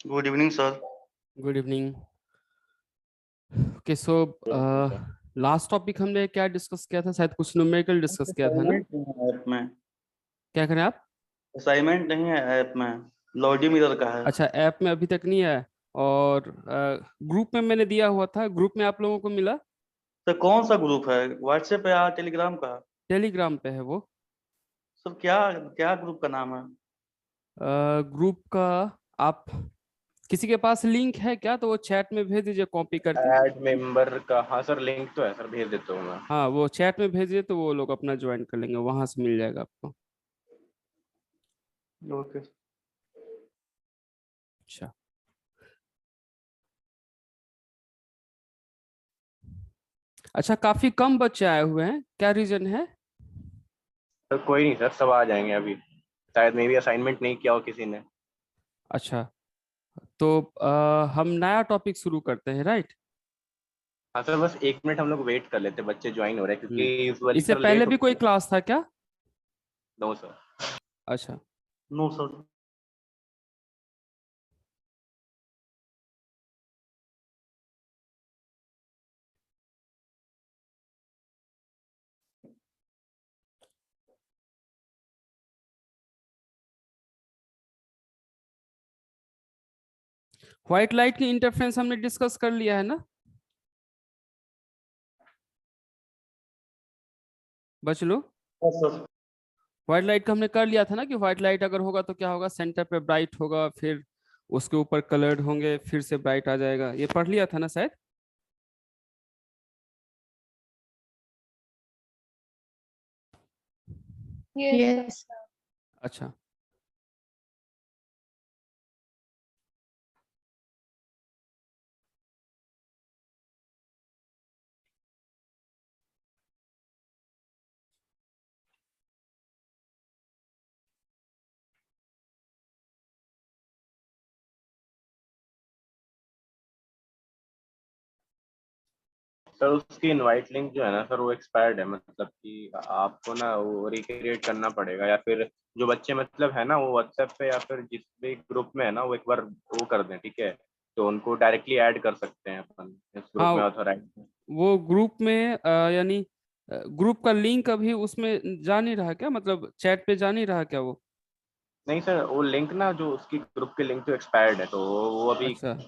Good evening sir. Good evening. Okay, so sir last topic हमने क्या discuss किया था? शायद कुछ न्यूमेरिकल डिस्कस किया था ना? असाइनमेंट नहीं है ऐप में। क्या करें आप? असाइनमेंट नहीं है ऐप में। लॉडी मिरर का है। अच्छा, ऐप में अभी तक नहीं आया। और ग्रुप में मैंने दिया हुआ था, ग्रुप में आप लोगों को मिला? सर कौन सा ग्रुप है, व्हाट्सएप पे या टेलीग्राम का? टेलीग्राम पे है वो। सर क्या क्या ग्रुप का नाम है? ग्रुप का आप किसी के पास लिंक है क्या? तो वो चैट में भेज दीजिए कॉपी करके। ऐड मेंबर का, हाँ सर लिंक तो है सर, भेज देता हूँ मैं। हाँ, वो चैट में भेजिए तो वो लोग अपना ज्वाइन कर लेंगे, वहां से मिल जाएगा आपको। ओके। अच्छा। अच्छा, काफी कम बच्चे आए हुए हैं, क्या रीजन है? सर कोई नहीं सर, सब आ जाएंगे अभी। शायद मे भी असाइनमेंट नहीं किया हो किसी ने। अच्छा, तो हम नया टॉपिक शुरू करते हैं, राइट? हाँ सर, बस 1 मिनट हम लोग वेट कर लेते, बच्चे ज्वाइन हो रहे हैं क्योंकि यूजुअली इससे सर पहले लेट भी होते कोई हैं। क्लास था क्या? No sir. अच्छा। No sir. व्हाइट लाइट की इंटरफेरेंस हमने डिस्कस कर लिया है ना बच लो? हाँ सर। व्हाइट लाइट का हमने कर लिया था ना, कि व्हाइट लाइट अगर होगा तो क्या होगा, सेंटर पे ब्राइट होगा, फिर उसके ऊपर कलर्ड होंगे, फिर से ब्राइट आ जाएगा। ये पढ़ लिया था ना शायद? यस। अच्छा। सर उसकी इनवाइट लिंक जो है ना सर, वो एक्सपायर्ड है, मतलब कि आपको ना वो रिक्रिएट करना पड़ेगा, या फिर जो बच्चे मतलब है ना वो व्हाट्सएप पे या फिर जिस भी ग्रुप में है ना वो एक बार वो कर दें, ठीक है? तो उनको डायरेक्टली ऐड कर सकते हैं अपन इस ग्रुप हाँ, में, ऑथराइज। वो ग्रुप में यानी ग्रुप का लिंक अभी उसमें जा नहीं रहा क्या? मतलब चैट पे जा नहीं रहा क्या वो? नहीं सर, वो लिंक ना जो उसकी ग्रुप की लिंक तो एक्सपायर्ड है, तो वो अभी अच्छा।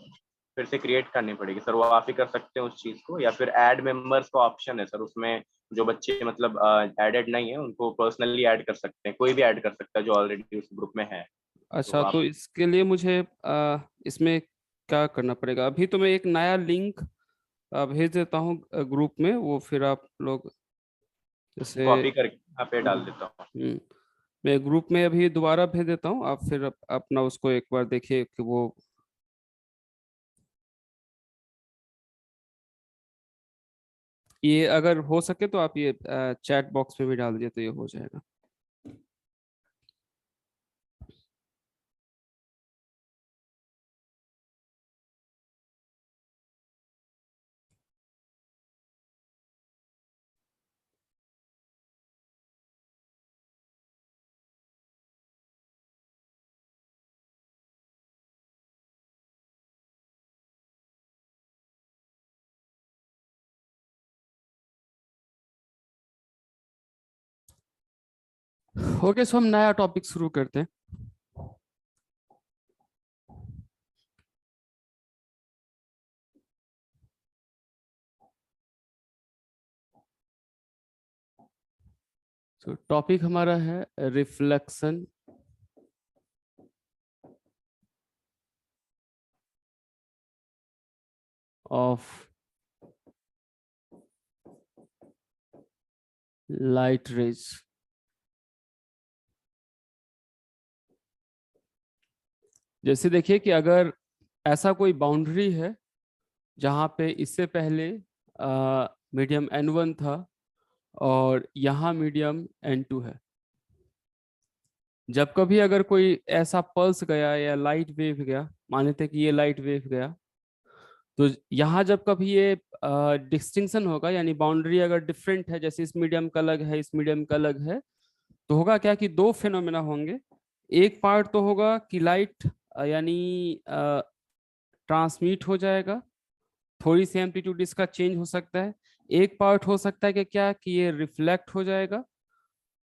फिर से क्रिएट करनी पड़ेगी सर। वो आप ही कर सकते हैं उस चीज को, या फिर ऐड मेंबर्स का ऑप्शन है सर उसमें। जो बच्चे मतलब ऐडेड नहीं है उनको पर्सनली ऐड कर सकते हैं, कोई भी ऐड कर सकता है जो ऑलरेडी उस ग्रुप में है। तो अच्छा, आप तो इसके लिए मुझे इसमें क्या करना पड़ेगा? अभी तो मैं एक नया लिंक भेज देता हूँ ग्रुप में, वो फिर आप लोग जैसे कॉपी करके यहाँ पे डाल हम्म, देता हूँ। मैं ग्रुप में अभी दोबारा भेज देता हूँ, आप फिर अपना उसको एक बार देखिए कि वो ये अगर हो सके तो आप ये चैट बॉक्स में भी डाल दिए तो ये हो जाएगा। ओके, सो हम नया टॉपिक शुरू करते हैं। तो टॉपिक हमारा है रिफ्लेक्शन ऑफ लाइट रेज। जैसे देखिए कि अगर ऐसा कोई बाउंड्री है जहां पे इससे पहले मीडियम n1 था और यहाँ मीडियम n2 है, जब कभी अगर कोई ऐसा पल्स गया या लाइट वेव गया, मान लेते हैं कि ये लाइट वेव गया, तो यहाँ जब कभी ये डिस्टिंक्शन होगा, यानी बाउंड्री अगर डिफरेंट है, जैसे इस मीडियम का अलग है, इस मीडियम का अलग है, तो होगा क्या कि दो फिनोमेना होंगे। एक पार्ट तो होगा कि लाइट यानी ट्रांसमिट हो जाएगा, थोड़ी सी एम्पलीट्यूड इसका चेंज हो सकता है। एक पार्ट हो सकता है कि क्या कि ये रिफ्लेक्ट हो जाएगा।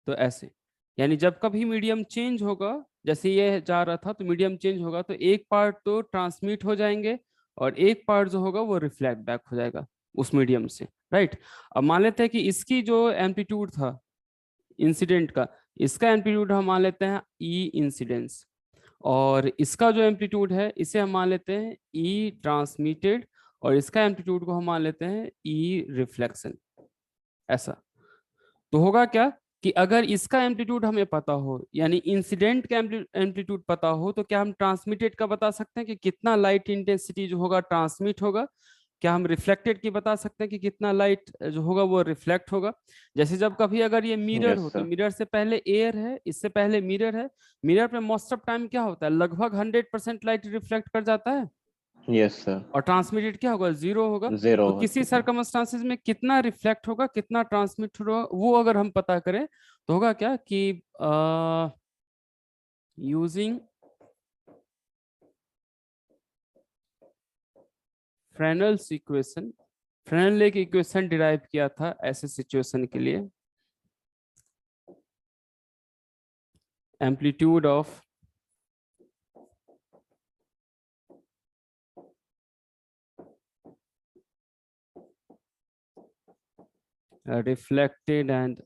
तो ऐसे यानी जब कभी मीडियम चेंज होगा, जैसे ये जा रहा था तो मीडियम चेंज होगा तो एक पार्ट तो ट्रांसमिट हो जाएंगे और एक पार्ट जो होगा वो रिफ्लेक्ट बैक हो जाएगा उस मीडियम से, राइट। अब मान लेते हैं कि इसकी जो एम्पलीट्यूड था इंसिडेंट का, इसका एम्पलीट्यूड हम मान लेते हैं ई इंसिडेंस, और इसका जो एम्पलीट्यूड है इसे हम मान लेते हैं ई ट्रांसमिटेड, और इसका एम्पलीट्यूड को हम मान लेते हैं ई रिफ्लेक्शन। ऐसा तो होगा क्या कि अगर इसका एम्पलीट्यूड हमें पता हो, यानी इंसिडेंट का एम्पलीट्यूड पता हो, तो क्या हम ट्रांसमिटेड का बता सकते हैं कि कितना लाइट इंटेंसिटी जो होगा ट्रांसमिट होगा? क्या हम रिफ्लेक्टेड की बता सकते हैं कि कितना लाइट जो होगा वो रिफ्लेक्ट होगा? जैसे जब कभी अगर ये मिरर हो तो मिरर से पहले एयर है, इससे पहले मिरर है, मिरर पे मोस्ट ऑफ टाइम क्या होता है, लगभग 100% लाइट रिफ्लेक्ट कर जाता है। Yes sir. और ट्रांसमिटेड क्या होगा, जीरो होगा। जीरो। तो किसी सर्कमस्टांसेस में कितना रिफ्लेक्ट होगा कितना ट्रांसमिट होगा वो अगर हम पता करें तो होगा क्या कि यूजिंग फ्रेनेल्स इक्वेशन, फ्रेनेल ने एक इक्वेशन डिराइव किया था ऐसे सिचुएशन के लिए, amplitude of reflected and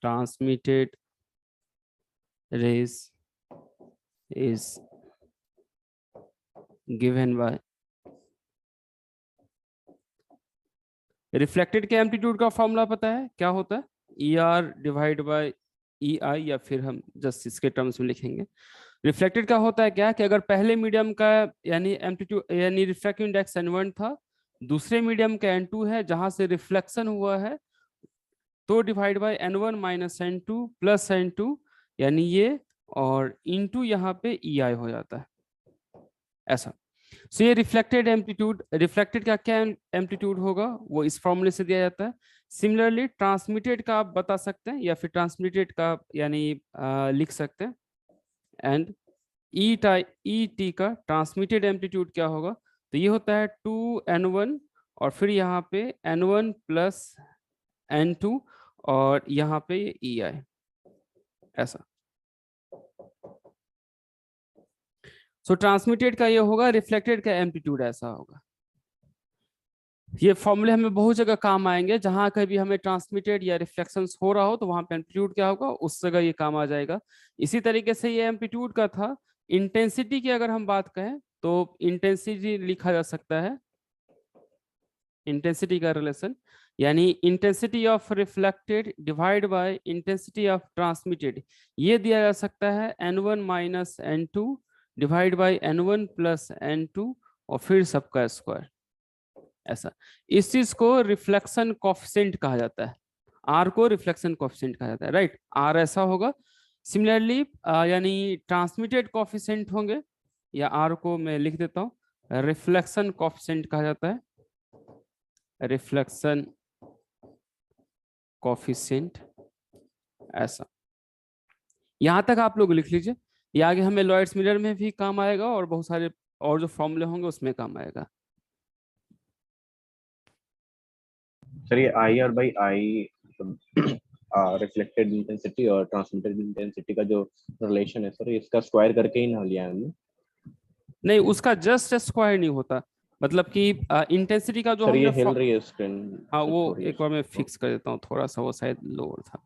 transmitted rays is given by reflected के एम्पलीट्यूड का फॉर्मूला पता है क्या होता है, ई आर डिवाइड बाय ई आई, या फिर हम जस्ट इसके टर्म्स में लिखेंगे। रिफ्लेक्टेड का होता है क्या कि अगर पहले मीडियम का यानी एम्पलीट्यूड यानी रिफ्रैक्टिव इंडेक्स n1 था, दूसरे मीडियम का n2 है जहां से रिफ्लेक्शन हुआ है, तो divide by n1 minus n2 plus n2 यानी ये, और इनटू यहाँ पे ई आई हो जाता है ऐसा। सो ये रिफ्लेक्टेड एम्पलीट्यूड, रिफ्लेक्टेड का क्या एम्पलीट्यूड होगा वो इस फॉर्मूले से दिया जाता है। सिमिलरली ट्रांसमिटेड का आप बता सकते हैं या फिर ट्रांसमिटेड का यानी लिख सकते हैं, एंड ई टी का ट्रांसमिटेड एम्पलीट्यूड क्या होगा, तो ये होता है 2n1 और फिर यहाँ पे n1 प्लस n2 और यहाँ पे ये ई आई ऐसा। सो ट्रांसमिटेड का ये होगा, रिफ्लेक्टेड का एम्पलीट्यूड ऐसा होगा। ये फॉर्मूले हमें बहुत जगह काम आएंगे, जहां कभी हमें ट्रांसमिटेड या रिफ्लेक्शंस हो रहा हो तो वहां पे एम्पलीट्यूड क्या होगा उस जगह ये काम आ जाएगा। इसी तरीके से ये एम्पलीट्यूड का था। इंटेंसिटी की अगर हम बात करें तो इंटेंसिटी लिखा जा सकता है, इंटेंसिटी का रिलेशन यानी intensity of reflected divide by intensity of transmitted, ये दिया जा सकता है n1 minus n2 divide by n1 plus n2 और फिर सबका स्क्वायर ऐसा। इस चीज को रिफ्लेक्शन कोफिशिएंट कहा जाता है, आर को रिफ्लेक्शन कोफिशिएंट कहा जाता है, राइट। आर ऐसा होगा। सिमिलरली यानी ट्रांसमिटेड कोफिशिएंट होंगे, या आर को मैं लिख देता हूं, रिफ्लेक्शन कोफिशिएंट कहा जाता है, रिफ्लेक्शन कोफिशिएंट ऐसा। यहां तक आप लोग लिख लीजिए, ये आगे हमें लॉयड्स मिलर में भी काम आएगा और बहुत सारे और जो फॉर्मूले होंगे उसमें काम आएगा। सर ये I R by I reflected intensity और ट्रांसमिटेड इंटेंसिटी का जो रिलेशन है सर, इसका स्क्वायर करके ही ना लिया है हमने? नहीं, उसका जस्ट स्क्वायर नहीं होता, मतलब कि इंटेंसिटी का जो सर ये हमने हिल रही है स्क्रीन। हाँ वो एक बार मैं फिक्स कर देता हूँ, थोड़ा सा वो शायद लोअर था।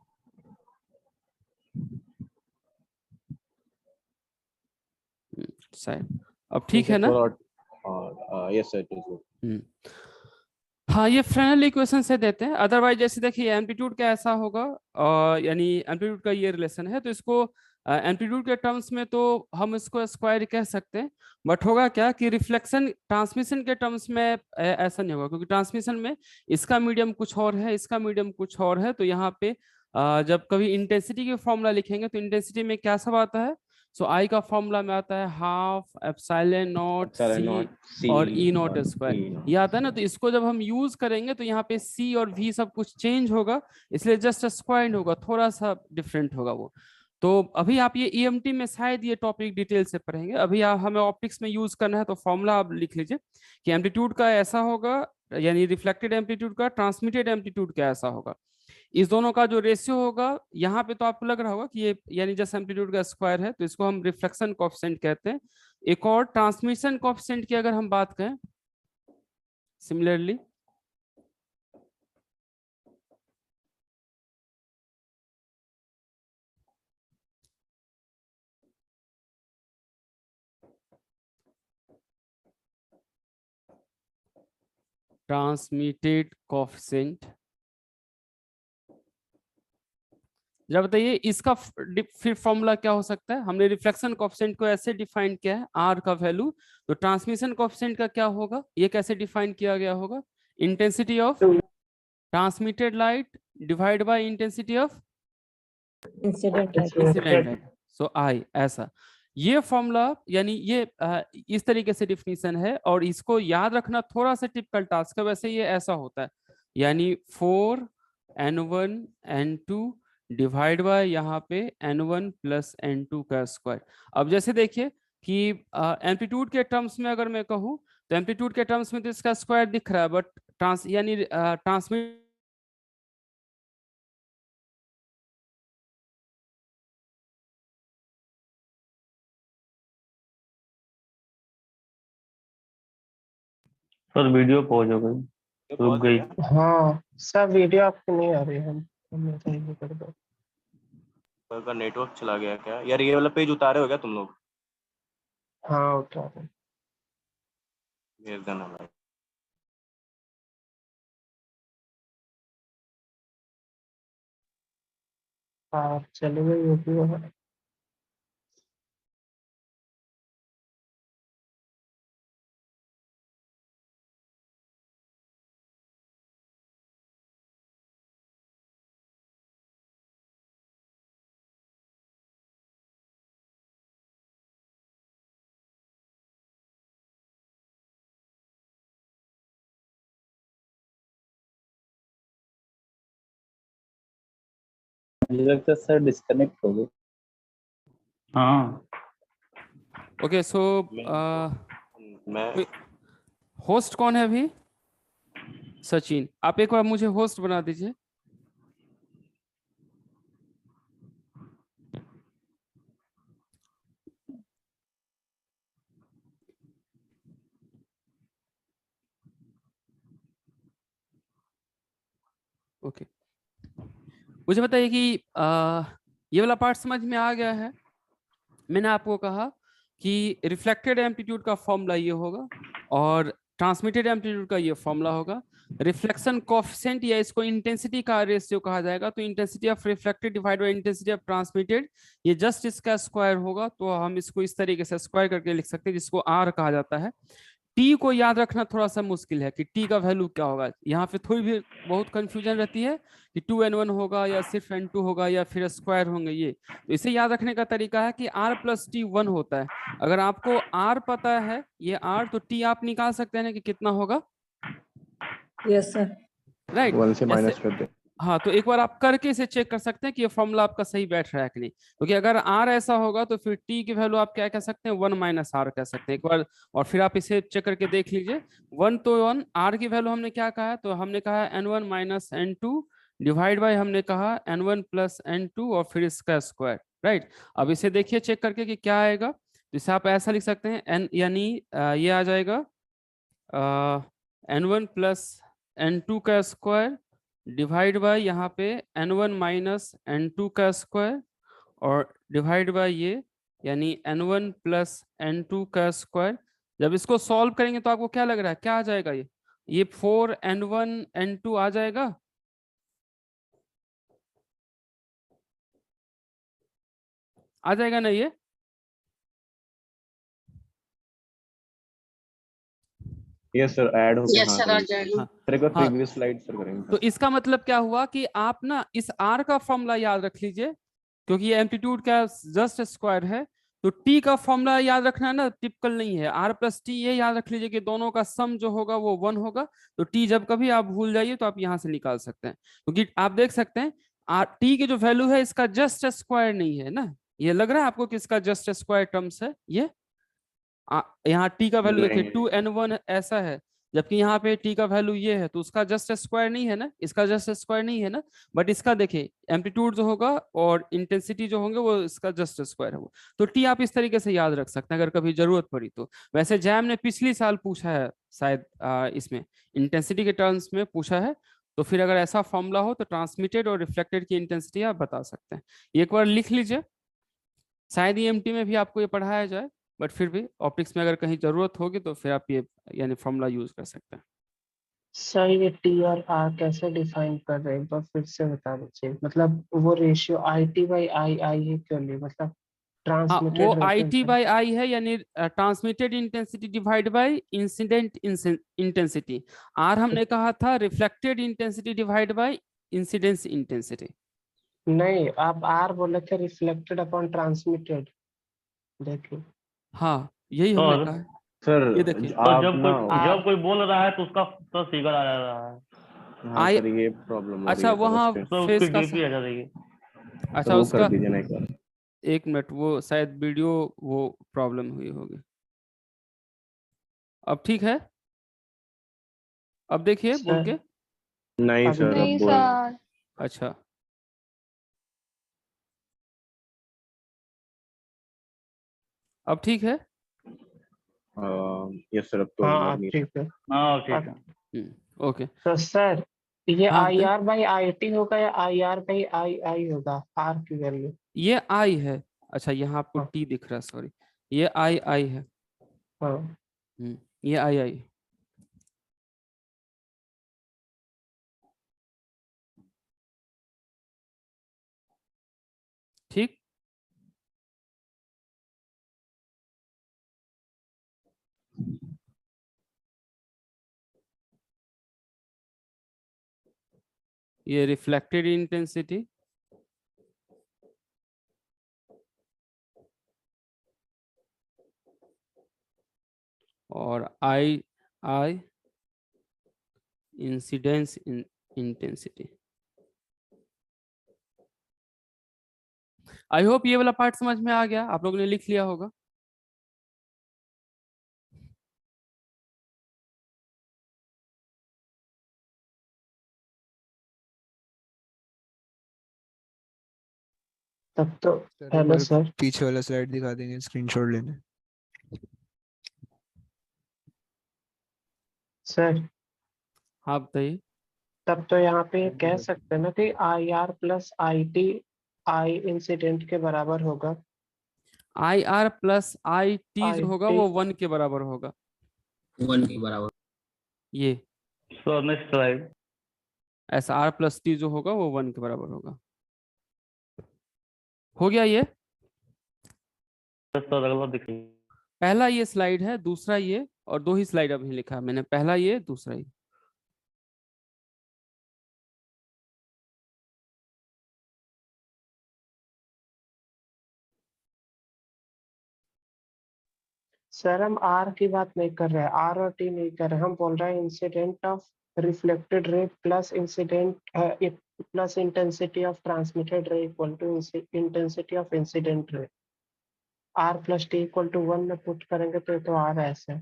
शायद अब ठीक है ना? Yes sir, it is good. हाँ, ये फ्रेनेल इक्वेशन से देते हैं। अदरवाइज जैसे देखिए एम्पलीट्यूड का ऐसा होगा, यानी एम्पलीट्यूड का ये रिलेशन है, तो इसको एम्पलीट्यूड के टर्म्स में तो हम इसको स्क्वायर कह सकते हैं, बट होगा क्या कि रिफ्लेक्शन ट्रांसमिशन के टर्म्स में ऐसा नहीं होगा, क्योंकि ट्रांसमिशन में इसका मीडियम कुछ और है, इसका मीडियम कुछ और है। तो यहाँ पे जब कभी इंटेंसिटी की फॉर्मूला लिखेंगे तो इंटेंसिटी में क्या सब आता है, सो आई का फॉर्मूला में आता है हाफ एप्सिलॉन नॉट सी और ई नॉट स्क्वायर, ये आता है ना। तो इसको जब हम यूज करेंगे तो यहाँ पे सी और वी सब कुछ चेंज होगा, इसलिए जस्ट स्क्वायर होगा, थोड़ा सा डिफरेंट होगा वो। तो अभी आप ये ईएमटी में शायद ये टॉपिक डिटेल से पढ़ेंगे, अभी आप हमें ऑप्टिक्स में यूज करना है। तो फॉर्मूला आप लिख लीजिए कि एम्पलीट्यूड का ऐसा होगा, यानी रिफ्लेक्टेड एम्पलीट्यूड का ट्रांसमिटेड एम्पलीट्यूड का ऐसा होगा, इस दोनों का जो रेशियो होगा यहाँ पे तो आपको लग रहा होगा कि ये यानी जैसे एम्पलीट्यूड का स्क्वायर है, तो इसको हम रिफ्लेक्शन कोएफिशिएंट कहते हैं। एक और ट्रांसमिशन कोएफिशिएंट की अगर हम बात करें सिमिलरली, ट्रांसमिटेड कोएफिशिएंट, जब बताइए इसका फिर फॉर्मूला क्या हो सकता है। हमने रिफ्लेक्शन कोएफिशिएंट को ऐसे डिफाइन किया है, आर का वैल्यू, तो ट्रांसमिशन कोएफिशिएंट का क्या होगा, ये कैसे डिफाइन किया गया होगा, intensity of transmitted light divide by intensity of incident light, so I, ऐसा ये फॉर्मूला, यानी ये इस तरीके से डिफिनीशन है। और इसको याद रखना थोड़ा सा टिपिकल टास्क है, वैसे ये ऐसा होता है, यानी 4n1 n2 डिवाइड बाय यहाँ पे n1 प्लस n2 का स्क्वायर। अब जैसे देखिए कि एम्पलीट्यूड के टर्म्स में अगर मैं कहूँ तो एम्पलीट्यूड के टर्म्स में तो इसका स्क्वायर दिख रहा है, बट यानी ट्रांसमिट सर वीडियो पॉज हो गई, रुक गई। हाँ सर वीडियो आपकी नहीं आ रही है, हम ये कर दो। सर का नेटवर्क चला गया क्या यार, ये वाला पेज उतारे हो क्या तुम लोग? हाँ उठा रहे। भेज देना भाई। हाँ चले गए वीडियो है। मुझे लगता है सर डिस्कनेक्ट हो गए। हाँ ओके। सो मैं होस्ट कौन है अभी? सचिन, आप एक बार मुझे होस्ट बना दीजिए। ओके, मुझे बताइए कि ये वाला पार्ट समझ में आ गया है। मैंने आपको कहा कि रिफ्लेक्टेड एम्पलीट्यूड का फॉर्मूला ये होगा और ट्रांसमिटेड एम्पलीट्यूड का ये फॉर्मूला होगा। रिफ्लेक्शन कोएफिशिएंट या इसको इंटेंसिटी का रेशियो कहा जाएगा, तो intensity of reflected divide by intensity of transmitted, ये जस्ट इसका स्क्वायर होगा। तो हम इसको इस तरीके से स्क्वायर करके लिख सकते हैं, जिसको आर कहा जाता है। टी को याद रखना थोड़ा सा मुश्किल है कि टी का वैल्यू क्या होगा, यहाँ पे थोड़ी भी बहुत कंफ्यूजन रहती है कि 2n1 होगा या सिर्फ n2 होगा या फिर स्क्वायर होंगे। ये तो इसे याद रखने का तरीका है कि r प्लस टी 1 होता है। अगर आपको r पता है ये r, तो t आप निकाल सकते हैं कि कितना होगा। यस सर, राइट, 1 से माइनस कर दे। हाँ, तो एक बार आप करके इसे चेक कर सकते हैं कि ये फॉर्मूला आपका सही बैठ रहा है कि नहीं। क्योंकि अगर r ऐसा होगा तो फिर t की वैल्यू आप क्या कह सकते हैं, 1 माइनस r कह सकते हैं एक बार। और फिर आप इसे चेक करके देख लीजिए। 1 तो 1, r की वैल्यू हमने क्या कहा है, तो हमने कहा n1 minus n2 divide by हमने कहा n1 प्लस n2 और फिर इसका स्क्वायर। राइट, अब इसे देखिए चेक करके कि क्या आएगा। तो इसे आप ऐसा लिख सकते हैं n, यानी ये आ जाएगा n1 प्लस n2 का स्क्वायर डिवाइड बाय यहाँ पे n1 माइनस n2 का स्क्वायर और डिवाइड बाय ये यानी n1 प्लस n2 का स्क्वायर। जब इसको सॉल्व करेंगे तो आपको क्या लग रहा है, क्या आ जाएगा, ये 4n1 n2 आ जाएगा। आ जाएगा ना ये? यस सर, ऐड हो गया। यस सर आ जाएगा। सर एक बार प्रीवियस स्लाइड सर करेंगे। तो इसका मतलब क्या हुआ कि आप ना इस r का फॉर्मूला याद रख लीजिए, क्योंकि ये एम्पलीट्यूड का जस्ट स्क्वायर है। तो टी का फॉर्मूला याद रखना है ना, टिपिकल नहीं है। आर प्लस टी, ये याद रख लीजिए कि दोनों का सम जो होगा वो 1 होगा। तो टी जब कभी आप भूल जाइए तो आप यहाँ से निकाल सकते हैं, क्योंकि आप देख सकते हैं आर टी की जो वैल्यू है इसका जस्ट स्क्वायर नहीं है ना। ये लग रहा है आपको कि इसका जस्ट स्क्वायर टर्म्स है ये। यहाँ टी का वैल्यू देखिए नहीं 2n1 ऐसा है, जबकि यहाँ पे टी का वैल्यू ये है, तो उसका जस्ट स्क्वायर नहीं है ना, इसका जस्ट स्क्वायर नहीं है ना। बट इसका देखिए एम्पलीट्यूड जो होगा और इंटेंसिटी जो होंगे वो इसका जस्ट स्क्वायर है वो। तो टी आप इस तरीके से याद रख सकते हैं अगर कभी जरूरत पड़ी तो। वैसे जैम ने पिछली साल पूछा है शायद इसमें इंटेंसिटी के टर्म्स में पूछा है। तो फिर अगर ऐसा फॉर्मूला हो तो ट्रांसमिटेड और रिफ्लेक्टेड की इंटेंसिटी आप बता सकते हैं। एक बार लिख लीजिए, शायद ईएमटी में भी आपको ये पढ़ाया जाए, बट फिर भी ऑप्टिक्स में अगर कहीं जरूरत होगी तो फिर आप ये यानी फॉर्मूला यूज कर सकते हैं। सर ये टी और आर कैसे डिफाइन कर रहे हैं, एक बार फिर से बता दीजिए। मतलब वो ratio I T by I I है क्यों नहीं, मतलब हाँ, ट्रांसमिटेड वो आई होते टी हैं। बाई आई है, यानी transmitted intensity divide by incident intensity. R हमने कहा था reflected intensity divide by incidence intensity. नहीं, आप आर बोले थे रिफ्लेक्टेड अपॉन ट्रांसमिटेड, देखिए। हाँ यही हमने और कहा है। सर ये देखिए तो आप जब ना जब कोई बोल रहा है तो उसका तो फिगर आ रहा है, हाँ आई, सर ये प्रॉब्लम हो रही अच्छा है सर वहाँ उसके। तो फेस उसकी का डीपी आ जाएगी। सर अच्छा वो उसका कर दीजिए ना एक बार। एक मिनट, वो शायद वीडियो वो प्रॉब्लम हुई होगी। अब ठीक है, अब देखिए बोल सर के। नहीं अभी सर अब नहीं बोल सर। अच्छा अब ठीक है। यस सर अब तो हाँ लग अब नहीं ठीक है। हाँ ठीक अब है। ओके। तो सर ये हाँ आई बताइए। आर बाई आई टी होगा या आई आर बाई आई आई होगा, आर की वैल्यू। ये आई है। अच्छा यहाँ आपको हाँ टी दिख रहा है, सॉरी। ये आई आई है। हाँ ये आई आई। ठीक। ये रिफ्लेक्टेड इंटेंसिटी और आई आई इंसिडेंस इंटेंसिटी। आई होप ये वाला पार्ट समझ में आ गया, आप लोगों ने लिख लिया होगा। तब तो। सर एक हेलो बार सर। पीछे वाला स्लाइड दिखा देंगे, स्क्रीनशॉट लेने। सर हाँ बताइए। तब तो यहाँ पे ये कह सकते हैं ना कि आई R plus I T I incident के बराबर होगा। आई R plus I T I जो होगा टी वो 1 के बराबर होगा। 1 के बराबर। ये सो नेक्स्ट स्लाइड। ऐसा आर प्लस टी जो होगा वो 1 के बराबर होगा। हो गया ये सर अगला दिखिए। पहला ये स्लाइड है, दूसरा ये, और दो ही स्लाइड अभी लिखा है मैंने, पहला ये दूसरा ये। सर हम आर की बात नहीं कर रहे हैं, आर और टी नहीं कर रहे, हम बोल रहे हैं incident of reflected ray plus incident plus intensity of transmitted ray equal to intensity of incident ray. R plus T equal to 1 में पुट करेंगे तो ये तो आ रहा है ऐसे।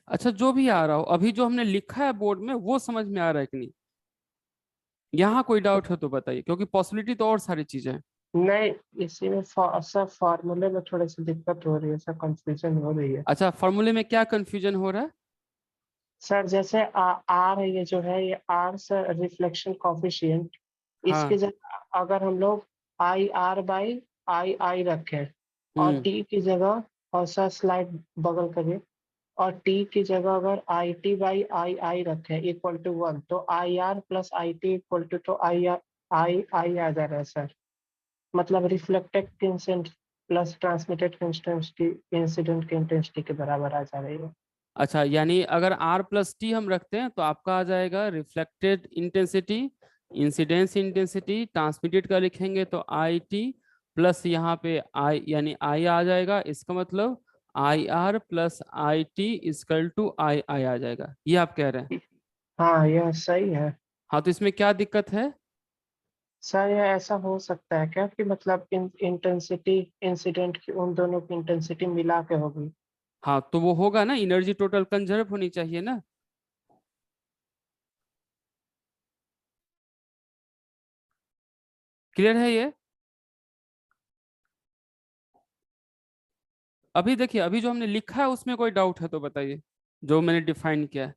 अच्छा जो भी आ रहा हो, अभी जो हमने लिखा है बोर्ड में वो समझ में आ रहा है कि नहीं? यहाँ कोई डाउट है तो बताइए, क्योंकि पॉसिबिलिटी तो और सारी चीजें हैं। नहीं, इसी में सब फॉर्मूले में थोड़ी सी दिक्कत हो रही है, सब कंफ्यूजन हो रही है। अच्छा फॉर्मूले में क्या कंफ्यूजन हो रहा है? सर जैसे आर है, ये जो है ये आर सर रिफ्लेक्शन कॉफिशिएंट, इसकी हाँ। जगह अगर हम लोग आई आर बाई आई आई रखें और टी की जगह, और सर स्लाइड बगल करिए, और टी की जगह अगर आई टी बाई आई आई रखें इक्वल टू 1, तो I R plus I T equal to, तो आई आई आई आ जा रहा है सर। मतलब reflected incident plus transmitted incident की इंटेंसिटी के बराबर आ जा रही है। अच्छा यानी अगर R प्लस टी हम रखते हैं तो आपका आ जाएगा reflected intensity, incidence intensity, transmitted का लिखेंगे तो आई टी, प्लस यहाँ पे आई यानी आई आ जाएगा, इसका मतलब I R plus I T equal to I I आ जाएगा, ये आप कह रहे हैं। हाँ यह सही है हाँ, तो इसमें क्या दिक्कत है? सर। यह ऐसा हो सकता है क्या कि मतलब इंटेंसिटी इंसिडेंट की उन दोनों की इंटेंसिटी मिला के होगी? हाँ, तो वो होगा ना, एनर्जी टोटल कंजर्व होनी चाहिए ना। क्लियर है ये? अभी देखिए, अभी जो हमने लिखा है उसमें कोई डाउट है तो बताइए, जो मैंने डिफाइन किया है।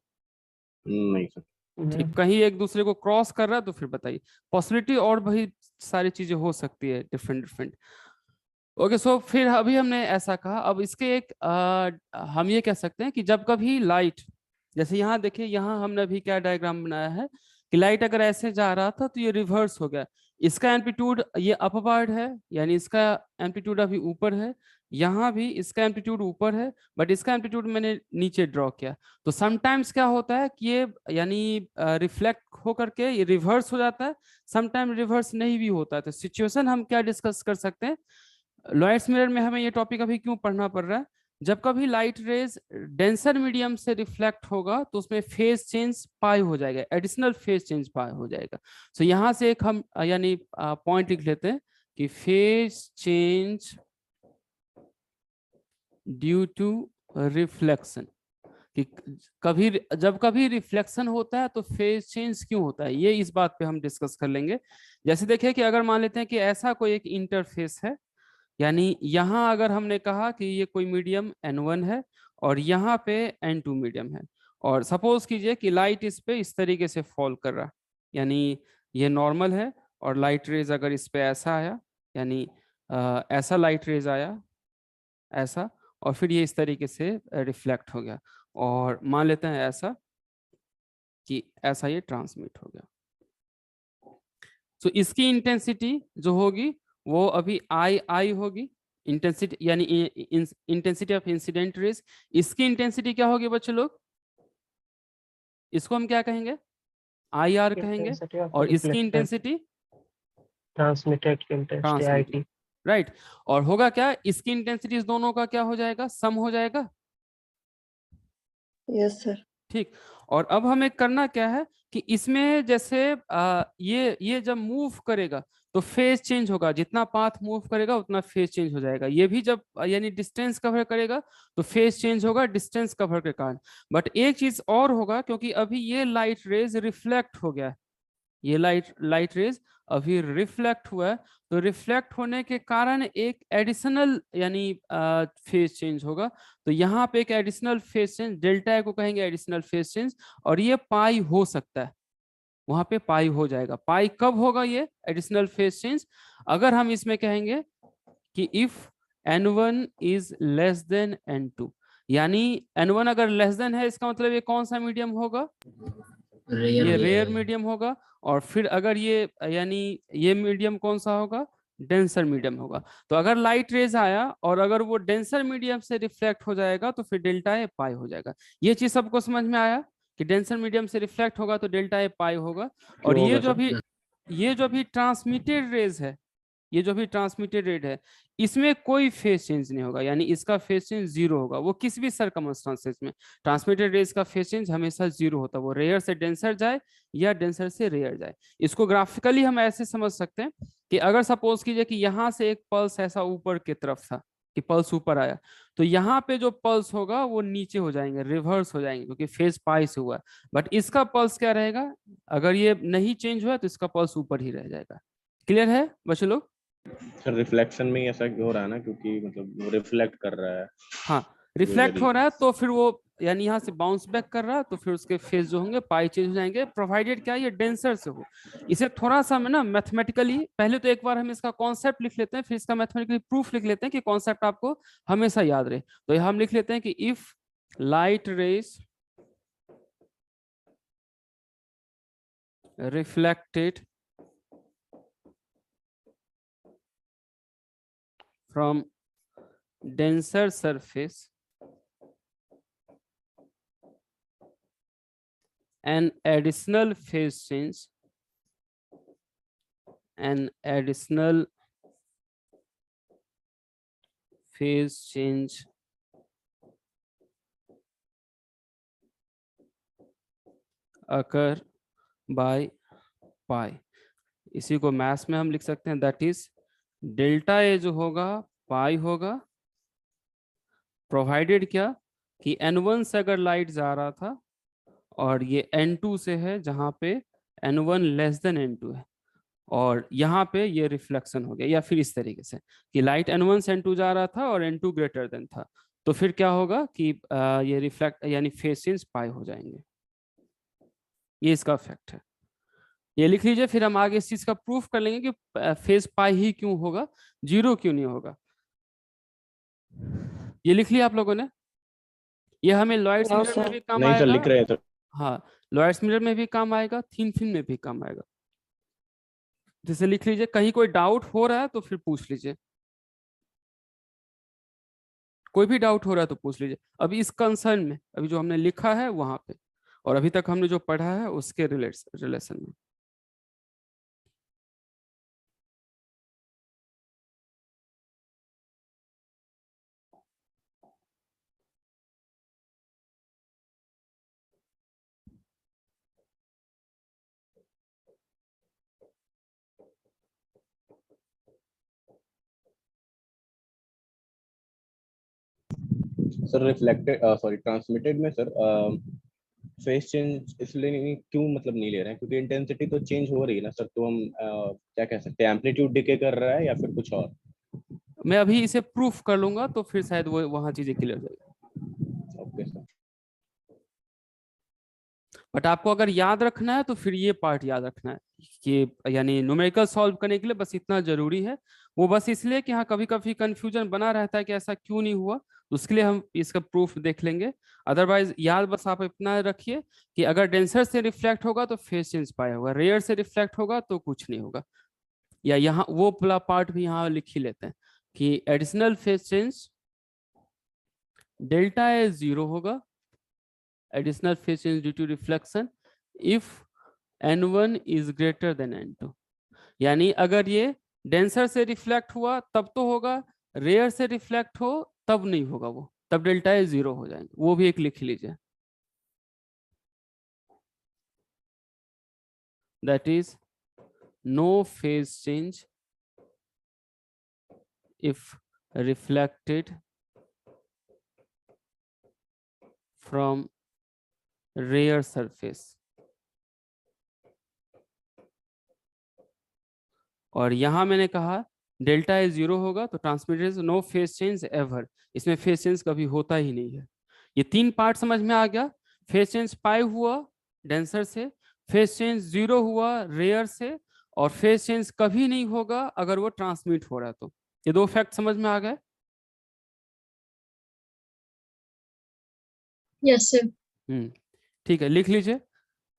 नहीं सर। ठीक, कहीं एक दूसरे को क्रॉस कर रहा है तो फिर बताइए। पॉसिबिलिटी और भी सारी चीजें हो सकती है, डिफरेंट डिफरेंट। ओके, सो फिर अभी हमने ऐसा कहा, अब इसके एक हम ये कह सकते हैं कि जब कभी लाइट, जैसे यहाँ देखिए, यहाँ हमने अभी क्या डायग्राम बनाया है कि लाइट अगर ऐसे जा रहा था तो ये रिवर्स हो गया, इसका एम्पलीट्यूड ये अपवर्ड है, यानी इसका एम्पलीट्यूड अभी ऊपर है, यहाँ भी इसका एम्पलीट्यूड ऊपर है, बट इसका एम्पलीट्यूड मैंने नीचे ड्रॉ किया। तो समटाइम्स क्या होता है कि ये यानी रिफ्लेक्ट होकर के ये रिवर्स हो जाता है, समटाइम रिवर्स नहीं भी होता है। तो सिचुएशन हम क्या डिस्कस कर सकते हैं, लॉयड्स मिरर में हमें ये टॉपिक अभी क्यों पढ़ना पड़ रहा है, जब कभी लाइट रेज डेंसर मीडियम से रिफ्लेक्ट होगा तो उसमें फेज चेंज पाई हो जाएगा, एडिशनल फेज चेंज पाई हो जाएगा। सो यहां से एक हम यानी पॉइंट लिख लेते हैं कि phase change due to reflection, कि कभी जब कभी रिफ्लेक्शन होता है तो फेज चेंज क्यों होता है, ये इस बात पे हम डिस्कस कर लेंगे। जैसे देखिए कि अगर मान लेते हैं कि ऐसा कोई एक इंटरफेस है, यानी यहाँ अगर हमने कहा कि ये कोई मीडियम N1 है और यहाँ पे N2 मीडियम है, और सपोज कीजिए कि लाइट इस पे इस तरीके से फॉल कर रहा, यानी ये नॉर्मल है, और लाइट रेज अगर इस पे ऐसा आया, यानी ऐसा लाइट रेज आया ऐसा, और फिर ये इस तरीके से रिफ्लेक्ट हो गया, और मान लेते हैं ऐसा कि ऐसा ये ट्रांसमिट हो गया। तो इसकी इंटेंसिटी जो होगी वो अभी आई आई होगी, इंटेंसिटी यानी इंटेंसिटी ऑफ इंसिडेंट रेज। इसकी इंटेंसिटी क्या होगी बच्चों लोग, इसको हम क्या कहेंगे, आई आर कहेंगे, इंटेंसिटी ऑफ और इसकी रिफ्लेक्टेड इंटेंसिटी ट्रांसमिटेड की intensity I transmitted, T. Right. और होगा क्या, इसकी इंटेंसिटी इस दोनों का क्या हो जाएगा, सम हो जाएगा। Yes sir. ठीक, और अब हमें करना क्या है कि इसमें जैसे ये जब मूव करेगा तो फेज चेंज होगा, जितना पाथ मूव करेगा उतना फेज चेंज हो जाएगा। ये भी जब यानी डिस्टेंस कवर करेगा तो फेज चेंज होगा डिस्टेंस कवर के कारण। बट एक चीज और होगा, क्योंकि अभी ये लाइट रेज रिफ्लेक्ट हो गया, ये लाइट रेज अभी रिफ्लेक्ट हुआ है, तो रिफ्लेक्ट होने के कारण एक एडिशनल यानी फेज चेंज होगा। तो यहाँ पे एक एडिशनल फेज चेंज, डेल्टा को कहेंगे एडिशनल फेज चेंज, और ये पाई हो सकता है, वहां पे पाई हो जाएगा। पाई कब होगा ये एडिशनल फेज चेंज, अगर हम इसमें कहेंगे कि if n1 is less than n2, यानी n1 अगर लेस देन है, इसका मतलब ये कौन सा मीडियम होगा, ये रेयर मीडियम होगा। और फिर अगर ये यानी ये मीडियम कौन सा होगा, डेंसर मीडियम होगा। तो अगर लाइट रेज आया और अगर वो डेंसर मीडियम से रिफ्लेक्ट हो जाएगा तो फिर डेल्टा ए पाई हो जाएगा। ये चीज सबको समझ में आया कि डेंसर मीडियम से रिफ्लेक्ट होगा तो डेल्टा ए पाई होगा। और क्यों ये होगा जो सर? भी ये जो भी ट्रांसमिटेड रेज है, ये जो भी ट्रांसमिटेड रेट है, इसमें कोई फेज चेंज नहीं होगा, यानी इसका फेज चेंज जीरो होगा। वो किसी भी सर्कमस्टांसेस में ट्रांसमिटेड रेज का फेज चेंज हमेशा जीरो होता है, वो रेयर से डेंसर जाए या डेंसर से रेयर जाए। इसको ग्राफिकली हम ऐसे समझ सकते हैं कि अगर सपोज कीजिए कि यहाँ से एक पल्स ऐसा ऊपर की तरफ था, कि पल्स ऊपर आया, तो यहाँ पे जो पल्स होगा वो नीचे हो जाएंगे, रिवर्स हो जाएंगे, क्योंकि फेज पाई से हुआ है। बट इसका पल्स क्या रहेगा, अगर ये नहीं चेंज हुआ तो इसका पल्स ऊपर ही रह जाएगा। क्लियर है बच्चों लोग? सर रिफ्लेक्शन में ही ऐसा क्यों हो रहा है ना, क्योंकि मतलब वो रिफ्लेक्ट कर रहा है। हाँ, रिफ्लेक्ट हो रहा है तो फिर वो यानी यहाँ से बाउंस बैक कर रहा है, तो फिर उसके फेज जो होंगे पाई चेंज हो जाएंगे, प्रोवाइडेड क्या ये डेंसर से हो। इसे थोड़ा सा ना मैथमेटिकली, पहले तो एक बार हम इसका कॉन्सेप्ट लिख लेते हैं, फिर इसका मैथमेटिकली प्रूफ लिख लेते हैं कि कॉन्सेप्ट आपको हमेशा याद रहे। तो हम लिख लेते हैं कि if light rays reflected from denser surface, an additional phase change, an additional phase change occur by pi, इसी को मैथ्स में हम लिख सकते हैं, दैट इज डेल्टा ए जो होगा पाई होगा, प्रोवाइडेड क्या कि n1 से अगर लाइट जा रहा था और ये n2 से है जहां पे n1 लेस देन n2 है, और यहाँ पे ये रिफ्लेक्शन हो गया, या फिर इस तरीके से कि लाइट n1 से n2 जा रहा था और n2 ग्रेटर देन था, तो फिर क्या होगा कि ये रिफ्लेक्ट यानी फेज चेंज पाई हो जाएंगे। ये इसका इफेक्ट है, ये लिख लीजिए। फिर हम आगे इस चीज का प्रूफ कर लेंगे कि फेज पाई ही क्यों होगा, जीरो क्यों नहीं होगा। ये लिख लिया आप लोगों ने? ये हमें लॉयड्स हाँ, मिरर में भी काम नहीं सर, आएगा। लिख रहे हैं तो। हाँ, लॉयड्स मिरर में भी काम आएगा, थिन फिल्म में भी काम आएगा। जैसे लिख लीजिए, कहीं कोई डाउट हो रहा है तो फिर पूछ लीजिए, कोई भी डाउट हो रहा है तो पूछ लीजिए। अभी इस कंसर्न में अभी जो हमने लिखा है वहां पे, और अभी तक हमने जो पढ़ा है उसके रिलेशन में। सर रिफ्लेक्टेड सॉरी ट्रांसमिटेड में सर फेस चेंज इसलिए क्यों मतलब नहीं ले रहे हैं, क्योंकि इंटेंसिटी तो चेंज हो रही है ना सर, तो हम क्या कह सकते हैं, एम्पलीट्यूड डिके कर रहा है या फिर कुछ और? मैं अभी इसे प्रूफ कर लूंगा तो फिर शायद वो वहां चीजें क्लियर हो जाएगी। Okay sir. बट आपको अगर याद रखना है तो फिर ये पार्ट याद रखना है कि यानी न्यूमेरिकल सॉल्व करने के लिए बस इतना जरूरी है। वो बस इसलिए कि हाँ कभी कभी कंफ्यूजन बना रहता है कि ऐसा क्यों नहीं हुआ, उसके लिए हम इसका प्रूफ देख लेंगे। अदरवाइज याद बस आप इतना रखिए कि अगर डेंसर से रिफ्लेक्ट होगा तो फेज चेंज पाया होगा, रेयर से रिफ्लेक्ट होगा तो कुछ नहीं होगा। या यहाँ वो पूरा पार्ट भी यहाँ लिख ही लेते हैं कि additional phase change delta A zero होगा, additional phase change due to reflection if n1 is greater than n2। यानी अगर ये डेंसर से रिफ्लेक्ट हुआ तब तो होगा, रेयर से रिफ्लेक्ट हो तब नहीं होगा, वो तब डेल्टा ए जीरो हो जाएंगे। वो भी एक लिख लीजिए, that is no phase change if reflected from rear surface। और यहां मैंने कहा डेल्टा ए जीरो होगा तो transmitted no phase change ever, इसमें फेज चेंज कभी होता ही नहीं है। ये तीन पार्ट समझ में आ गया। फेज चेंज पाई हुआ डेंसर से, फेज चेंज जीरो हुआ रेयर से, और फेज चेंज कभी नहीं होगा अगर वो ट्रांसमिट हो रहा है तो। ये दो फैक्ट समझ में आ गए? Yes sir. ठीक है, लिख लीजिए।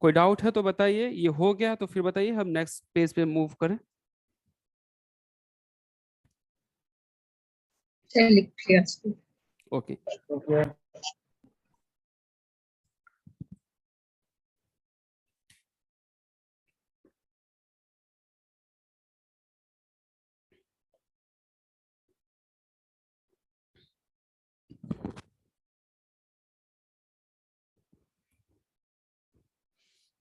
कोई डाउट है तो बताइए। ये हो गया तो फिर बताइए हम नेक्स्ट पेज पे मूव करें। लिख लिया सर। ओके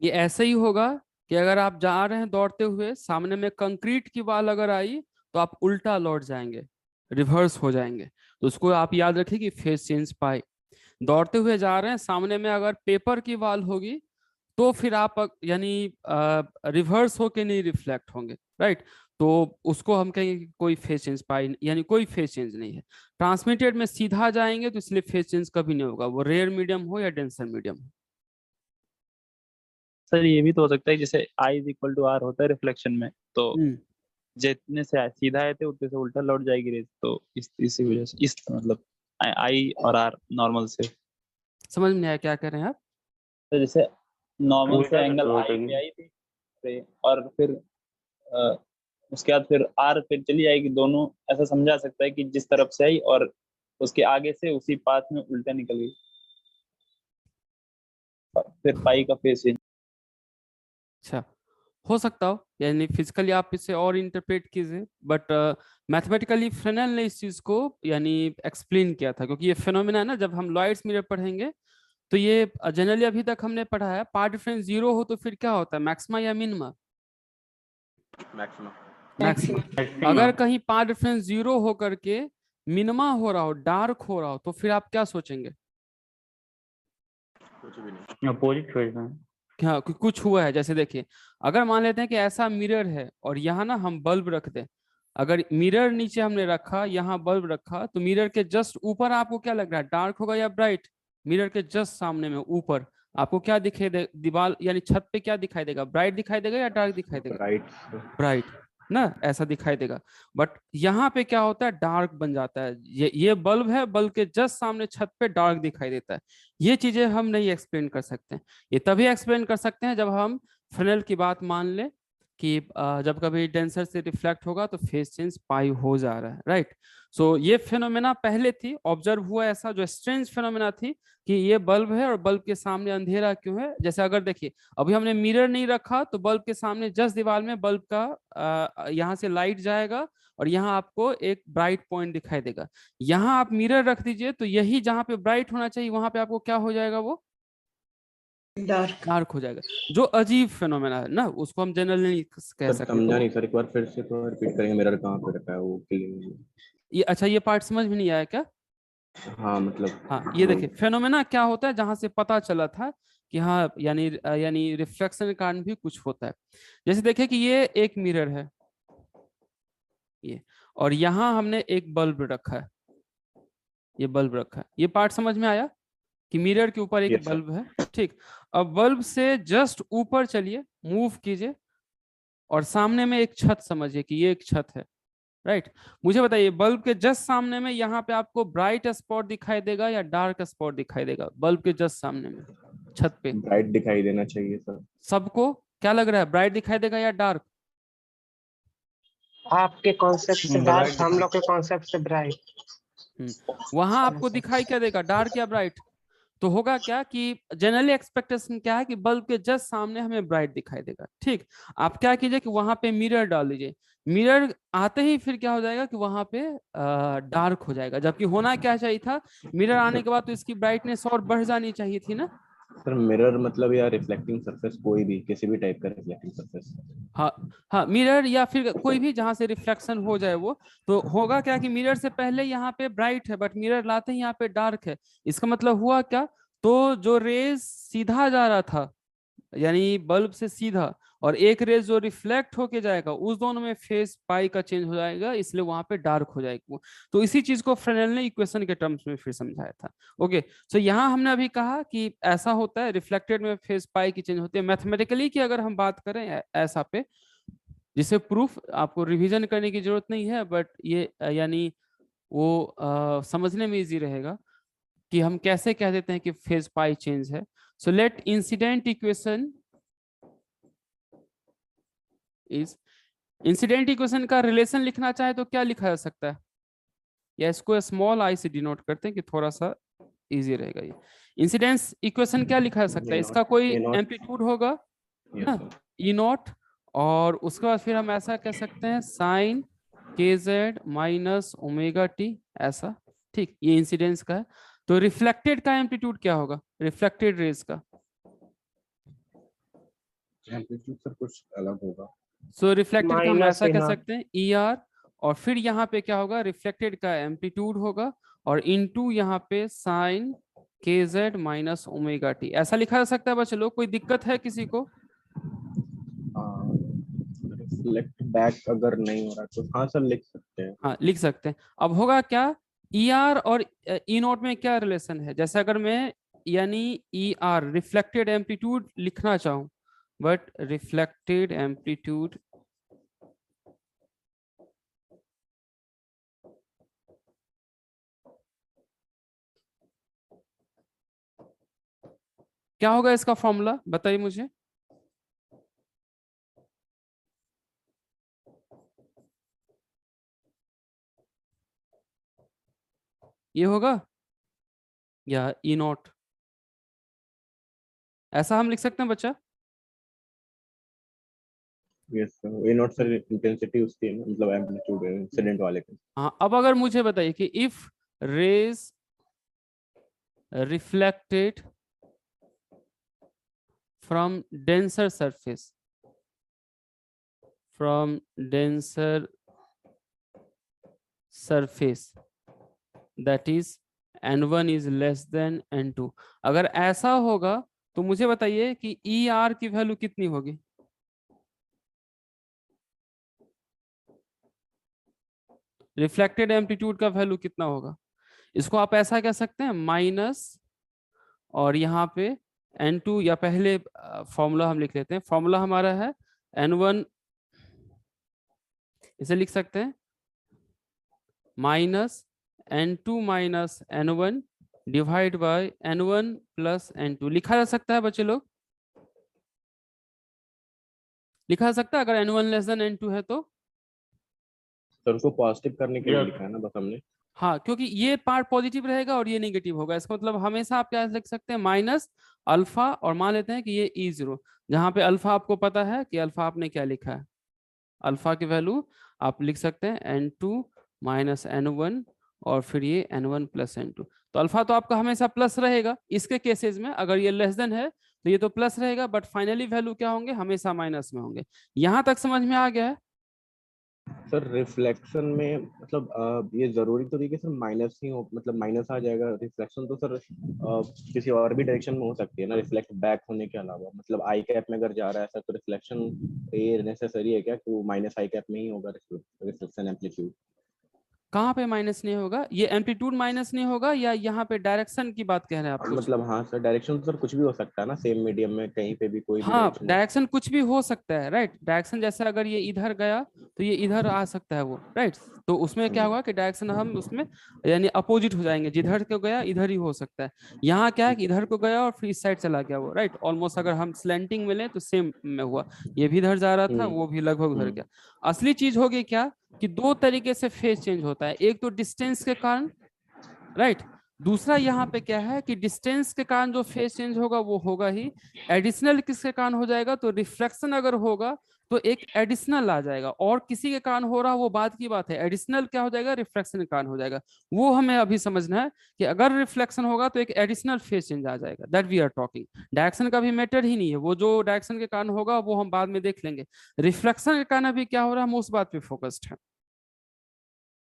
ये ऐसे ही होगा कि अगर आप जा रहे हैं दौड़ते हुए, सामने में कंक्रीट की वॉल अगर आई तो आप उल्टा लौट जाएंगे, रिवर्स हो जाएंगे। तो उसको आप याद रखिए कि फेज चेंज पाई। दौड़ते हुए जा रहे हैं, सामने में अगर पेपर की वॉल होगी तो फिर आप यानी रिवर्स होके नहीं रिफ्लेक्ट होंगे, राइट। तो उसको हम कहेंगे कि कोई फेज चेंज पाई, यानी कोई फेज चेंज नहीं है। ट्रांसमिटेड में सीधा जाएंगे तो इसलिए फेज चेंज कभी नहीं होगा, वो रेयर मीडियम हो या डेंसर मीडियम हो। सर ये भी तो हो सकता है जैसे I is equal to R होता है रिफ्लेक्शन में, तो जितने से सीधा आए थे उतने से उल्टा लौट जाएगी रेस, तो इसी वजह से इस मतलब I और R नॉर्मल से। समझ में आया क्या कह रहे हैं आप? तो जैसे नॉर्मल से उल्टा एंगल I लौटेगी। पे आई थी और फिर उसके बाद फिर R पे चली जाएगी, दोनों ऐसा समझा सकता है कि जिस तरफ से आई और उसके आगे से उसी पाथ में उल्टा निकल गई, फिर पाई का फेस चेंज। अच्छा, हो सकता हो, यानी फिजिकली आप इसे और इंटरप्रेट कीजिए, बट मैथमेटिकली फ्रेनेल ने इस चीज को यानी एक्सप्लेन किया था, क्योंकि ये फिनोमेना है ना, जब हम लॉयड्स मिरर पढ़ेंगे तो ये जनरली अभी तक हमने पढ़ा है पाथ डिफरेंस 0 हो तो फिर क्या होता है, मैक्सिमा या मिनिमा? मैक्सिमम। मैक्सिमा। अगर कहीं पाथ डिफरेंस 0 हो करके मिनिमा हो रहा हो, डार्क हो रहा हो, तो फिर आप क्या सोचेंगे? कुछ भी नहीं। अपोजिट फेज में। क्या कुछ हुआ है? जैसे देखिए, अगर मान लेते हैं कि ऐसा मिरर है और यहाँ ना हम बल्ब रख दें, अगर मिरर नीचे हमने रखा, यहाँ बल्ब रखा, तो मिरर के जस्ट ऊपर आपको क्या लग रहा है, डार्क होगा या ब्राइट? मिरर के जस्ट सामने में ऊपर आपको क्या दिखाई दे, दीवार यानी छत पे क्या दिखाई देगा, ब्राइट दिखाई देगा या डार्क दिखाई देगा? राइट। ब्राइट ना, ऐसा दिखाई देगा। बट यहाँ पे क्या होता है, डार्क बन जाता है। ये बल्ब है, बल्ब के जस्ट सामने छत पे डार्क दिखाई देता है। ये चीजें हम नहीं एक्सप्लेन कर सकते हैं। ये तभी एक्सप्लेन कर सकते हैं जब हम फ्रेनेल की बात मान ले कि जब कभी डेंसर से रिफ्लेक्ट होगा तो फेज चेंज पाई हो जा रहा है, राइट। सो ये फिनोमेना पहले थी, ऑब्जर्व हुआ ऐसा जो स्ट्रेंज फिनोमेना थी कि ये बल्ब है और बल्ब के सामने अंधेरा क्यों है। जैसे अगर देखिए, अभी हमने मिरर नहीं रखा तो बल्ब के सामने जस्ट दीवार में बल्ब का यहाँ से लाइट जाएगा और यहाँ आपको एक ब्राइट पॉइंट दिखाई देगा। यहाँ आप मिरर रख दीजिए तो यही जहाँ पे ब्राइट होना चाहिए वहां पे आपको क्या हो जाएगा, वो डार्क हो जाएगा। जो अजीब फिनोमेना है ना, उसको हम जनरली नहीं कह सर सकते। समझा तो नहीं सर, एक बार फिर से तो रिपीट करेंगे, मिरर कहाँ पे रखा है वो क्लीन। ये अच्छा, ये पार्ट समझ में नहीं आया क्या? हाँ मतलब। हाँ, ये देखिए फेनोमेना क्या होता है, जहां से पता चला था कि हाँ यानी रिफ्लेक्शन के कारण भी कुछ होता है। जैसे देखिए कि ये एक मिरर है, ये, और यहाँ हमने एक बल्ब रखा है, ये बल्ब रखा है। ये पार्ट समझ में आया कि मिरर के ऊपर एक Yes, sir. बल्ब है, ठीक। अब बल्ब से जस्ट ऊपर चलिए, मूव कीजिए, और सामने में एक छत समझिए कि ये एक छत है, राइट। मुझे बताइए, बल्ब के जस्ट सामने में यहाँ पे आपको ब्राइट स्पॉट दिखाई देगा या डार्क स्पॉट दिखाई देगा? बल्ब के जस्ट सामने में छत पे ब्राइट दिखाई देना चाहिए सर। सबको क्या लग रहा है, ब्राइट दिखाई देगा या डार्क? आपके कॉन्सेप्ट से डार्क, हम लोग के कॉन्सेप्ट से ब्राइट। वहां आपको दिखाई क्या देगा, डार्क या ब्राइट? तो होगा क्या कि जनरली एक्सपेक्टेशन क्या है कि बल्ब के जस्ट सामने हमें ब्राइट दिखाई देगा, ठीक। आप क्या कीजिए कि वहां पे मिरर डाल दीजिए, मिरर आते ही फिर क्या हो जाएगा कि वहां पे डार्क हो जाएगा, जबकि होना क्या चाहिए था, मिरर आने के बाद तो इसकी ब्राइटनेस और बढ़ जानी चाहिए थी ना। सर मिरर मतलब या रिफ्लेक्टिंग सरफेस, कोई भी किसी भी टाइप का रिफ्लेक्टिंग सरफेस। हाँ हाँ, मिरर या फिर कोई भी जहां से रिफ्लेक्शन हो जाए वो। तो होगा क्या कि मिरर से पहले यहाँ पे ब्राइट है, बट मिरर लाते ही यहाँ पे डार्क है। इसका मतलब हुआ क्या, तो जो रेज सीधा जा रहा था यानी बल्ब से सीधा, और एक रेज जो रिफ्लेक्ट होके जाएगा, उस दोनों में फेज पाई का चेंज हो जाएगा, इसलिए वहां पे डार्क हो जाएगी वो। तो इसी चीज को फ्रेनेल ने इक्वेशन के टर्म्स में फिर समझाया था। ओके, सो यहाँ हमने अभी कहा कि ऐसा होता है, रिफ्लेक्टेड में फेज पाई की चेंज होती है। मैथमेटिकली की अगर हम बात करें ऐसा पे, जिसे प्रूफ आपको रिवीजन करने की जरूरत नहीं है, बट ये यानी वो समझने में इजी रहेगा कि हम कैसे कह देते हैं कि फेज पाई चेंज है। So let incident equation is, incident equation का रिलेशन लिखना चाहे तो क्या लिखा जा सकता है, या इसको स्मॉल आई से डिनोट करते हैं कि थोड़ा सा इजी रहेगा। ये इंसिडेंस इक्वेशन क्या लिखा जा सकता है, इसका कोई एम्पलीट्यूड होगा ना, ई नॉट, और उसके बाद फिर हम ऐसा कह सकते हैं साइन के जेड माइनस ओमेगा टी, ऐसा, ठीक। ये इंसिडेंस का है। तो रिफ्लेक्टेड का एम्पलीट्यूड क्या होगा, रिफ्लेक्टेड रेज का एम्पलीट्यूड सर कुछ अलग होगा। सो रिफ्लेक्टेड का हम माइनस ऐसा कह ना, सकते हैं ई आर, और फिर यहाँ पे क्या होगा, रिफ्लेक्टेड का एम्पलीट्यूड होगा, और इनटू यहाँ पे साइन के जेड माइनस ओमेगा टी, ऐसा लिखा जा सकता है बच्चे लोग। कोई दिक्कत है किसी को? रिफ्लेक्ट बैक अगर नहीं हो रहा तो हाँ सर लिख सकते हैं। हाँ लिख सकते हैं। अब होगा क्या, ई आर और ई नोट में क्या रिलेशन है, जैसे अगर मैं यानी ई आर रिफ्लेक्टेड एम्पलीट्यूड लिखना चाहूँ, बट रिफ्लेक्टेड एम्पलीट्यूड क्या होगा, इसका फॉर्मूला बताइए मुझे। ये होगा या ई नॉट, ऐसा हम लिख सकते हैं बच्चा। Yes sir, A not sir intensity उसकी है ना, मतलब एम्पलीट्यूड है इंसिडेंट वाले का। हाँ, अब अगर मुझे बताइए कि if rays reflected from denser surface, from denser surface, that is n1 is less than n2, अगर ऐसा होगा तो मुझे बताइए कि ER की वैल्यू कितनी होगी? रिफ्लेक्टेड एम्पलीट्यूड का वैल्यू कितना होगा? इसको आप ऐसा कह सकते हैं माइनस, और यहाँ पे n2, या पहले फॉर्मूला हम लिख लेते हैं। फॉर्मूला हमारा है n1, इसे लिख सकते हैं minus n2 minus n1 divide by n1 plus n2। लिखा जा सकता है बच्चे लोग? लिखा जा सकता है अगर n1 लेस देन n2 है तो? सर उसको पॉजिटिव करने के लिए Yes. लिखा है ना बस हमने। हाँ, क्योंकि ये पार्ट पॉजिटिव रहेगा और ये नेगेटिव होगा। इसका मतलब हमेशा आप क्या लिख सकते हैं, माइनस अल्फा, और मान लेते हैं कि ये E0, जहां पे अल्फा आपको पता है कि अल्फा आपने क्या लिखा है, अल्फा की वैल्यू आप लिख सकते हैं n2 माइनस n1 और फिर ये n1 प्लस n2। तो अल्फा तो आपका हमेशा प्लस रहेगा इसके केसेस में, अगर ये लेस देन है तो ये तो प्लस रहेगा, बट फाइनली वैल्यू क्या होंगे, हमेशा माइनस में होंगे। यहां तक समझ में आ गया है? सर रिफ्लेक्शन में मतलब ये जरूरी तो नहीं कि सर माइनस ही हो, मतलब माइनस आ जाएगा। रिफ्लेक्शन तो सर किसी और भी डायरेक्शन में हो सकती है ना, रिफ्लेक्ट बैक होने के अलावा। मतलब आई कैप में अगर जा रहा है सर तो रिफ्लेक्शन ये नेसेसरी है क्या कि वो माइनस आई कैप में ही होगा रिफ्लेक्शन एम्पलीट्यूड? कहाँ पे माइनस नहीं होगा? ये एम्पलीट्यूड माइनस नहीं होगा, या यहाँ पे डायरेक्शन की बात कह रहे हैं आप कुछ? मतलब हाँ सर, डायरेक्शन तो सर कुछ भी हो सकता है ना, सेम मीडियम में कहीं पे भी कोई भी हाँ, डायरेक्शन। डायरेक्शन कुछ भी हो सकता है, राइट। डायरेक्शन जैसे अगर ये इधर गया तो ये इधर आ सकता है वो, राइट। तो उसमें क्या होगा कि डायरेक्शन हम उसमें यानी अपोजिट हो जाएंगे, जिधर को गया इधर ही हो सकता है। यहाँ क्या है कि इधर को गया और फिर इस साइड चला गया वो, राइट। ऑलमोस्ट अगर हम स्लैंटिंग में लें तो सेम में हुआ, ये भी इधर जा रहा था, वो भी लगभग उधर गया। असली चीज होगी क्या कि दो तरीके से फेज चेंज होता है, एक तो डिस्टेंस के कारण, राइट। दूसरा यहाँ पे क्या है कि डिस्टेंस के कारण जो फेज चेंज होगा वो होगा ही, एडिशनल किसके कारण हो जाएगा, तो रिफ्लेक्शन अगर होगा तो एक एडिशनल आ जाएगा, और किसी के कारण हो रहा वो बात की बात है, एडिशनल क्या हो जाएगा, रिफ्लेक्शन के कारण हो जाएगा। वो हमें अभी समझना है कि अगर रिफ्लेक्शन होगा तो एक एडिशनल फेज चेंज आ जाएगा, that we are talking. Direction का भी मैटर ही नहीं है, वो जो डायरेक्शन के कारण होगा वो हम बाद में देख लेंगे। रिफ्लेक्शन के कारण अभी क्या हो रहा है, हम उस बात पे फोकस्ड है।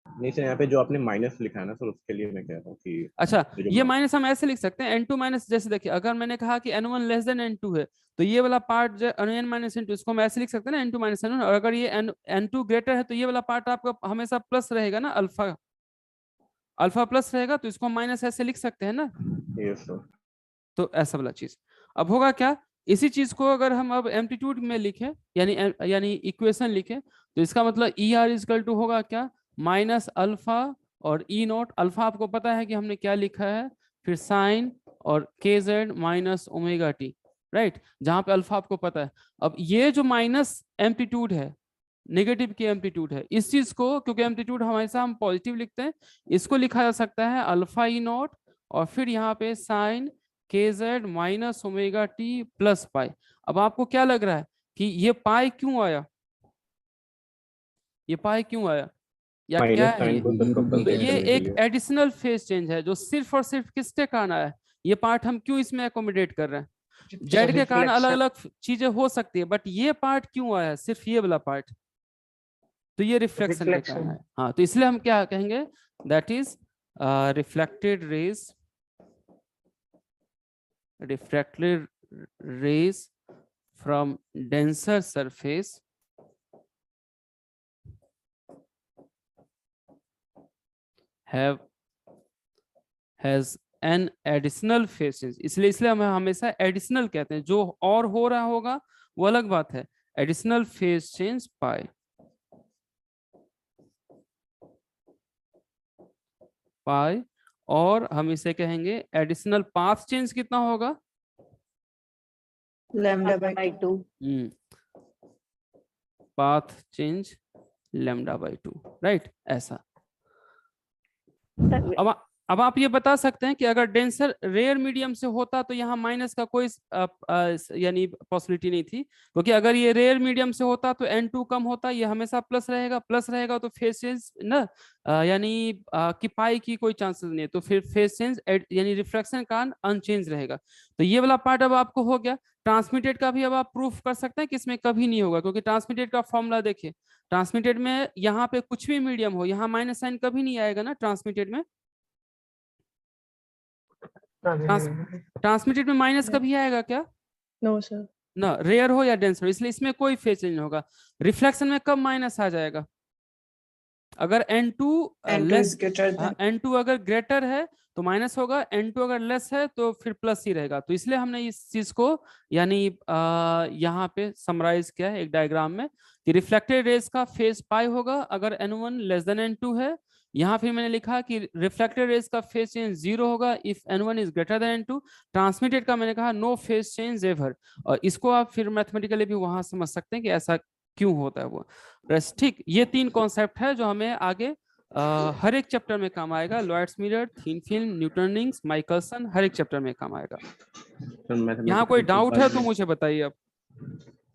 नहीं सर, यहाँ पे जो आपने माइनस लिखा है ना सर, उसके लिए मैं कह रहा हूँ कि अच्छा, जो ये माइनस हम ऐसे लिख सकते हैं n2 माइनस, जैसे देखिए अगर मैंने कहा कि n1 लेस देन n2 है तो ये वाला पार्ट जो n माइनस n2, इसको हम ऐसे लिख सकते हैं ना, n2 माइनस n1। और अगर ये n2 ग्रेटर है तो ये वाला पार्ट आपका हमेशा प्लस रहेगा ना, अल्फा अल्फा प्लस रहेगा, तो इसको हम माइनस ऐसे लिख सकते हैं ना। Yes sir. तो ऐसा वाला चीज अब होगा क्या, इसी चीज को अगर हम अब एम्पलीट्यूड में लिखें, यानी इक्वेशन लिखें, तो इसका मतलब ER इक्वल टू होगा क्या, माइनस अल्फा और E0। अल्फा आपको पता है कि हमने क्या लिखा है, फिर साइन और KZ minus omega T, right, जहां पे अल्फा आपको पता है। अब ये जो माइनस एम्पलीट्यूड है, नेगेटिव की एम्पलीट्यूड है, इस चीज को, क्योंकि एम्पलीट्यूड हमेशा हम पॉजिटिव लिखते हैं, इसको लिखा जा सकता है अल्फा E0 और फिर यहाँ पे sine KZ minus omega T plus pi. अब आपको क्या लग रहा है कि ये पाई क्यों आया, ये पाई क्यों आया, या क्या माइनस है साइन ये? को सर तो कंपनसेट ये करने के एक लिए। एडिशनल फेज चेंज है जो सिर्फ और सिर्फ किसके कारण आया है, ये पार्ट हम क्यों इसमें एकोमोडेट कर रहे हैं। जेड के कारण अलग अलग चीजें हो सकती है, बट ये पार्ट क्यों आया है, सिर्फ ये वाला पार्ट, तो ये रिफ्लेक्शन के कारण है। हाँ, तो इसलिए हम क्या कहेंगे, that is reflected raise from denser surface has an additional phase change। इसलिए हम हमेशा एडिशनल कहते हैं, जो और हो रहा होगा वो अलग बात है, एडिशनल फेज चेंज पाई, और हम इसे कहेंगे एडिशनल पाथ चेंज कितना होगा, lambda by 2। Path change lambda by 2, right. ऐसा अब अब आप ये बता सकते हैं कि अगर डेंसर रेयर मीडियम से होता तो यहाँ माइनस का कोई यानी पॉसिबिलिटी नहीं थी, क्योंकि अगर ये रेयर मीडियम से होता तो N2 कम होता, ये हमेशा प्लस रहेगा तो फेज चेंज ना यानी कि पाई की कोई चांसेस नहीं है, तो फिर फेज चेंज यानी रिफ्लेक्शन का अनचेंज रहेगा। तो ये वाला पार्ट अब आपको हो गया। ट्रांसमिटेड का भी अब आप प्रूफ कर सकते हैं कि इसमें कभी नहीं होगा, क्योंकि ट्रांसमिटेड का फॉर्मूला देखिए, ट्रांसमिटेड में यहाँ पे कुछ भी मीडियम हो, यहाँ माइनस साइन कभी नहीं आएगा ना ट्रांसमिटेड में। ट्रांसमिटेड में माइनस कभी आएगा क्या? No sir. ना, रेयर हो या डेंस हो, इसलिए इसमें कोई फेज चेंज नहीं होगा। रिफ्लेक्शन में कब माइनस आ जाएगा? अगर N2 लेस, N2 अगर ग्रेटर है तो माइनस होगा, N2 अगर लेस है तो फिर प्लस ही रहेगा। तो इसलिए हमने इस चीज को यानी यहाँ पे समराइज किया है एक डायग्राम में कि रिफ्लेक्टेड रेज का फेज पाई होगा अगर N1 लेस देन N2 है। यहाँ फिर मैंने लिखा कि रिफ्लेक्टेड रेज का फेज चेंज 0 होगा if N1 is greater than N2। Transmitted का मैंने कहा नो फेज चेंज एवर, और इसको आप फिर मैथमेटिकली भी वहां समझ सकते हैं कि ऐसा क्यों होता है वो। ठीक, ये 3 कॉन्सेप्ट है जो हमें आगे हर एक चैप्टर में काम आएगा। Lloyd's mirror, thin film, Newton rings, Michelson, हर एक चैप्टर में काम आएगा। यहाँ कोई डाउट है तो मुझे बताइए अब।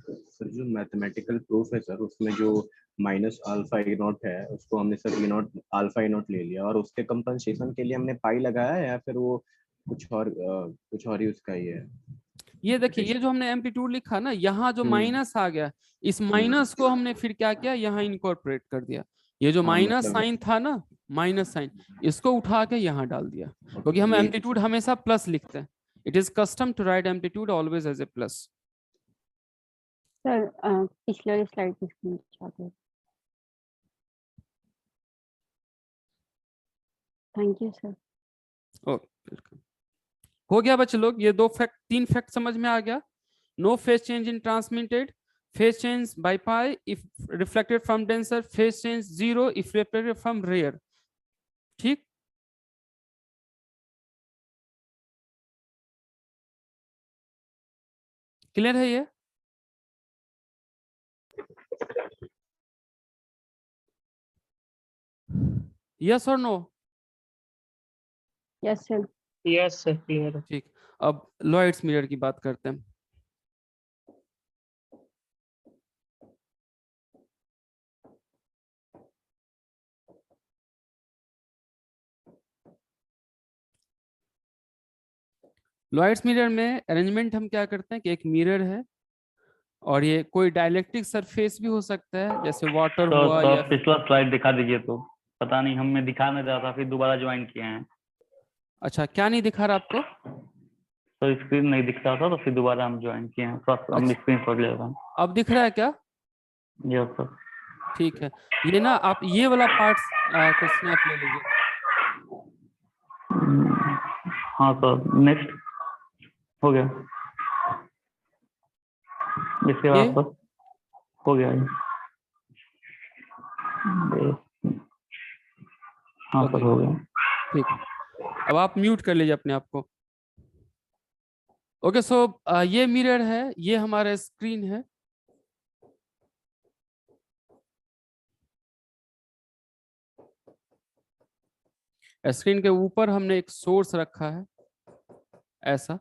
सर जो मैथमेटिकल प्रूफ है सर, उसमें जो माइनस अल्फा ई नॉट है उसको हमने sir E not alpha E not ले लिया, और उसके कंपनसेशन के लिए हमने पाई लगाया है या फिर वो कुछ और ही उसका ही है? ये देखिए, ये जो हमने एम्पलीट्यूड लिखा ना, यहाँ जो माइनस आ गया, इस माइनस को हमने फिर क्या किया, यहाँ इनकॉर्पोरेट कर दिया। ये जो माइनस साइन था ना, माइनस साइन, इसको उठा के यहाँ डाल दिया, क्योंकि हम एम्पलीट्यूड हमेशा प्लस लिखते हैं। It is custom to write amplitude always as A plus. Sir पिछले स्लाइड की स्क्रीन चाहते हैं। Thank you sir. Okay, welcome. हो गया बच्चे लोग, ये 3 फैक्ट समझ में आ गया। No phase change in transmitted, phase change by pi if reflected from denser, phase change 0 if reflected from rare. ठीक, क्लियर है ये? यस और no? Yes sir. Yes sir, clear. ठीक, अब लॉयड्स मिरर की बात करते हैं। लॉयड्स मिरर में अरेंजमेंट हम क्या करते हैं कि एक मिरर है और ये कोई डायलेक्ट्रिक सरफेस भी हो सकता है, जैसे वाटर तो हुआ या पिछला स्लाइड दिखा दीजिए। तो पता नहीं, हमें दिखाना चाहता, फिर दोबारा ज्वाइन किए हैं। अच्छा, क्या नहीं दिखा रहा आपको? तो स्क्रीन नहीं दिख रहा था तो फिर दोबारा हम ज्वाइन किए हैं। तो हम स्क्रीन पर ले रहे हैं। अब दिख रहा है क्या? Yes sir. ठीक है, ये ना आप ये वाला पार्ट को स्नैप ले लीजिए। हाँ सर, नेक्स्ट हो गया। इसके बाद सर हो गया। हाँ सर, हो गया। ठीक, अब आप म्यूट कर लीजिए अपने आप को। ओके, सो ये मिरर है, ये हमारा स्क्रीन है। स्क्रीन के ऊपर हमने एक सोर्स रखा है ऐसा,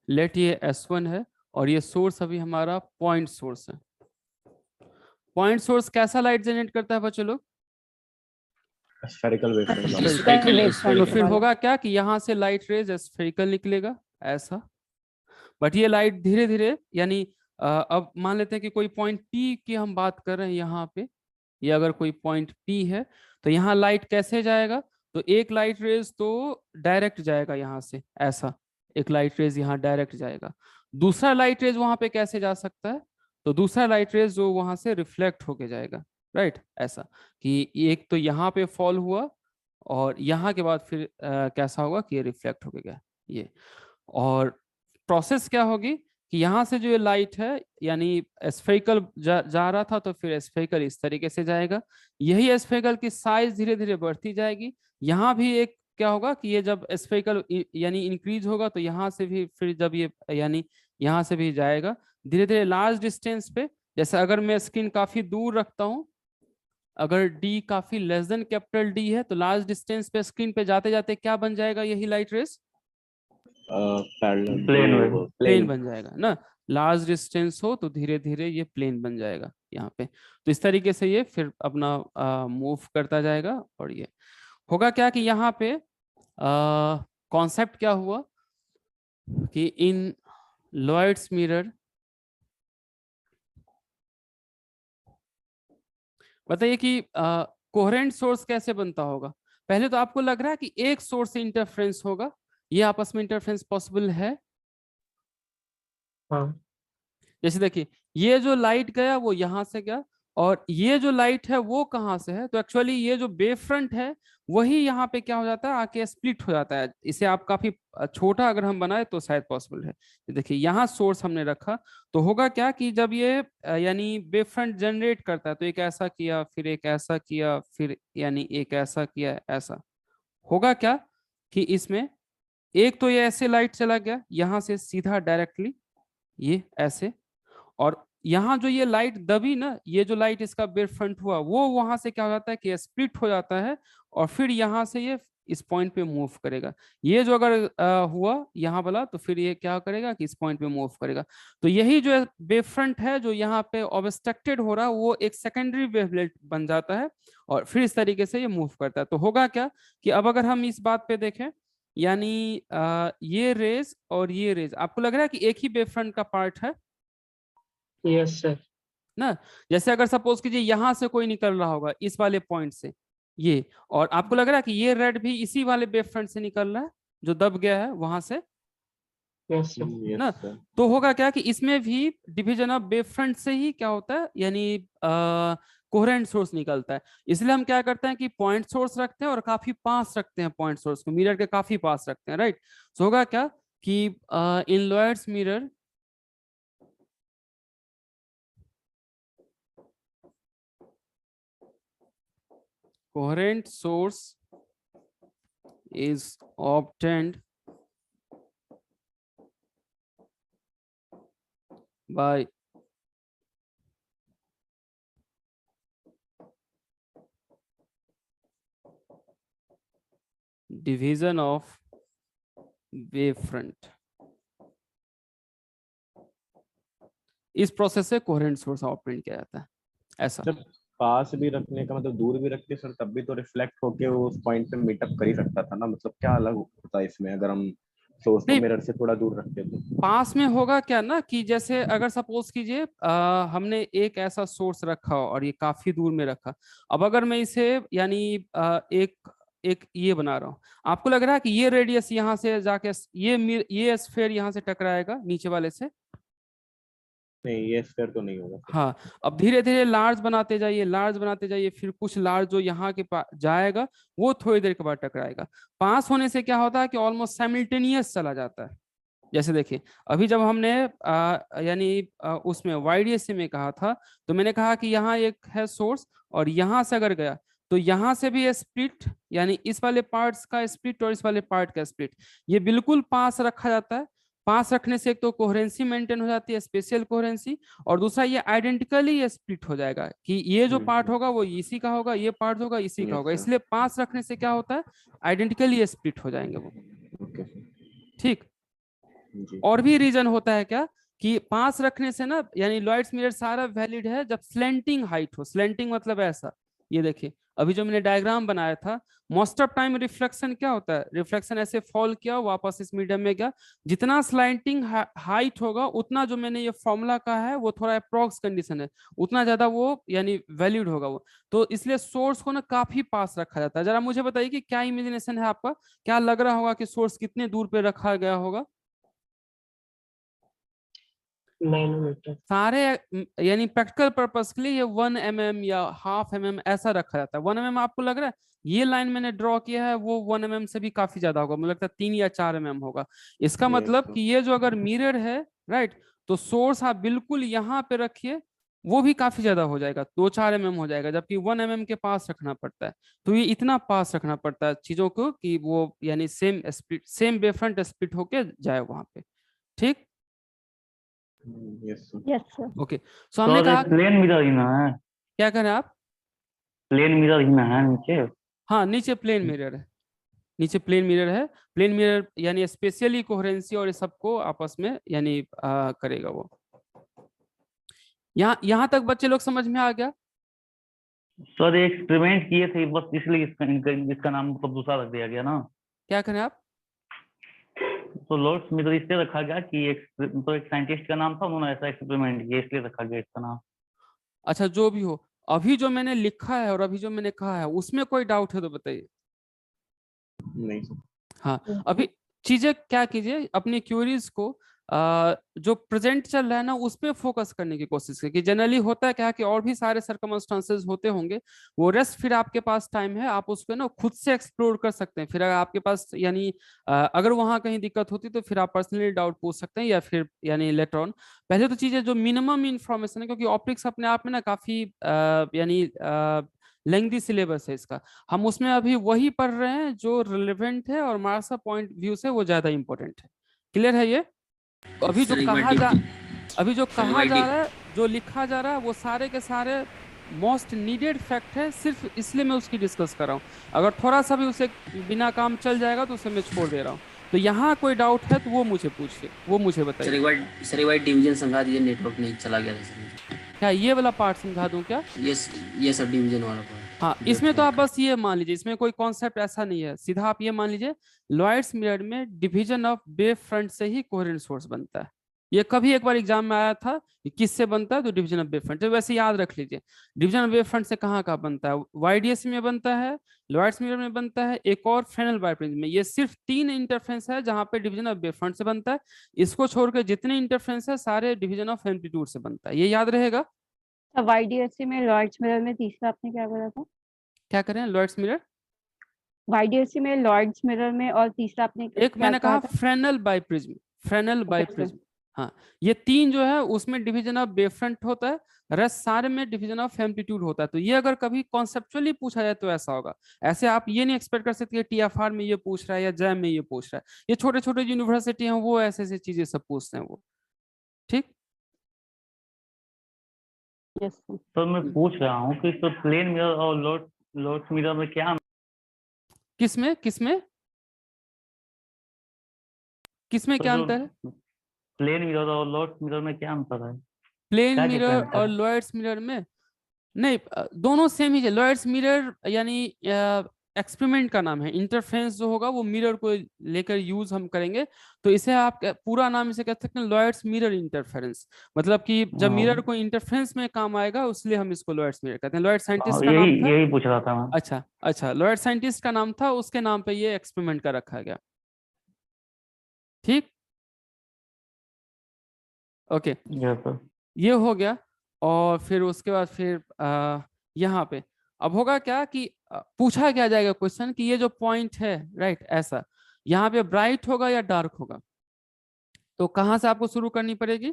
लेट ये S1 है और ये सोर्स अभी हमारा पॉइंट सोर्स है। पॉइंट सोर्स कैसा लाइट जनरेट करता है बच्चों लोग? स्फेरिकल तो फिर होगा क्या कि यहाँ से लाइट रेज स्फेरिकल निकलेगा ऐसा, बट ये लाइट धीरे धीरे यानी अब मान लेते हैं कि कोई पॉइंट P की हम बात कर रहे हैं यहाँ पे, ये अगर कोई पॉइंट P है तो यहाँ लाइट कैसे जाएगा, तो एक लाइट रेज तो डायरेक्ट जाएगा यहाँ से ऐसा, एक लाइट रेज यहाँ डायरेक्ट जाएगा। दूसरा लाइट रेज वहां पे कैसे जा सकता है, तो दूसरा लाइट रेज जो वहां से रिफ्लेक्ट होके जाएगा, राइट? ऐसा कि एक तो यहाँ पे फॉल हुआ और यहाँ के बाद फिर कैसा होगा कि ये रिफ्लेक्ट होके गया ये। और प्रोसेस क्या होगी कि यहाँ से जो ये लाइट है यानी स्फेरिकल जा रहा था तो फिर स्फेरिकल इस तरीके से जाएगा, यही स्फेरिकल की साइज धीरे धीरे बढ़ती जाएगी। यहाँ भी एक क्या होगा कि ये जब स्फेरिकल यानी इंक्रीज होगा तो यहाँ से भी फिर जब ये यानी यहाँ से भी जाएगा धीरे धीरे लार्ज डिस्टेंस पे। जैसे अगर मैं स्क्रीन काफी दूर रखता हूँ, अगर d काफी लेस देन कैपिटल D है तो लार्ज डिस्टेंस पे स्क्रीन पे जाते जाते क्या बन जाएगा यही light rays? Plane wave. Plane बन जाएगा ना। लार्ज डिस्टेंस हो तो धीरे धीरे ये प्लेन बन जाएगा यहाँ पे। तो इस तरीके से ये फिर अपना मूव करता जाएगा। और ये होगा क्या कि यहाँ पे कॉन्सेप्ट क्या हुआ कि इन लॉयड्स मिरर, बताइए कि कोहेरेंट सोर्स कैसे बनता होगा? पहले तो आपको लग रहा है कि एक सोर्स से इंटरफेरेंस होगा, ये आपस में इंटरफेरेंस पॉसिबल है? हाँ, जैसे देखिए ये जो लाइट गया वो यहां से गया, और ये जो लाइट है वो कहां से है? तो एक्चुअली ये जो वेव फ्रंट है वही यहाँ पे क्या हो जाता है, आके स्प्लिट हो जाता है। इसे आप काफी छोटा अगर हम बनाए तो शायद पॉसिबल है। देखिए यहाँ सोर्स हमने रखा, तो होगा क्या कि जब ये यानी वेव फ्रंट जनरेट करता है तो एक ऐसा किया, फिर एक ऐसा किया, फिर यानी एक ऐसा किया, ऐसा होगा क्या कि इसमें एक तो ये ऐसे लाइट चला गया यहाँ से सीधा डायरेक्टली ये ऐसे, और यहाँ जो ये लाइट दबी ना, ये जो लाइट इसका वेव फ्रंट हुआ वो वहां से क्या हो जाता है कि स्प्लिट हो जाता है, और फिर यहाँ से ये इस पॉइंट पे मूव करेगा। ये जो अगर हुआ यहाँ वाला तो फिर ये क्या करेगा कि इस पॉइंट पे मूव करेगा। तो यही जो वेव फ्रंट है जो यहाँ पे ऑब्स्ट्रक्टेड हो रहा है वो एक सेकेंडरी वेवलेट बन जाता है, और फिर इस तरीके से ये मूव करता है। तो होगा क्या कि अब अगर हम इस बात पे देखें, यानी ये रेज और ये रेज आपको लग रहा है कि एक ही वेव फ्रंट का पार्ट है यस सर। ना। जैसे अगर सपोज कीजिए यहां से कोई निकल रहा होगा इस वाले पॉइंट से ये, और आपको लग रहा है कि ये रेड भी इसी वाले वेव फ्रंट से निकल रहा है जो दब गया है वहां से यस सर। ना। तो होगा क्या कि इसमें भी डिवीजन ऑफ वेव फ्रंट से ही क्या होता है, यानी कोहेरेंट सोर्स निकलता है। इसलिए हम क्या करते हैं कि पॉइंट सोर्स रखते हैं और काफी पास रखते हैं, पॉइंट सोर्स को मिरर के काफी पास रखते हैं, राइट। तो होगा क्या कि in Lloyd's mirror coherent source is obtained by division of wave front। इस प्रोसेस से कोहेरेंट सोर्स ऑब्टेन किया जाता है। ऐसा जब पास भी रखने का मतलब दूर भी रखते सर तब भी तो रिफ्लेक्ट होके वो उस पॉइंट पे मीटअप कर ही सकता था ना, मतलब क्या अलग होता है इसमें अगर हम सोर्स को मिरर से थोड़ा दूर रखते तो? पास में होगा क्या ना कि जैसे अगर सपोज कीजिए हमने एक ऐसा सोर्स रखा और ये काफी दूर में रखा, अब अगर मैं इसे यानी एक ये बना रहा हूँ, आपको लग रहा है कि ये रेडियस यहाँ से जाके ये स्फीयर यहाँ से टकराएगा नीचे वाले से? नहीं, ये स्फीयर तो नहीं होगा। हाँ, अब धीरे धीरे लार्ज बनाते जाइए, लार्ज बनाते जाइए, फिर कुछ लार्ज जो यहाँ के पास जाएगा वो थोड़ी देर के बाद टकराएगा। पास होने से क्या होता है कि ऑलमोस्ट साइमल्टेनियस चला जाता है। जैसे देखिए अभी जब हमने यानी उसमें YDSC में कहा था तो मैंने कहा कि यहाँ एक है सोर्स और यहाँ से अगर गया तो यहाँ से भी स्प्लिट, यानी इस वाले पार्ट्स का स्प्लिट और इस वाले पार्ट का स्प्लिट, ये बिल्कुल पास रखा जाता है। पास रखने से एक तो कोहेरेंसी मेंटेन हो जाती है, स्पेशियल कोहेरेंसी, और दूसरा ये आइडेंटिकली स्प्लिट हो जाएगा कि ये जो पार्ट होगा वो इसी का होगा, ये पार्ट होगा इसी का होगा। इसलिए पास रखने से क्या होता है, आइडेंटिकली स्प्लिट हो जाएंगे वो। ठीक, और भी रीजन होता है क्या कि पास रखने से ना, यानी लॉयड्स मिरर सारा वैलिड है जब स्लेंटिंग हाइट हो। स्लेंटिंग मतलब ऐसा, ये देखिए अभी जो मैंने डायग्राम बनाया था, मोस्ट ऑफ टाइम रिफ्लेक्शन क्या होता है, रिफ्लेक्शन ऐसे फॉल किया वापस इस मीडियम में गया, जितना स्लाइंटिंग हाइट होगा उतना जो मैंने ये फॉर्मूला का है वो थोड़ा अप्रॉक्स कंडीशन है, उतना ज्यादा वो यानी वैलिड होगा वो। तो इसलिए सोर्स को ना काफी पास रखा जाता है। जरा मुझे बताइए कि क्या इमेजिनेशन है आपका, क्या लग रहा होगा कि सोर्स कितने दूर पे रखा गया होगा? नैनोमीटर। सारे यानी प्रैक्टिकल पर्पस के लिए ये 1 mm या 1/2 mm ऐसा रखा जाता है। 1 mm आपको लग रहा है ये लाइन मैंने ड्रॉ किया है वो 1 mm से भी काफी ज्यादा होगा, मुझे लगता है 3 या 4 mm होगा। इसका मतलब कि ये जो अगर मिरर है, राइट, तो सोर्स आप बिल्कुल यहाँ पे रखिए वो भी काफी ज्यादा हो जाएगा, 2-4 mm हो जाएगा, जबकि 1 mm के पास रखना पड़ता है। तो ये इतना पास रखना पड़ता है चीजों को कि वो यानी same split, same wave front split होके जाए वहां पे। ठीक, यस सर। ओके। सो हमने कहा प्लेन मिरर ही ना है? क्या करें आप? प्लेन मिरर ही में है नीचे। हाँ नीचे प्लेन मिरर है, नीचे प्लेन मिरर है। प्लेन मिरर यानी स्पेशली कोहेरेंसी और ये सबको आपस में यानी करेगा वो। यहाँ तक बच्चे लोग समझ में आ गया? सर ये एक्सपेरिमेंट किए थे बस, इसलिए इसका नाम मतलब दूसरा रख दिया गया ना। क्या करें आप? तो लॉर्ड्स मिरर इसलिए रखा गया कि तो एक साइंटिस्ट का नाम था, उन्होंने ऐसा एक्सपेरिमेंट किया इसलिए रखा गया इसका नाम। अच्छा जो भी हो, अभी जो मैंने लिखा है और अभी जो मैंने कहा है उसमें कोई डाउट है तो बताइए। नहीं सर। हाँ अभी चीजें क्या कीजिए, अपनी क्यूरीज को जो प्रेजेंट चल रहा है ना उस पे फोकस करने की कोशिश करिए। कि जनरली होता है क्या कि और भी सारे सर्कमस्टांसेस होते होंगे, वो रेस्ट फिर आपके पास टाइम है, आप उसको ना खुद से एक्सप्लोर कर सकते हैं। फिर अगर आपके पास यानी अगर वहां कहीं दिक्कत होती तो फिर आप पर्सनली डाउट पूछ सकते हैं या फिर यानी लेटर ऑन। पहले तो चीजें जो मिनिमम इंफॉर्मेशन है, क्योंकि ऑप्टिक्स अपने आप में ना काफी यानी लेंथी सिलेबस है इसका, हम उसमें अभी वही पढ़ रहे हैं जो रिलेवेंट है और हमारा सा पॉइंट व्यू से वो ज्यादा इंपॉर्टेंट है। क्लियर है ये? अभी जो सर एक बार कहा जा सर एक बार रहा है, जो लिखा जा रहा है, वो सारे के सारे मोस्ट नीडेड फैक्ट है, सिर्फ इसलिए मैं उसकी डिस्कस कर रहा हूँ। अगर थोड़ा सा भी उसे बिना काम चल जाएगा तो उसे मैं छोड़ दे रहा हूँ। तो यहाँ कोई डाउट है तो वो मुझे पूछिए, वो मुझे बताइए। सर एक बार डिवीजन समझा दीजिए, नेटवर्क नहीं चला गया था सर। क्या ये वाला पार्ट समझा दूं क्या? ये सर डिवीजन वाला पार्ट। हाँ इसमें तो आप बस ये मान लीजिए, इसमें कोई कॉन्सेप्ट ऐसा नहीं है, सीधा आप ये मान लीजिए लॉयड्स मिरर में डिवीजन ऑफ वेव फ्रंट से ही कोहेरेंट सोर्स बनता है। ये कभी एक बार एग्जाम में आया था कि किससे बनता है, तो डिवीजन ऑफ वेव फ्रंट। तो वैसे याद रख लीजिए डिवीजन ऑफ वेव फ्रंट से कहाँ कहाँ बनता है, वाईडीएससी में बनता है, लॉयड्स मिरर में बनता है, एक और फ्रेनेल बाइप्रिंज में। ये सिर्फ 3 इंटरफेरेंस है जहां पे डिवीजन ऑफ वेव फ्रंट से बनता है। इसको छोड़कर जितने इंटरफेरेंस है सारे डिवीजन ऑफ एम्पलीट्यूड से बनता है, ये याद रहेगा। वाईडीएससी में लॉर्ड्स मिरर में तीसरा आपने क्या बोला था? क्या करें? लॉयड्स मिरर, वाईडीएससी में लॉर्ड्स मिरर में, और तीसरा आपने एक क्या मैंने कहा था? Fresnel biprism, Fresnel biprism. हाँ ये 3 जो है उसमें डिवीजन ऑफ वेव फ्रंट होता है, रेस्ट सारे में डिवीजन ऑफ एम्पलीट्यूड होता है। तो ये अगर कभी कॉन्सेप्चुअली पूछा जाए तो ऐसा होगा। ऐसे आप ये नहीं एक्सपेक्ट कर सकते कि टीएफआर में ये पूछ रहा है या जैम में ये पूछ रहा है। ये छोटे छोटे यूनिवर्सिटी हैं वो ऐसे ऐसे चीजें सब पूछते हैं वो। ठीक। यस तो मैं पूछ रहा हूँ कि तो प्लेन मिरर और लॉर्ड्स मिरर में क्या किसमें किसमें किसमें तो क्या जो अंतर है? प्लेन मिरर और लॉर्ड्स मिरर में क्या अंतर है? प्लेन क्या मिरर डिफरेंस और है? लॉयड्स मिरर में नहीं, दोनों सेम ही है। लॉयड्स मिरर यानी एक्सपेरिमेंट का नाम है, इंटरफेरेंस जो होगा वो मिरर को लेकर यूज हम करेंगे। तो इसे आप पूरा नाम इसे कह सकते हैं लॉयड्स मिरर इंटरफेरेंस। मतलब कि जब मिरर को इंटरफेरेंस में काम आएगा उसलिए हम इसको लॉयड्स मिरर कहते हैं। लॉयड साइंटिस्ट का नाम था। यही पूछ रहा था मैं। अच्छा अच्छा, लॉयड साइंटिस्ट का नाम था, उसके नाम पे ये एक्सपेरिमेंट का रखा गया। ठीक, ओके यस सर। ये हो गया। और फिर उसके बाद फिर यहाँ पे अब होगा क्या कि पूछा क्या जाएगा क्वेश्चन कि ये जो पॉइंट है राइट ऐसा, यहाँ पे ब्राइट होगा या डार्क होगा। तो कहाँ से आपको शुरू करनी पड़ेगी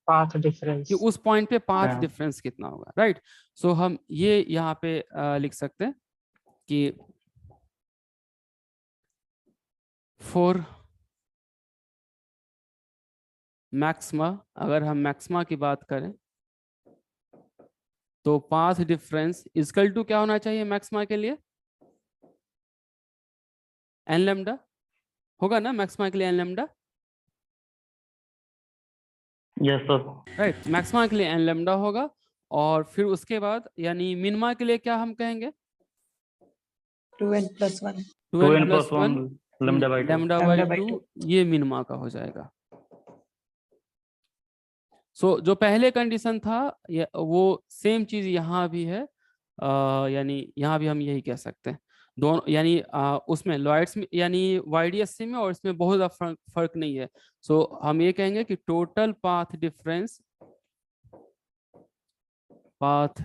पाथ डिफरेंस कि उस पॉइंट पे पाथ हाँ। डिफरेंस कितना होगा, राइट। सो हम ये यहाँ पे लिख सकते हैं कि फॉर मैक्सिमा, अगर हम मैक्सिमा की बात करें तो पाथ डिफरेंस इक्वल टू क्या होना चाहिए मैक्सिमा के लिए, एन लैम्डा होगा ना मैक्सिमा के लिए, N lambda yes sir. Right. Maxima के लिए एन लैम्डा होगा। और फिर उसके बाद यानी मिनिमा के लिए क्या हम कहेंगे, 2n+1 2n+1 lambda by 2 lambda by 2, ये मिनिमा का हो जाएगा। सो जो पहले कंडीशन था वो सेम चीज यहाँ भी है, यानी यहाँ भी हम यही कह सकते हैं दोनों, यानी उसमें लॉयड्स में यानी वाईडीएससी में और इसमें बहुत ज़्यादा फर्क नहीं है। सो हम ये कहेंगे कि total path difference path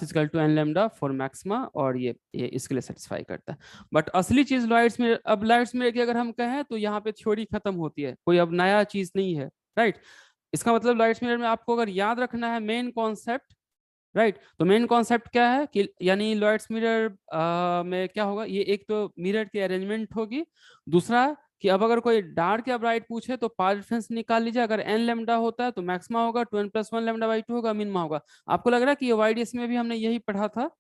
equal to N lambda for maxima, और ये इसके लिए सेटिस्फाई करता है। बट असली चीज लॉयड्स में, अब लॉयड्स में अगर हम कहें तो यहाँ पे थ्योरी खत्म होती है, कोई अब नया चीज नहीं है, राइट। इसका मतलब लॉयड्स मिरर में आपको अगर याद रखना है मेन कॉन्सेप्ट, राइट, तो मेन कॉन्सेप्ट क्या है कि यानी लॉयड्स मिरर में क्या होगा, ये एक तो मिरर की अरेंजमेंट होगी, दूसरा कि अब अगर कोई डार्क या ब्राइट पूछे तो पाथ डिफरेंस निकाल लीजिए। अगर n लैम्डा होता है तो मैक्सिमा होगा, 2n + 1 λ/2 होगा, मिनिमा होगा। आपको लग रहा है कि ये YDS में भी हमने यही पढ़ा था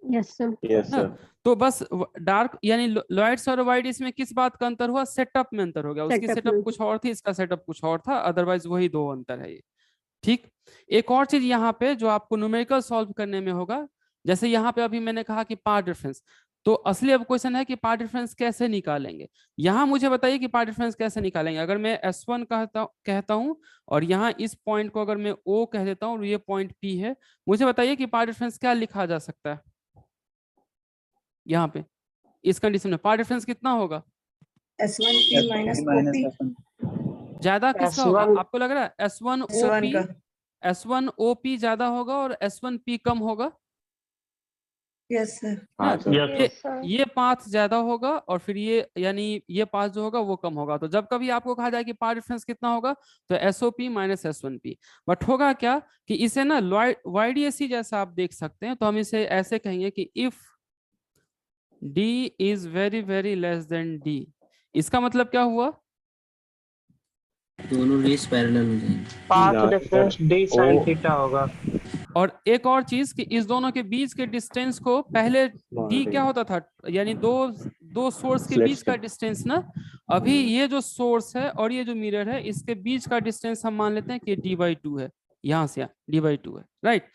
यस सर। यस ना? सर। तो बस डार्क यानी लॉयड्स और वाइडिस में किस बात का अंतर हुआ? सेटअप में अंतर हो गया। उसकी Setup सेटअप में। कुछ और थी, इसका सेटअप कुछ और था, अदरवाइज वही दो अंतर है ये। ठीक। एक और चीज यहाँ पे जो आपको न्यूमेरिकल सॉल्व करने में होगा, जैसे यहाँ पे अभी मैंने कहा कि पाथ डिफरेंस, तो असली अब क्वेश्चन है कि पाथ डिफरेंस कैसे निकालेंगे। यहाँ मुझे बताइए कि पाथ डिफरेंस कैसे निकालेंगे। अगर मैं S1 कहता हूँ और यहाँ इस पॉइंट को अगर मैं O कह देता हूँ और ये पॉइंट P है, मुझे बताइए कि पाथ डिफरेंस क्या लिखा जा सकता है यहाँ पे इस कंडीशन में? पाथ डिफरेंस कितना होगा? S1P minus OP ज्यादा किसका होगा? S1 आपको लग रहा है S1 का। S1OP ज्यादा होगा और S1P कम होगा यस सर। ना? हाँ सर। Yes yes sir. ये पाथ ज्यादा होगा और फिर ये यानी ये पाथ जो होगा वो कम होगा। तो जब कभी आपको कहा जाए कि पाथ डिफरेंस कितना होगा तो SOP माइनस S1P। बट होगा क्या कि इसे ना YDSC जैसा आप देख सकते हैं, तो हम इसे ऐसे कहेंगे कि if D is very very less than D, इसका मतलब क्या हुआ? दोनों रेस पैरेलल हो जाएंगे। Path difference d sin theta होगा। और एक और चीज कि इस दोनों के बीच के डिस्टेंस को पहले D क्या होता था, यानी दो सोर्स के बीच का डिस्टेंस ना, अभी ये जो सोर्स है और ये जो मिरर है इसके बीच का डिस्टेंस हम मान लेते हैं कि D/2 है, यहाँ से D/2 है, राइट।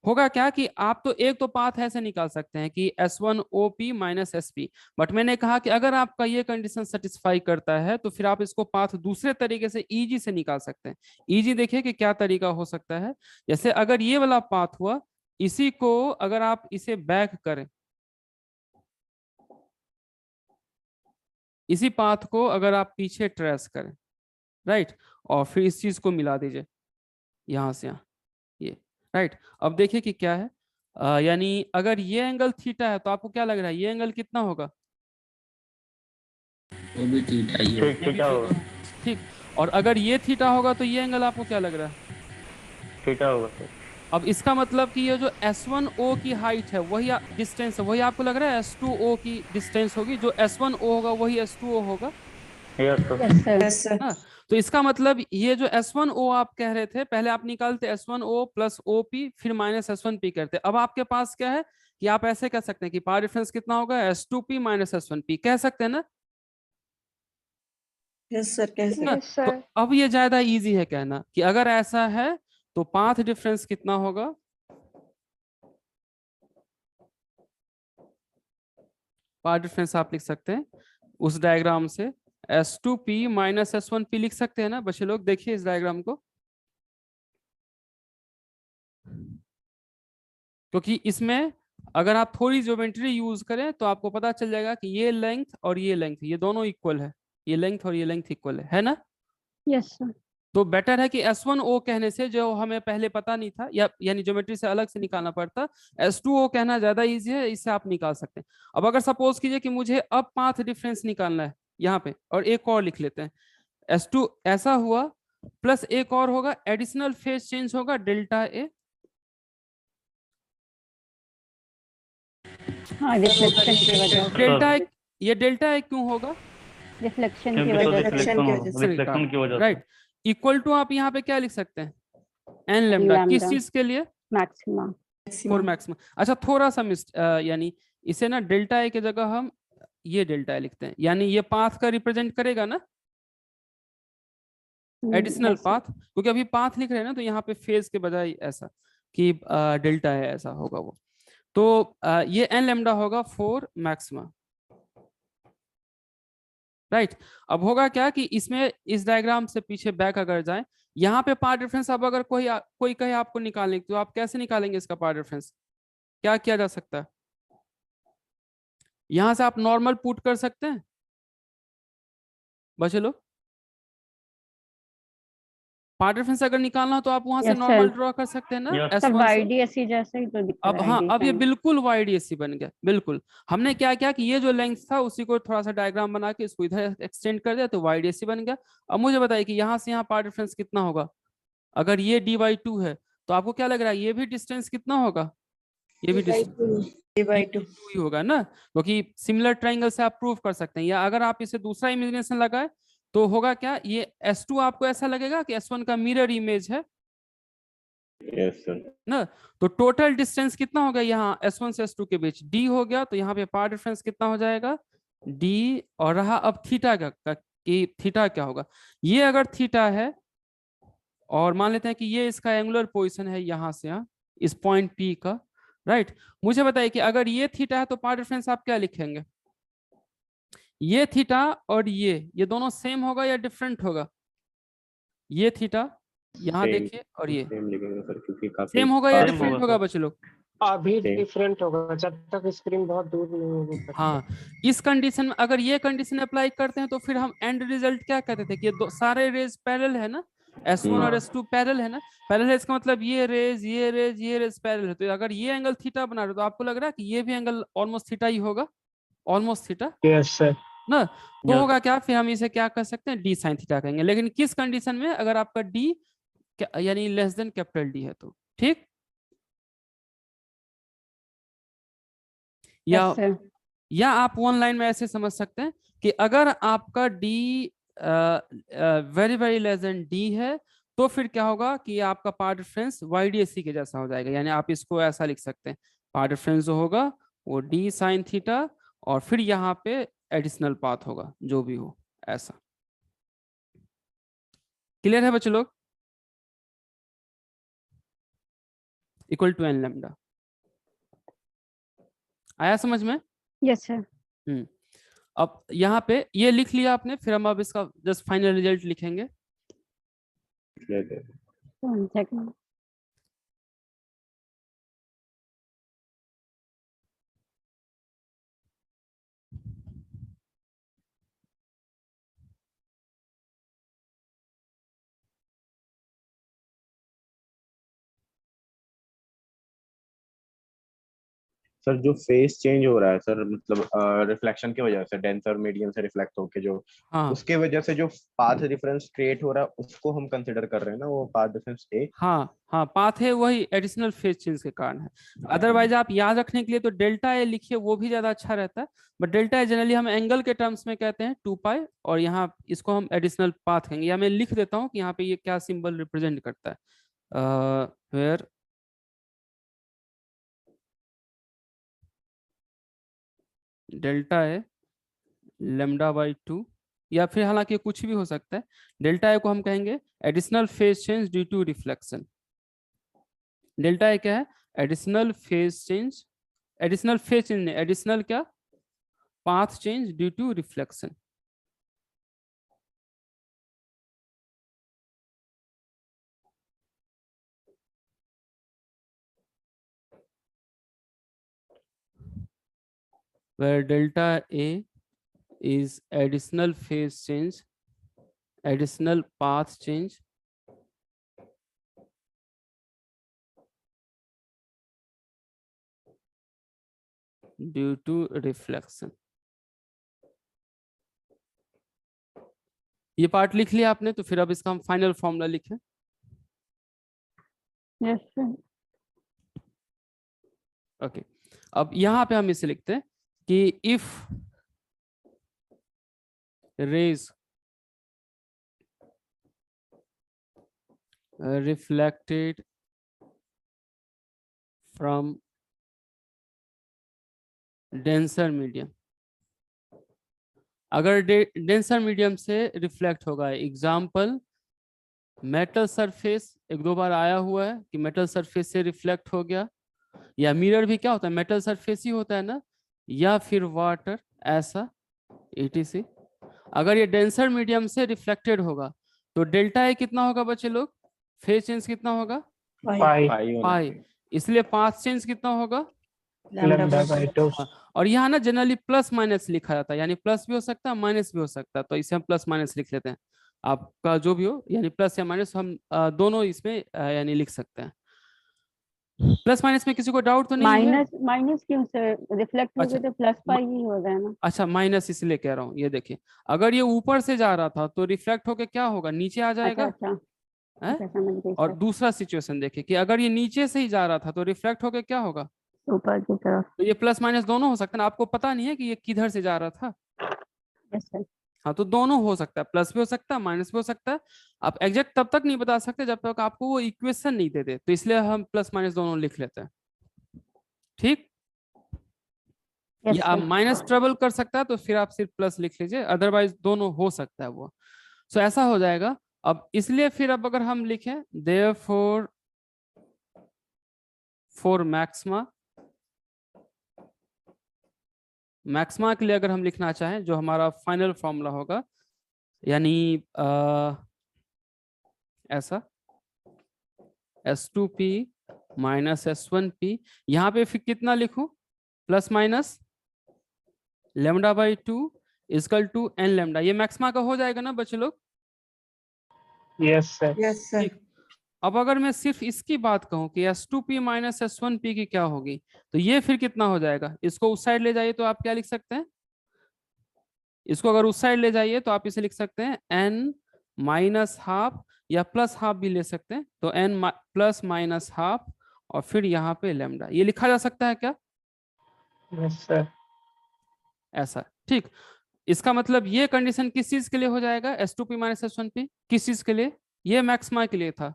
होगा क्या कि आप तो एक तो पाथ ऐसे निकाल सकते हैं कि S1OP माइनस SP, बट मैंने कहा कि अगर आपका ये कंडीशन सेटिस्फाई करता है तो फिर आप इसको पाथ दूसरे तरीके से इजी से निकाल सकते हैं। इजी देखिए कि क्या तरीका हो सकता है। जैसे अगर ये वाला पाथ हुआ, इसी को अगर आप इसे बैक करें, इसी पाथ को अगर आप पीछे ट्रेस करें, राइट, और फिर इस चीज को मिला दीजिए यहां से यहाँ, ये राइट। अब देखिए कि क्या है, यानी अगर ये एंगल थीटा है तो आपको क्या लग रहा है ये एंगल कितना होगा? वो भी थीटा ही होगा। थीटा होगा। ठीक। और अगर ये थीटा होगा तो ये एंगल आपको क्या लग रहा है? थीटा होगा सर। अब इसका मतलब कि ये जो S1O की हाइट है वही डिस्टेंस है, वही आपको लग रहा है S2O की डिस्टेंस होगी, जो S1O होगा वही S2O होगा। Yes sir. Yes sir. Yes sir. हाँ, तो इसका मतलब ये जो S1O आप कह रहे थे, पहले आप निकालते S1O प्लस OP फिर माइनस S1P करते। अब आपके पास क्या है कि आप ऐसे कह सकते हैं कि पाथ डिफरेंस कितना होगा? S2P माइनस S1P कह सकते हैं ना? यस सर कैसे? ना? यस तो सर। अब ये ज्यादा इजी है कहना कि अगर ऐसा है तो पाथ डिफरेंस कितना होगा? पाथ डिफरेंस आप लिख सकते हैं उस डायग्राम से S2P माइनस S1P लिख सकते हैं ना बच्चे लोग? देखिए इस डायग्राम को, क्योंकि इसमें अगर आप थोड़ी ज्योमेट्री यूज करें तो आपको पता चल जाएगा कि ये लेंथ और ये लेंथ ये दोनों इक्वल है, ये लेंथ और ये लेंथ इक्वल है ना? Yes sir. तो बेटर है कि S1O कहने से, जो हमें पहले पता नहीं था या यानी ज्योमेट्री से अलग से निकालना पड़ता, S2O कहना ज्यादा इजी है, इससे आप निकाल सकते हैं। अब अगर सपोज कीजिए कि मुझे अब पाथ डिफरेंस निकालना है यहाँ पे, और एक और लिख लेते हैं S2 ऐसा हुआ, प्लस एक और होगा एडिशनल फेज चेंज होगा डेल्टा ए। हाँ, रिफ्लेक्शन की वजह से। डेल्टा ए, ये डेल्टा ए क्यों होगा? रिफ्लेक्शन की क्योंकि वजह सर से। रिफ्लेक्शन की वजह से। राइट। इक्वल टू आप यहाँ पे क्या लिख सकते हैं? N lambda. किस चीज के लिए? मैक्सिमम। For maximum. अच्छा थोड़ा सा यानी इसे ना डेल्टा ए की जगह हम ये डेल्टा ए लिखते हैं, यानी ये पाथ का रिप्रेजेंट करेगा ना एडिशनल पाथ, क्योंकि अभी पाथ लिख रहे हैं ना तो यहाँ पे फेज के बजाय ऐसा कि डेल्टा है ऐसा होगा वो। तो ये एन लैम्डा होगा फॉर मैक्सिमा, राइट। अब होगा क्या कि इसमें इस डायग्राम से पीछे बैक अगर जाए, यहाँ पे पाथ डिफरेंस अब अगर कोई कहे आपको निकालने तो आप कैसे निकालेंगे इसका पाथ डिफरेंस? क्या किया जा सकता है? यहां से आप नॉर्मल पुट कर सकते हैं बच्चे लोग। पाथ डिफरेंस अगर निकालना हो तो आप वहां से Yes, नॉर्मल sir. ड्रॉ कर सकते हैं ना Yes. सब S1 से। YDSC जैसा ही तो दिखता अब है। हाँ, ID अब ये का। बिल्कुल YDSC बन गया। बिल्कुल हमने क्या किया कि ये जो लेंथ था उसी को थोड़ा सा डायग्राम बना के इसको इधर एक्सटेंड कर दिया तो YDSC बन गया। अब मुझे बताइए कि यहाँ से यहाँ पाथ डिफरेंस कितना होगा? अगर ये D/2 है तो आपको क्या लग रहा है ये भी डिस्टेंस कितना होगा? ये भी A/2 ही होगा ना, क्योंकि सिमिलर ट्राइंगल से आप प्रूव कर सकते हैं। या अगर आप इसे दूसरा इमेजिनेशन लगाए तो होगा क्या, ये S2 आपको ऐसा लगेगा कि S1 का मिरर इमेज है यस सर। ना। तो टोटल डिस्टेंस कितना हो गया यहाँ S1 से S2 के बीच, D हो गया। तो यहाँ पे पाथ डिफरेंस कितना हो जाएगा, D। और रहा अब थीटा का कि थीटा क्या होगा। ये अगर थीटा है और मान लेते हैं कि ये इसका एंगुलर पोजीशन है यहाँ से यहाँ इस पॉइंट P का, राइट। मुझे बताइए कि अगर ये थीटा है तो पाथ डिफरेंस आप क्या लिखेंगे, ये थीटा और ये दोनों सेम होगा या डिफरेंट होगा। ये थीटा यहाँ देखिए और ये सेम लिखेंगे सर, क्योंकि काफी सेम होगा या Same डिफरेंट होगा होगा सर। बच्चे लोग। अभी Same. डिफरेंट होगा जब तक स्क्रीन बहुत दूर नहीं होगी तब तक। हाँ, इस कंडीशन में अगर ये कंडीशन अप्लाई करते हैं तो फिर हम एंड रिजल्ट क्या कहते थे कि ये दो सारे रेज पैरेलल है ना, S1 और S2 पैरेलल है ना। पैरेलल है इसका मतलब ये रेज पैरेलल है। तो अगर ये एंगल थीटा बना रहे हो तो आपको लग रहा है कि ये भी एंगल ऑलमोस्ट थीटा ही होगा, ऑलमोस्ट थीटा यस सर। ना। तो होगा क्या, फिर हम इसे क्या कर सकते हैं, डी साइन थीटा कहेंगे। लेकिन किस कंडीशन में, अगर आपका डी यानी लेस देन कैपिटल डी है तो, ठीक। या आप वन लाइन में ऐसे समझ सकते हैं कि अगर आपका D very very less than D है तो फिर क्या होगा कि आपका पाथ डिफरेंस YDAC के जैसा हो जाएगा। यानी आप इसको ऐसा लिख सकते हैं, पाथ डिफरेंस जो होगा वो डी साइन थीटा और फिर यहाँ पे एडिशनल पाथ होगा जो भी हो, ऐसा। क्लियर है बच्चे लोग, इक्वल टू n लैम्डा। आया समझ में? Yes sir. अब यहाँ पे ये लिख लिया आपने, फिर हम अब इसका जस्ट फाइनल रिजल्ट लिखेंगे। One second. सर जो फेस चेंज हो रहा है सर, मतलब रिफ्लेक्शन की वजह से, डेंसर मीडियम से रिफ्लेक्ट होके जो हाँ उसके वजह से जो पाथ डिफरेंस क्रिएट हो रहा है उसको हम कंसीडर कर रहे हैं ना, वो पाथ डिफरेंस ए। हाँ पाथ है वही एडिशनल फेज चेंज के कारण है। अदरवाइज आप याद रखने के लिए तो डेल्टा ए लिखिए, वो भी ज्यादा अच्छा रहता है। बट डेल्टा ए जनरली हम एंगल के टर्म्स में कहते हैं 2π, और यहाँ इसको हम एडिशनल पाथ कहेंगे। या मैं लिख देता हूँ कि यहाँ पे ये क्या सिंबल रिप्रेजेंट करता है, वेयर डेल्टा ए λ/2, या फिर हालांकि कुछ भी हो सकता है। डेल्टा ए को हम कहेंगे additional phase change due to reflection. Delta A क्या है, additional phase change, additional phase change नहीं, एडिशनल क्या, path change due to reflection. where delta A is additional phase change, additional path change due to reflection। ये part लिख लिया आपने, तो फिर अब इसका हम फाइनल फॉर्मूला लिखें। Yes sir. ओके, अब यहाँ पे हम इसे लिखते हैं कि if rays reflected from denser medium, अगर डेंसर मीडियम से रिफ्लेक्ट होगा, एग्जाम्पल मेटल सरफेस, एक दो बार आया हुआ है कि मेटल सरफेस से रिफ्लेक्ट हो गया, या मिरर भी क्या होता है, मेटल सरफेस ही होता है ना, या फिर वाटर, ऐसा etc। अगर ये डेंसर मीडियम से रिफ्लेक्टेड होगा तो डेल्टा ए कितना होगा बच्चे लोग, फेज चेंज कितना होगा, पाई। इसलिए पाथ चेंज कितना होगा, λ/2। और यहाँ ना जनरली प्लस माइनस लिखा जाता है, यानी प्लस भी हो सकता है माइनस भी हो सकता है, तो इसे हम प्लस माइनस लिख लेते हैं। आपका जो भी हो, यानी प्लस या माइनस हम दोनों इसमें यानी लिख सकते हैं। प्लस माइनस में किसी को डाउट तो नहीं है? माइनस क्यों सर, रिफ्लेक्ट हो गया तो प्लस पाई ही होगा ना। अच्छा, माइनस इसलिए कह रहा हूँ, ये देखिए अगर ये ऊपर से जा रहा था तो रिफ्लेक्ट होके क्या होगा, नीचे आ जाएगा। अच्छा, समझ गई और सर। दूसरा सिचुएशन देखिए कि अगर ये नीचे से ही जा रहा था तो रिफ्लेक्ट होके क्या होगा, ऊपर की तरफ। तो ये प्लस माइनस दोनों हो सकता है ना, आपको पता नहीं है कि ये किधर से जा रहा था। Yes sir. हाँ, तो दोनों हो सकता है, प्लस भी हो सकता है माइनस भी हो सकता है। आप एग्जैक्ट तब तक नहीं बता सकते जब तक आपको वो इक्वेशन नहीं दे दे, तो इसलिए हम प्लस माइनस दोनों लिख लेते हैं। ठीक, यस या आप सर। माइनस ट्रेवल कर सकता है तो फिर आप सिर्फ प्लस लिख लीजिए, अदरवाइज दोनों हो सकता है वो। सो ऐसा हो जाएगा। अब इसलिए फिर अब अगर हम लिखें देयरफॉर फॉर मैक्सिमा, मैक्सिमा के लिए अगर हम लिखना चाहें जो हमारा फाइनल फॉर्मूला होगा, यानी ऐसा S2P माइनस S1P, यहाँ पे फिर कितना लिखूं, plus minus lambda by 2 equal to n lambda. ये मैक्सिमा का हो जाएगा ना बच्चे लोग? Yes sir. Yes sir. ठीक। अब अगर मैं सिर्फ इसकी बात कहूं कि S2P माइनस S1P की क्या होगी, तो ये फिर कितना हो जाएगा, इसको उस साइड ले जाइए तो आप क्या लिख सकते हैं, इसको अगर उस साइड ले जाइए तो आप इसे लिख सकते हैं n माइनस हाफ, या प्लस हाफ भी ले सकते हैं, तो n प्लस माइनस हाफ और फिर यहाँ पे लेमडा। ये लिखा जा सकता है क्या? Yes sir. ऐसा, ठीक। इसका मतलब ये कंडीशन किस चीज के लिए हो जाएगा, S2P माइनस S1P किस चीज के लिए, ये मैक्सिमा के लिए था,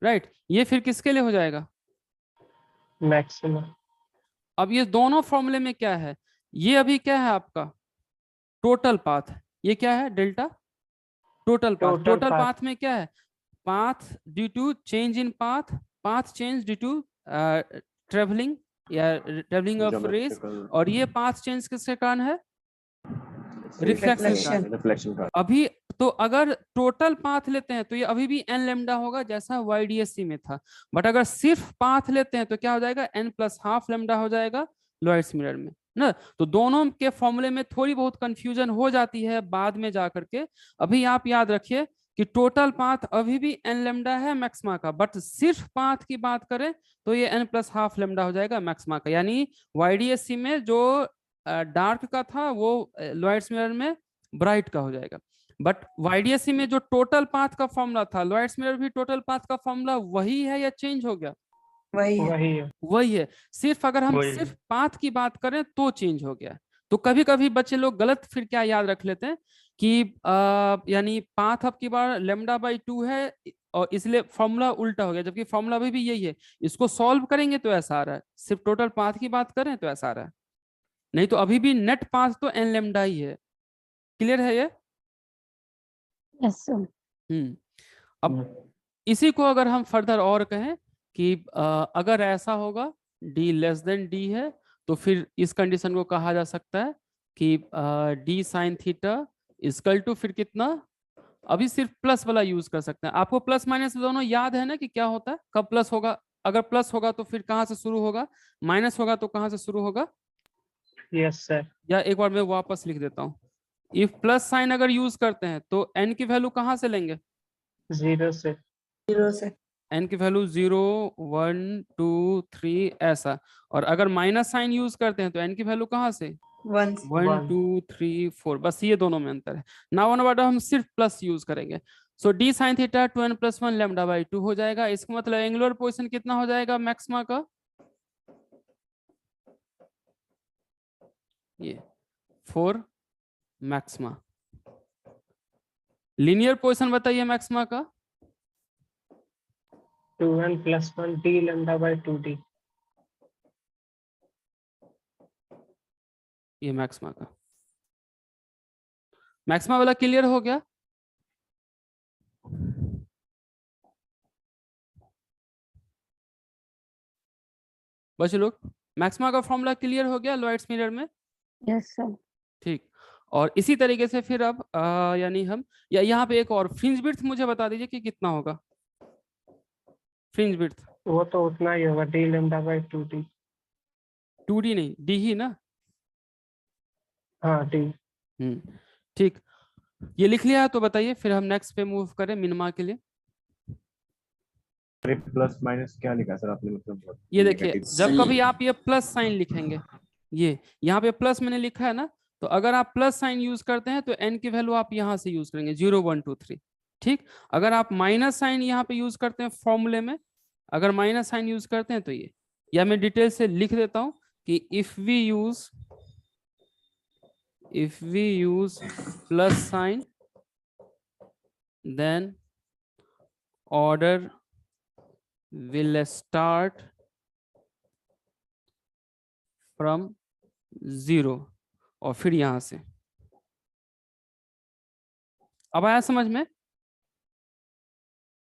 राइट। ये फिर किसके लिए हो जाएगा, मैक्सिमम। अब ये दोनों फॉर्मूले में क्या है, ये अभी क्या है आपका टोटल पाथ, ये क्या है delta total path. Total path में क्या है, path due to change in path, path change due to travelling या ट्रेवलिंग ऑफ रेस, और ये पाथ चेंज किसके कारण है, रिफ्लेक्शन के कारण। अभी तो अगर टोटल पाथ लेते हैं तो ये अभी भी n लेमडा होगा जैसा YDSC में था, बट अगर सिर्फ पाथ लेते हैं तो क्या हो जाएगा, n प्लस हाफ लेमडा हो जाएगा लोयर्स मिरर में ना। तो दोनों के फॉर्मूले में थोड़ी बहुत कंफ्यूजन हो जाती है बाद में जा करके। अभी आप याद रखिए कि टोटल पाथ अभी भी n लेमडा है मैक्सिमा का, बट सिर्फ पाथ की बात करें तो ये n प्लस हाफ लेमडा हो जाएगा मैक्सिमा का। यानी YDSC में जो डार्क का था वो लोयर्स मिरर में ब्राइट का हो जाएगा, बट YDSC में जो टोटल पाथ का फॉर्मूला था, लोयर्स मिरर भी टोटल पाथ का फॉर्मूला वही है या चेंज हो गया, वही है। सिर्फ अगर हम सिर्फ पाथ की बात करें तो चेंज हो गया। तो कभी कभी बच्चे लोग गलत फिर क्या याद रख लेते हैं कि यानी पाथ अब की बार लेमडा बाई 2 है और इसलिए फॉर्मूला उल्टा हो गया, जबकि फॉर्मूला अभी भी यही है। इसको सॉल्व करेंगे तो ऐसा आ रहा है, सिर्फ टोटल पाथ की बात करें तो ऐसा आ रहा है, नहीं तो अभी भी नेट पाथ तो n लेमडा ही है। क्लियर है ये? Yes sir. अब इसी को अगर हम फर्दर और कहें कि अगर ऐसा होगा d लेस देन d है, तो फिर इस कंडीशन को कहा जा सकता है कि d sine theta equal to फिर कितना, अभी सिर्फ प्लस वाला यूज कर सकते हैं। आपको प्लस माइनस दोनों याद है ना कि क्या होता है, कब प्लस होगा, अगर प्लस होगा तो फिर कहाँ से शुरू होगा, माइनस होगा तो कहाँ से शुरू होगा। Yes sir. या एक बार मैं वापस लिख देता हूँ, इफ प्लस साइन अगर यूज करते हैं तो n की वैल्यू कहाँ से लेंगे, 0 से। 0 से। n की वैल्यू 0 1 2 3 ऐसा, और अगर माइनस साइन यूज करते हैं तो n की वैल्यू कहाँ से 1 1 2 3 4, बस ये दोनों में अंतर है। नाउ वन वर्ड हम सिर्फ प्लस यूज करेंगे, सो d sine theta 2n + 1 lambda by 2 हो जाएगा। इसका मतलब एंगुलर पोजीशन कितना हो जाएगा मैक्सिमा का, ये 4 मैक्सिमा। लीनियर पोजीशन बताइए मैक्सिमा का, 2n + 1 d lambda by 2d। ये मैक्सिमा का, मैक्सिमा वाला क्लियर हो गया। बच्चे लोग मैक्सिमा का फॉर्मूला क्लियर हो गया लोयर्स मिरर में? Yes sir. ठीक, और इसी तरीके से फिर अब यानी हम या यहाँ पे एक और फ्रिंज विड्थ मुझे बता दीजिए कि कितना होगा फ्रिंज विड्थ। वो तो उतना ही होगा, d lambda by 2d। 2d नहीं, d ही ना। हाँ d। ठीक, ये लिख लिया है तो बताइए फिर हम नेक्स्ट पे मूव करें मिनिमा के लिए। प्लस माइनस क्या लिखा सर आपने, मतलब ये देखिए जब कभी आप ये प्लस साइन लिखेंगे, ये यहाँ पे प्लस मैंने लिखा है ना, तो अगर आप प्लस साइन यूज करते हैं तो n की वैल्यू आप यहाँ से यूज करेंगे 0 1 2 3। ठीक, अगर आप माइनस साइन यहाँ पे यूज करते हैं फॉर्मूले में, अगर माइनस साइन यूज करते हैं तो ये या मैं डिटेल से लिख देता हूं कि if we use plus sine then order will start from 0 और फिर यहां से। अब आया समझ में?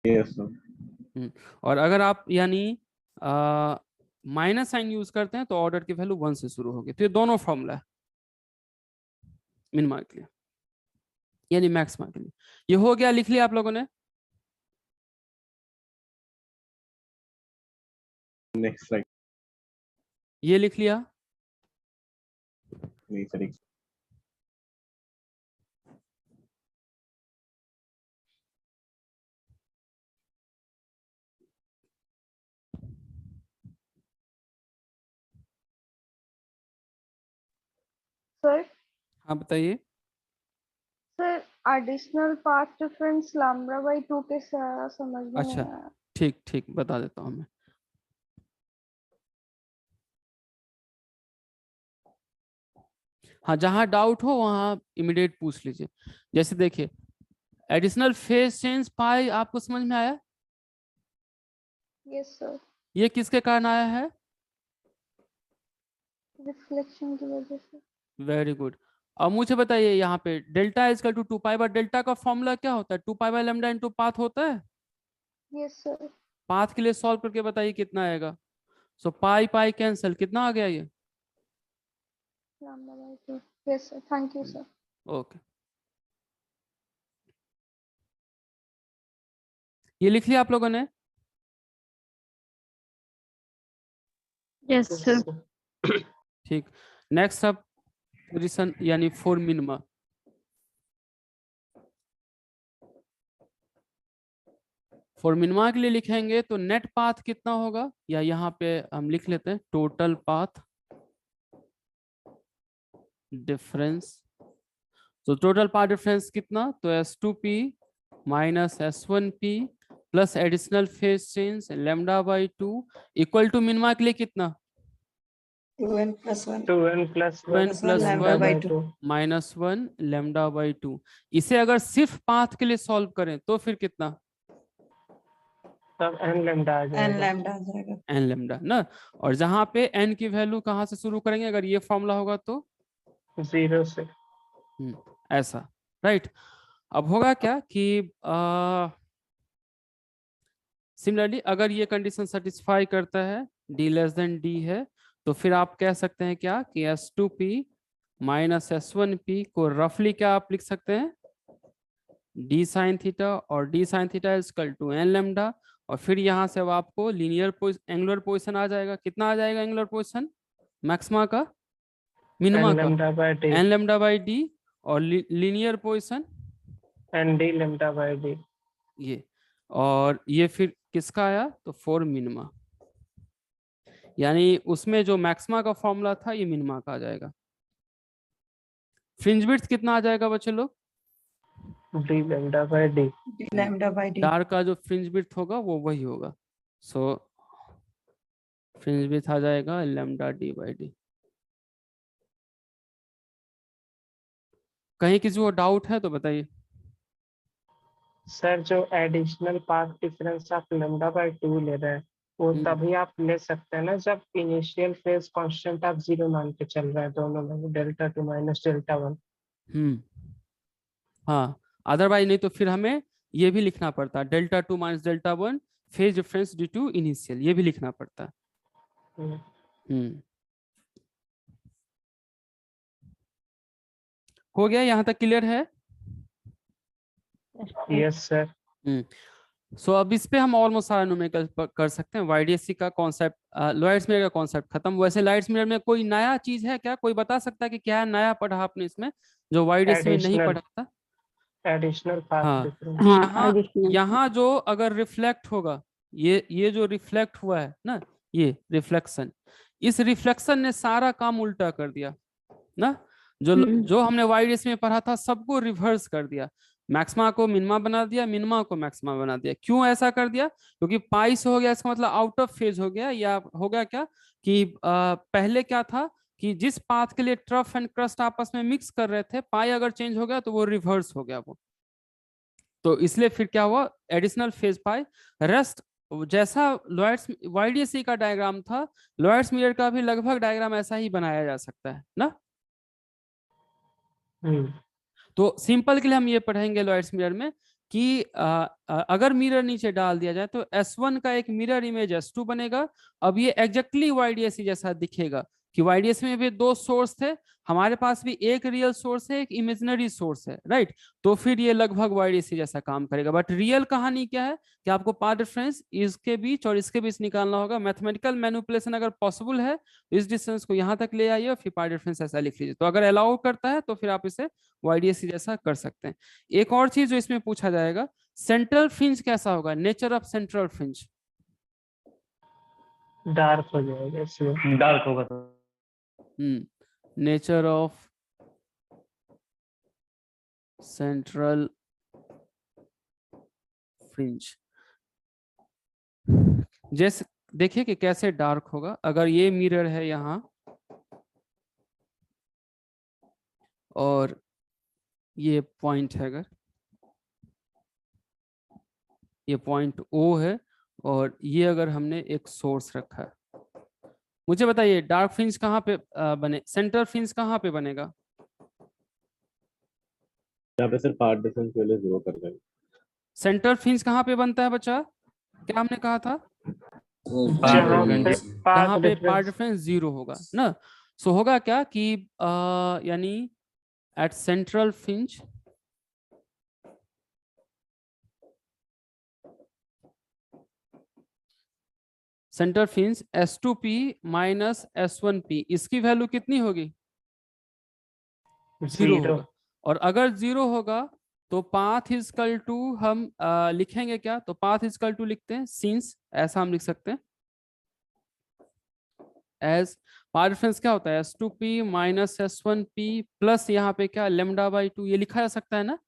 Yes sir. और अगर आप यानी माइनस साइन यूज करते हैं तो ऑर्डर की वैल्यू 1 से शुरू होगी। तो ये दोनों फॉर्मूला है मिनिमा के लिए यानी मैक्सिमा के लिए। ये हो गया, लिख लिया आप लोगों ने? Next slide. ये लिख लिया? नहीं सर, सर हाँ बताइए। Sir additional path difference lambda by 2 कैसे आया, समझ में नहीं अच्छा आया। ठीक ठीक बता देता हूँ मैं। हाँ जहां डाउट हो वहां इमीडिएट पूछ लीजिए। जैसे देखिए एडिशनल फेज चेंज पाई आपको समझ में आया? Yes sir. ये किसके कारण आया है? रिफ्लेक्शन की वजह से। Very good. अब मुझे बताइए यहाँ पे delta is equal to 2 pi by delta का फॉर्मूला क्या होता है? 2 pi by lambda into path होता है। Yes sir. पाथ के लिए सॉल्व करके बताइए कितना आएगा। सो पाई पाई कैंसिल, कितना आ गया ये? Lambda by 2। Yes sir, thank you sir. Okay ये लिख लिया आप लोगों ने? Yes sir. ठीक। नेक्स्ट अब पोजीशन यानी फॉर मिनिमा। फॉर मिनिमा के लिए लिखेंगे तो नेट पाथ कितना होगा, या यहाँ पे हम लिख लेते हैं टोटल पाथ डिफरेंस। तो टोटल पाथ डिफरेंस कितना? तो S2P minus S1P plus additional phase change lambda by 2 equal to minima के लिए कितना? 2n plus 1 minus 1 lambda by 2। इसे अगर सिर्फ पाथ के लिए सॉल्व करें तो फिर कितना? तब n लैम्डा आ जाएगा। n लैम्डा ना। और जहां पे n की वैल्यू कहां से शुरू करेंगे अगर ये फॉर्मूला होगा तो? 0 से। ऐसा राइट। अब होगा क्या कि सिमिलरली अगर ये कंडीशन सेटिस्फाई करता है d लेस देन d है तो फिर आप कह सकते हैं क्या कि S2P माइनस S1P को रफली क्या आप लिख सकते हैं? d साइन थीटा, और d sine theta is equal to n lambda. और फिर यहाँ से अब आपको लीनियर एंगुलर पोजीशन आ जाएगा। कितना आ जाएगा एंगुलर पोजीशन मैक्सिमा का मिनिमा का? n lambda by d। और linear position n d lambda by d। ये, और ये फिर किसका आया? तो फॉर मिनिमा, यानी उसमें जो मैक्सिमा का फॉर्मूला था ये मिनिमा का आ जाएगा। फ्रिंज विड्थ कितना आ जाएगा बच्चे लोग? d lambda by d। Dark का जो फ्रिंज विड्थ होगा वो वही होगा। सो फ्रिंज विड्थ आ जाएगा लैम्डा d बाई d। कहीं किसी को डाउट है तो बताइए। सर जो एडिशनल पाथ डिफरेंस आप लैम्डा बाई 2 ले रहे हैं वो तभी आप ले सकते हैं ना जब इनिशियल फेज कांस्टेंट आप 0 मान के चल रहे हैं दोनों में, डेल्टा 2 माइनस डेल्टा 1। हाँ अदरवाइज नहीं तो फिर हमें ये भी लिखना पड़ता है delta 2 minus delta 1 phase difference due to initial, ये भी लिखना पड़ता है। हो गया यहाँ तक क्लियर है? Yes sir. सो अब इस पे हम ऑलमोस्ट सारा न्यूमेरिकल कर सकते हैं। YDSC का कॉन्सेप्ट, लॉयड्स मिरर का कॉन्सेप्ट खत्म। वैसे लॉयड्स मिरर में कोई नया चीज है क्या? कोई बता सकता है कि क्या नया पढ़ा आपने इसमें जो YDSC में नहीं पढ़ा था? Additional path difference. हाँ यहाँ जो अगर रिफ्लेक्ट होगा, ये जो रिफ्लेक्ट हुआ है ना, ये रिफ्लेक्शन, इस रिफ्लेक्शन ने सारा काम उल्टा कर दिया ना। जो हमने YDSC में पढ़ा था सबको रिवर्स कर दिया। मैक्सिमा को मिनिमा बना दिया, मिनिमा को मैक्सिमा बना दिया। क्यों ऐसा कर दिया? क्योंकि पाई से हो गया, इसका मतलब आउट ऑफ फेज हो गया, या हो गया क्या कि पहले क्या था कि जिस पाथ के लिए ट्रफ एंड क्रस्ट आपस में मिक्स कर रहे थे, पाई अगर चेंज हो गया तो वो रिवर्स हो गया वो। तो इसलिए फिर क्या हुआ, एडिशनल फेज पाई। रेस्ट जैसा लॉयड्स YDAC का डायग्राम था, लॉयड्स मिरर का भी लगभग डायग्राम ऐसा ही बनाया जा सकता है ना। तो सिंपल के लिए हम ये पढ़ेंगे लॉयड्स मिरर में कि अगर मिरर नीचे डाल दिया जाए तो S1 का एक मिरर इमेज S2 बनेगा। अब ये एग्जैक्टली YDAC जैसा दिखेगा कि YDAC में भी दो सोर्स थे, हमारे पास भी एक रियल सोर्स है, एक इमेजिनरी सोर्स है, राइट। तो फिर ये लगभग YDAC जैसा काम करेगा। बट रियल कहानी क्या है कि आपको पाथ डिफरेंस इसके बीच और इसके बीच निकालना होगा। मैथमेटिकल मैनिपुलेशन अगर पॉसिबल है इस डिस्टेंस को यहाँ तक ले आइए और फिर पाथ डिफरेंस ऐसा लिख लीजिए। तो अगर अलाउ करता है तो फिर आप इसे YDAC जैसा कर सकते हैं। एक और चीज जो इसमें पूछा जाएगा, सेंट्रल फ्रिंज कैसा होगा, nature of central fringe. Dark हो जाएगा इसमें। डार्क होगा sir. Nature of central fringe, जैसे देखिए कि कैसे डार्क होगा। अगर ये मिरर है यहाँ और ये पॉइंट है, अगर ये पॉइंट O है और ये अगर हमने एक सोर्स रखा है, मुझे बताइए डार्क फ्रिंज कहाँ पे बने, सेंट्रल फ्रिंज कहाँ पे बनेगा? यहाँ पे सर पार्ट डिफरेंस पहले 0 कर देंगे। सेंट्रल फ्रिंज कहाँ पे बनता है बच्चा, क्या हमने कहा था? जहाँ पे पार्ट डिफरेंस 0 होगा ना। सो होगा क्या कि यानी at central fringe central fringe S2P minus S1P, इसकी वैल्यू कितनी होगी? 0 होगा। और अगर 0 होगा तो पाथ इजकल टू हम लिखेंगे क्या, तो पाथ इजकल टू लिखते हैं सिंस, ऐसा हम लिख सकते हैं एज पाथ डिफरेंस क्या होता है S2P माइनस S1P प्लस यहाँ पे क्या λ/2, ये लिखा जा सकता है ना।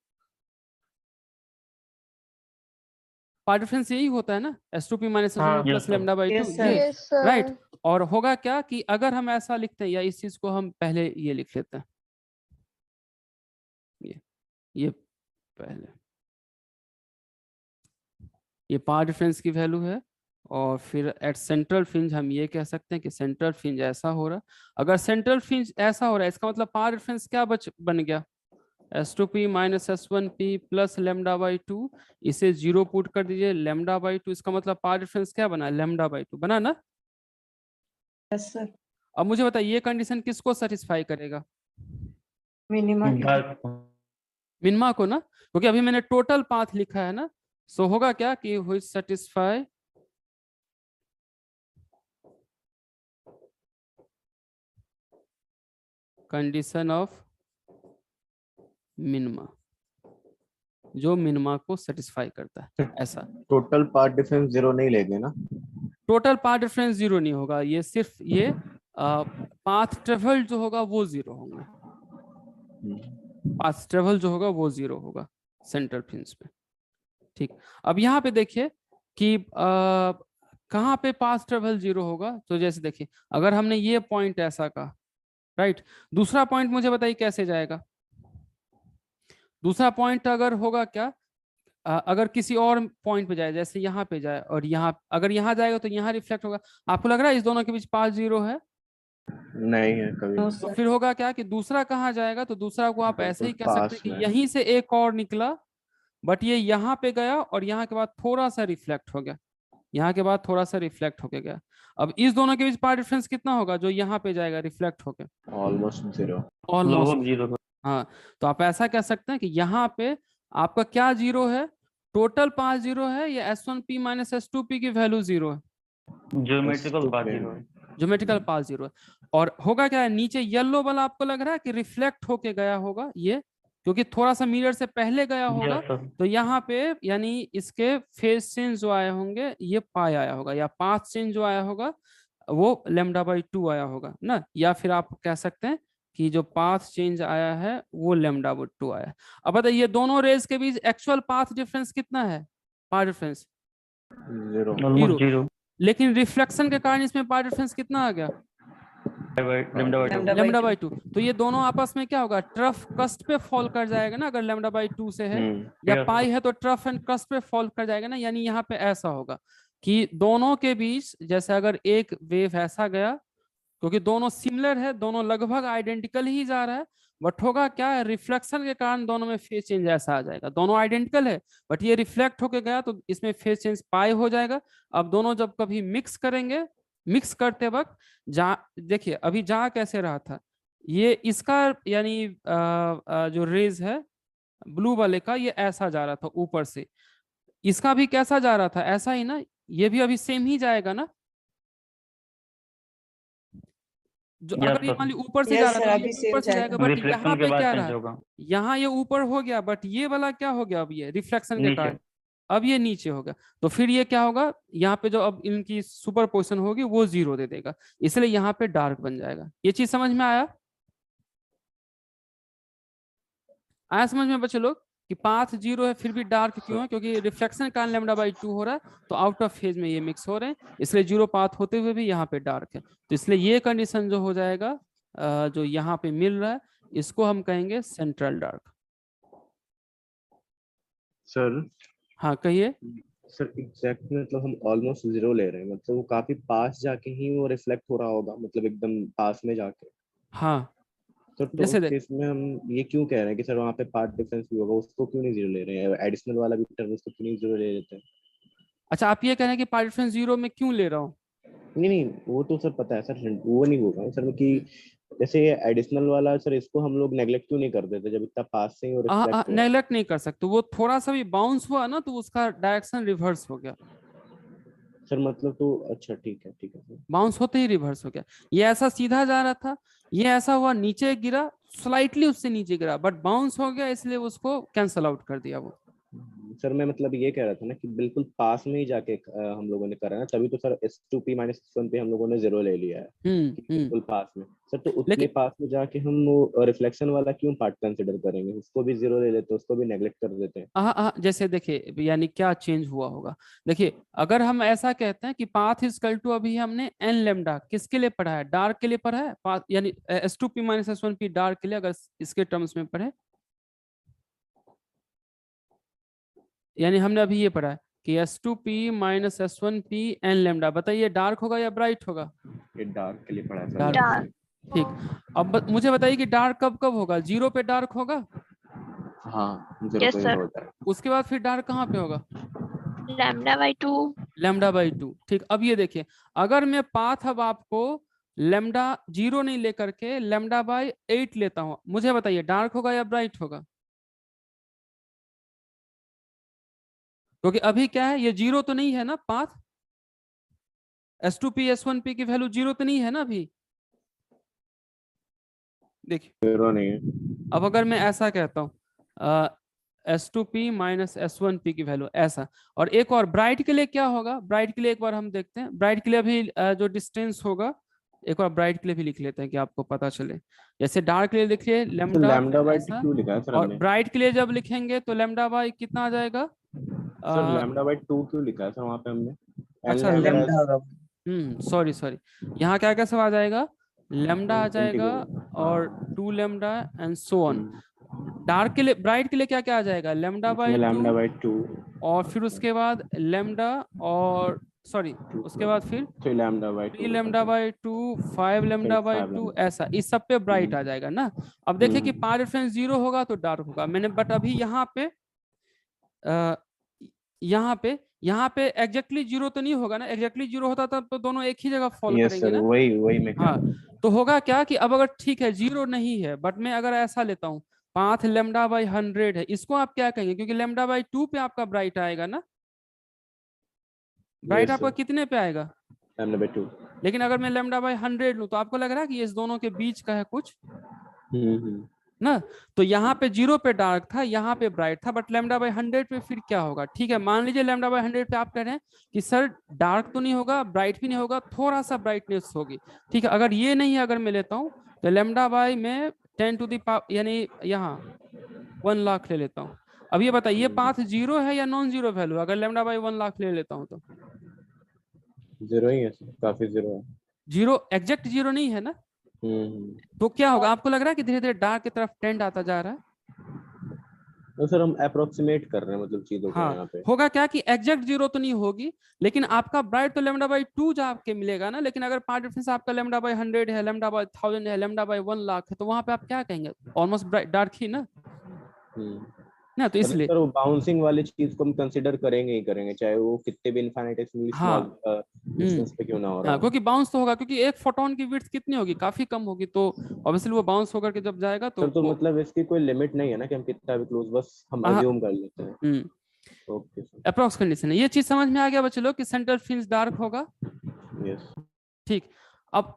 पाथ डिफरेंस यही होता है ना, S2P minus S1 plus λ/2, right. और होगा क्या कि अगर हम ऐसा लिखते हैं, या इस चीज को हम पहले ये लिख लेते हैं, ये पहले ये पाथ डिफरेंस की वैल्यू है। और फिर एट सेंट्रल फ्रिंज हम ये कह सकते हैं कि सेंट्रल फ्रिंज ऐसा हो रहा। अगर सेंट्रल फ्रिंज ऐसा हो रहा है इसका मतलब पाथ डिफरेंस क्या बन गया, S2P माइनस S1P प्लस λ/2, इसे 0 पुट कर दीजिए, λ/2, इसका मतलब पाथ डिफरेंस क्या बना, λ/2 बना ना। Yes sir. अब मुझे बताइए ये कंडीशन किसको सेटिस्फाई करेगा? मिनिमा मिनिमा को ना, क्योंकि अभी मैंने टोटल पाथ लिखा है ना। सो होगा क्या कि which satisfy condition of minima, जो मिनिमा को सेटिस्फाई करता है ऐसा। टोटल पार्ट डिफरेंस 0 नहीं लेंगे ना? टोटल पाथ डिफरेंस 0 नहीं होगा, ये सिर्फ ये पाथ ट्रेवल जो होगा वो 0 होंगे, पाथ ट्रेवल जो होगा वो 0 होगा सेंट्रल फ्रिंज पे। ठीक, अब यहाँ पे देखिए कि कहाँ पे पाथ ट्रेवल 0 होगा। तो जैसे देखिए अगर हमने ये पॉइंट ऐसा कहा, राइट, दूसरा पॉइंट मुझे बताइए कैसे जाएगा। दूसरा पॉइंट अगर होगा क्या, अगर किसी और पॉइंट पे जाए, जैसे यहाँ पे जाए और यहाँ, अगर यहाँ जाएगा तो यहाँ रिफ्लेक्ट होगा। आपको लग रहा है इस दोनों के बीच पाथ 0 है? नहीं है कभी। तो फिर होगा क्या कि दूसरा कहाँ जाएगा, तो दूसरा को आप ऐसे ही कह सकते हैं कि यहीं से एक और निकला, बट ये यहाँ पे गया और यहाँ के बाद थोड़ा सा रिफ्लेक्ट हो गया, यहाँ के बाद थोड़ा सा रिफ्लेक्ट होके गया। अब इस दोनों के बीच पाथ डिफरेंस कितना होगा, जो यहाँ पे जाएगा रिफ्लेक्ट होके? ऑलमोस्ट 0। ऑलमोस्ट 0। हाँ, तो आप ऐसा कह सकते हैं कि यहाँ पे आपका क्या 0 है, टोटल पाथ 0 है, या S1P माइनस S2P की वैल्यू 0 है? ज्योमेट्रिकल पाथ 0 है। ज्योमेट्रिकल पाथ 0 है। और होगा क्या है, नीचे येलो वाला आपको लग रहा है कि रिफ्लेक्ट होके गया होगा ये, क्योंकि थोड़ा सा मिरर से पहले गया होगा। तो यहाँ पे यानी इसके फेज चेंज जो आए होंगे ये पाई आया होगा, या पाथ चेंज जो आया होगा वो λ/2 आया होगा ना। या फिर आप कह सकते हैं कि जो पाथ चेंज आया है वो λ/2 आया है। अब बताइए दोनों रेज के बीच एक्चुअल पाथ डिफरेंस कितना है? पाथ डिफरेंस ऑलमोस्ट 0 लेकिन रिफ्लेक्शन के कारण इसमें पाथ डिफरेंस कितना आ गया? λ/2। तो ये दोनों आपस में क्या होगा? ट्रफ कस्ट पे फॉल कर जाएगा ना, अगर λ/2 से है या पाई है तो ट्रफ एंड कस्ट पे फॉल कर जाएगा ना। यानी यहाँ पे ऐसा होगा कि दोनों के बीच, जैसे अगर एक वेव ऐसा गया, क्योंकि दोनों सिमिलर है, दोनों लगभग आइडेंटिकल ही जा रहा है, बट होगा क्या है, रिफ्लेक्शन के कारण दोनों में फेज चेंज ऐसा आ जाएगा। दोनों आइडेंटिकल है बट ये रिफ्लेक्ट होके गया तो इसमें फेज चेंज पाई हो जाएगा। अब दोनों जब कभी मिक्स करेंगे, मिक्स करते वक्त देखिए अभी जा कैसे रहा था, ये इसका यानी जो रेज है ब्लू वाले का, ये ऐसा जा रहा था ऊपर से, इसका भी कैसा जा रहा था? ऐसा ही ना, ये भी अभी सेम ही जाएगा ना। जो अगर ये मान ली ऊपर से जा रहा था, ये ऊपर से जाएगा, बट यहाँ पे क्या रहा, यहाँ ये ऊपर हो गया, बट ये वाला क्या हो गया? अब ये रिफ्लेक्शन के कारण अब ये नीचे होगा, तो फिर ये क्या होगा, यहाँ पे जो अब इनकी सुपरपोजिशन होगी वो 0 दे देगा, इसलिए यहाँ पे डार्क बन जाएगा। ये चीज समझ में आया? आया समझ में बच्चे लोग कि पाथ 0 है फिर भी डार्क क्यों है? क्योंकि रिफ्लेक्शन के कारण λ/2 हो रहा है, तो आउट ऑफ फेज में ये मिक्स हो रहे हैं, इसलिए 0 पाथ होते हुए भी यहाँ पे डार्क है। तो इसलिए ये कंडीशन जो हो जाएगा, जो यहाँ पे मिल रहा है, इसको हम कहेंगे सेंट्रल डार्क। सर हाँ कहिए सर, एग्जैक्ट मतलब हम ऑलमोस्ट 0 ले रहे हैं, मतलब वो काफी पास जाके ही वो रिफ्लेक्ट हो रहा होगा, मतलब एकदम पास में जाके। हाँ तो उस केस में हम ये क्यों कह रहे हैं कि सर वहाँ पे पाथ डिफरेंस भी होगा, उसको क्यों नहीं 0 ले रहे हैं? एडिशनल वाला भी टर्म उसको क्यों नहीं 0 ले लेते हैं? अच्छा, आप ये कह रहे हैं कि पाथ डिफरेंस 0 में क्यों ले रहा हूँ? नहीं वो तो सर पता है सर, वो नहीं बोल रहा हूँ सर कि जैसे ये एडिशनल वाला सर, इसको हम लोग नेगलेक्ट क्यों नहीं कर देते जब इतना पास से ही और रिफ्लेक्ट नेगलेक्ट नहीं कर सकते, वो थोड़ा सा भी बाउंस हुआ ना तो उसका डायरेक्शन रिवर्स हो गया सर, मतलब तो अच्छा ठीक है सर, बाउंस होते ही रिवर्स हो गया। ये ऐसा सीधा जा रहा था, ये ऐसा हुआ नीचे गिरा, स्लाइटली उससे नीचे गिरा, बट बाउंस हो गया, इसलिए उसको कैंसल आउट कर दिया वो। सर मैं मतलब ये कह रहा था ना कि बिल्कुल पास में ही जाके हम लोगों ने करा ना, तभी तो सर S2P - S1 पे हम लोगों ने 0 ले लिया है बिल्कुल पास में। सर तो उतने पास में जाके हम वो रिफ्लेक्शन वाला क्यों पार्ट कंसिडर करेंगे? उसको भी 0 ले लेते हैं, उसको भी नेगलेक्ट कर देते हैं। जैसे देखिए यानी क्या चेंज हुआ होगा, देखिए अगर हम ऐसा कहते हैं कि पाथ इज इक्वल टू, अभी हमने n लैम्डा किसके लिए पढ़ा है? डार्क के लिए पढ़ा है, पाथ यानी S2P - S1P डार्क के लिए, अगर इसके टर्म्स में पढ़े, यानी हमने अभी ये पढ़ा है कि S2P - S1P n लैम्डा, बताइए डार्क होगा या ब्राइट होगा? ये डार्क के लिए पढ़ा है सर, डार्क। ठीक, अब मुझे बताइए कि डार्क कब कब होगा? 0 पे डार्क होगा? हाँ 0 पे होता है। उसके बाद फिर डार्क कहाँ पे होगा? λ/2। λ/2। ठीक, अब ये देखिए, अगर मैं पाथ अब आपको लैम्डा 0 नहीं लेकर के λ/8 लेता हूं, मुझे बताइए डार्क होगा या ब्राइट होगा? क्योंकि अभी क्या है, ये 0 तो नहीं है ना पाथ, S2P S1P की वैल्यू 0 तो नहीं है ना अभी, देखिए 0 नहीं है। अब अगर मैं ऐसा कहता हूँ S2P - S1P की वैल्यू ऐसा, और एक और ब्राइट के लिए क्या होगा? ब्राइट के लिए एक बार हम देखते हैं, ब्राइट के लिए अभी जो डिस्टेंस होगा, एक बार ब्राइट के लिए भी लिख लेते हैं कि आपको पता चले। जैसे डार्क के लिए लिखिए λ/2 लिखा है सर और हमने। ब्राइट के लिए जब लिखेंगे तो λ/ कितना आ जाएगा? सर λ/2 क्यों लिखा है सर वहाँ पे हमने? अच्छा सॉरी, यहाँ क्या क्या सब आ जाएगा? लैम्डा आ जाएगा और 2 lambda and so on. Dark के लिए, ब्राइट के लिए क्या क्या आ जाएगा? λ/2 और फिर उसके बाद लैम्डा, और सॉरी उसके बाद फिर 3 λ/2 5 λ/2, ऐसा इस सब पे ब्राइट आ जाएगा ना। अब देखिए कि पाथ डिफरेंस 0 होगा तो डार्क होगा, मैंने बट अभी यहाँ पे एग्जैक्टली 0 तो नहीं होगा ना, एग्जैक्टली 0 होता था तो दोनों एक ही जगह फॉलो करेंगे ना। वही मैं हाँ, तो होगा क्या कि अब अगर ठीक है 0 नहीं है, बट मैं अगर ऐसा लेता हूँ पाथ λ/100 है, इसको आप क्या कहेंगे? क्योंकि λ/2 पे आपका ब्राइट आएगा ना, ब्राइट आपका कितने पे आएगा? λ/2। लेकिन अगर मैं λ/100 लूं तो आपको लग रहा है कि इस दोनों के बीच का है कुछ? ना। तो यहाँ पे 0 पे डार्क था, यहाँ पे ब्राइट था, बट लैम्डा बाई 100 पे फिर क्या होगा? ठीक है, मान लीजिए लैम्डा बाई 100 पे आप कह रहे हैं कि सर डार्क तो नहीं होगा, ब्राइट भी नहीं होगा, थोड़ा सा ब्राइटनेस होगी। ठीक है, अगर ये नहीं है, अगर मैं लेता हूँ तो लैम्डा बाई में 10 टू दी पावर यानी यहाँ 1 लाख ले लेता हूँ। अब ये बताइए ये पाथ 0 है या नॉन जीरो वैल्यू अगर लैम्डा बाई 1 लाख ले लेता हूँ तो? 0 ही है सर, काफी 0 है। 0 एग्जैक्ट 0 नहीं है ना। तो क्या होगा? आपको लग रहा है कि धीरे धीरे डार्क की तरफ टेंड आता जा रहा है? तो सर हम अप्रोक्सीमेट कर रहे हैं मतलब चीजों को हाँ, यहाँ पे। होगा क्या कि एग्जैक्ट 0 तो नहीं होगी, लेकिन आपका ब्राइट तो लैम्डा बाई 2 जाके मिलेगा ना। लेकिन अगर पार्ट डिफरेंस आपका लैम्डा बाई 100 है, लैम्डा बाई 1000 है, लैम्डा बाई 1 लाख है, तो वहां पे आप क्या कहेंगे? ऑलमोस्ट ब्राइट डार्क ही ना। ना तो इसलिए सर वो बाउंसिंग वाली चीज को हम कंसीडर करेंगे ही करेंगे, चाहे वो कितने भी इनफाइनेटेसिमली हाँ। स्मॉल डिस्टेंस पे क्यों ना हो रहा हो। क्योंकि बाउंस तो होगा, क्योंकि एक फोटोन की विड्थ कितनी होगी? काफी कम होगी, तो ऑब्वियसली वो बाउंस होकर के जब जाएगा तो सर तो मतलब इसकी कोई लिमिट नहीं है ना कि हम कितना भी क्लोज, बस हम अज्यूम कर लेते हैं। ओके सर, अप्रॉक्स कंडीशन है। ये चीज समझ में आ गया बच्चे लोग कि सेंटर फ्रिंज डार्क होगा? यस। ठीक, अब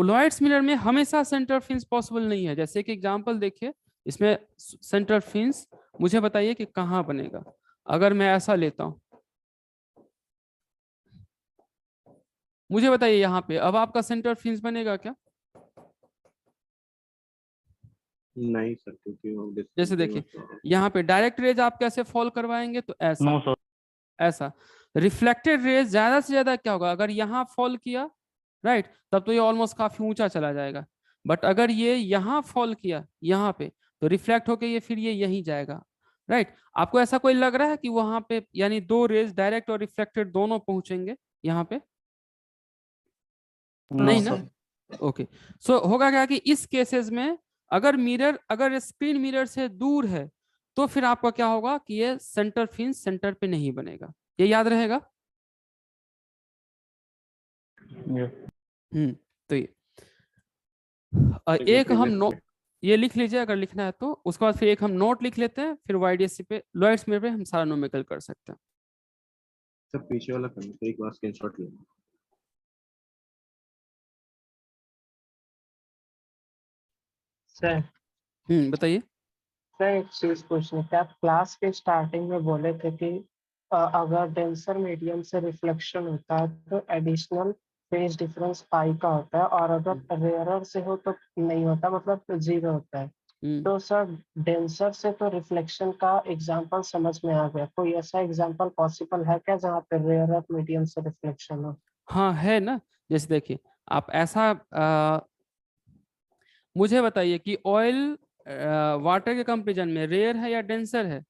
लॉयड्स मिरर में हमेशा सेंटर फ्रिंज पॉसिबल नहीं है। जैसे कि एग्जांपल देखिए, इसमें सेंटर फ्रिंज मुझे बताइए कि कहाँ बनेगा। अगर मैं ऐसा लेता हूं, मुझे बताइए यहाँ पे, अब आपका सेंटर फ्रिंज बनेगा क्या? नहीं सर, क्योंकि जैसे देखिए यहाँ पे डायरेक्ट रेज आप कैसे फॉल करवाएंगे? तो ऐसा, नो सर। ऐसा। रिफ्लेक्टेड रेज ज्यादा से ज्यादा क्या होगा? अगर यहाँ फॉल किया, राइट, तब तो ये ऑलमोस्ट काफी ऊंचा चला जाएगा। बट अगर ये यहाँ फॉल किया यहाँ पे, तो रिफ्लेक्ट होके ये फिर ये यहीं जाएगा, राइट। आपको ऐसा कोई लग रहा है कि वहां पे यानी दो रेज डायरेक्ट और रिफ्लेक्टेड दोनों पहुंचेंगे यहाँ पे? नहीं ना। ओके, सो होगा क्या कि इस केसेस में अगर स्क्रीन मिरर से दूर है, तो फिर आपका क्या होगा कि ये सेंटर फ्रिंज सेंटर पे नहीं बनेगा। ये याद रहेगा। तो ये एक हम ये लिख लीजिए अगर लिखना है तो। उसके बाद फिर एक हम नोट लिख लेते हैं, फिर YDSC पे लॉयड्स मिरर पे हम सारा न्यूमेरिकल कर सकते हैं। सर पीछे वाला करना, तो एक बार स्क्रीनशॉट लेना। सर बताइए। सर एक चीज पूछनी थी, आप क्लास के स्टार्टिंग में बोले थे कि अगर डेंसर मीडियम से रिफ्लेक्शन होता है तो एडिशनल फेज डिफरेंस पाई का होता है, और अगर रेयरर से हो तो नहीं होता, मतलब 0 होता है। तो सर डेंसर से तो रिफ्लेक्शन का एग्जांपल समझ में आ गया, कोई ऐसा एग्जांपल पॉसिबल है क्या जहाँ पे रेयरर मीडियम से रिफ्लेक्शन हो? हाँ है ना। जैसे देखिए आप ऐसा मुझे बताइए कि ऑयल वाटर के कंपेरिजन में रेयर है या डेंसर है?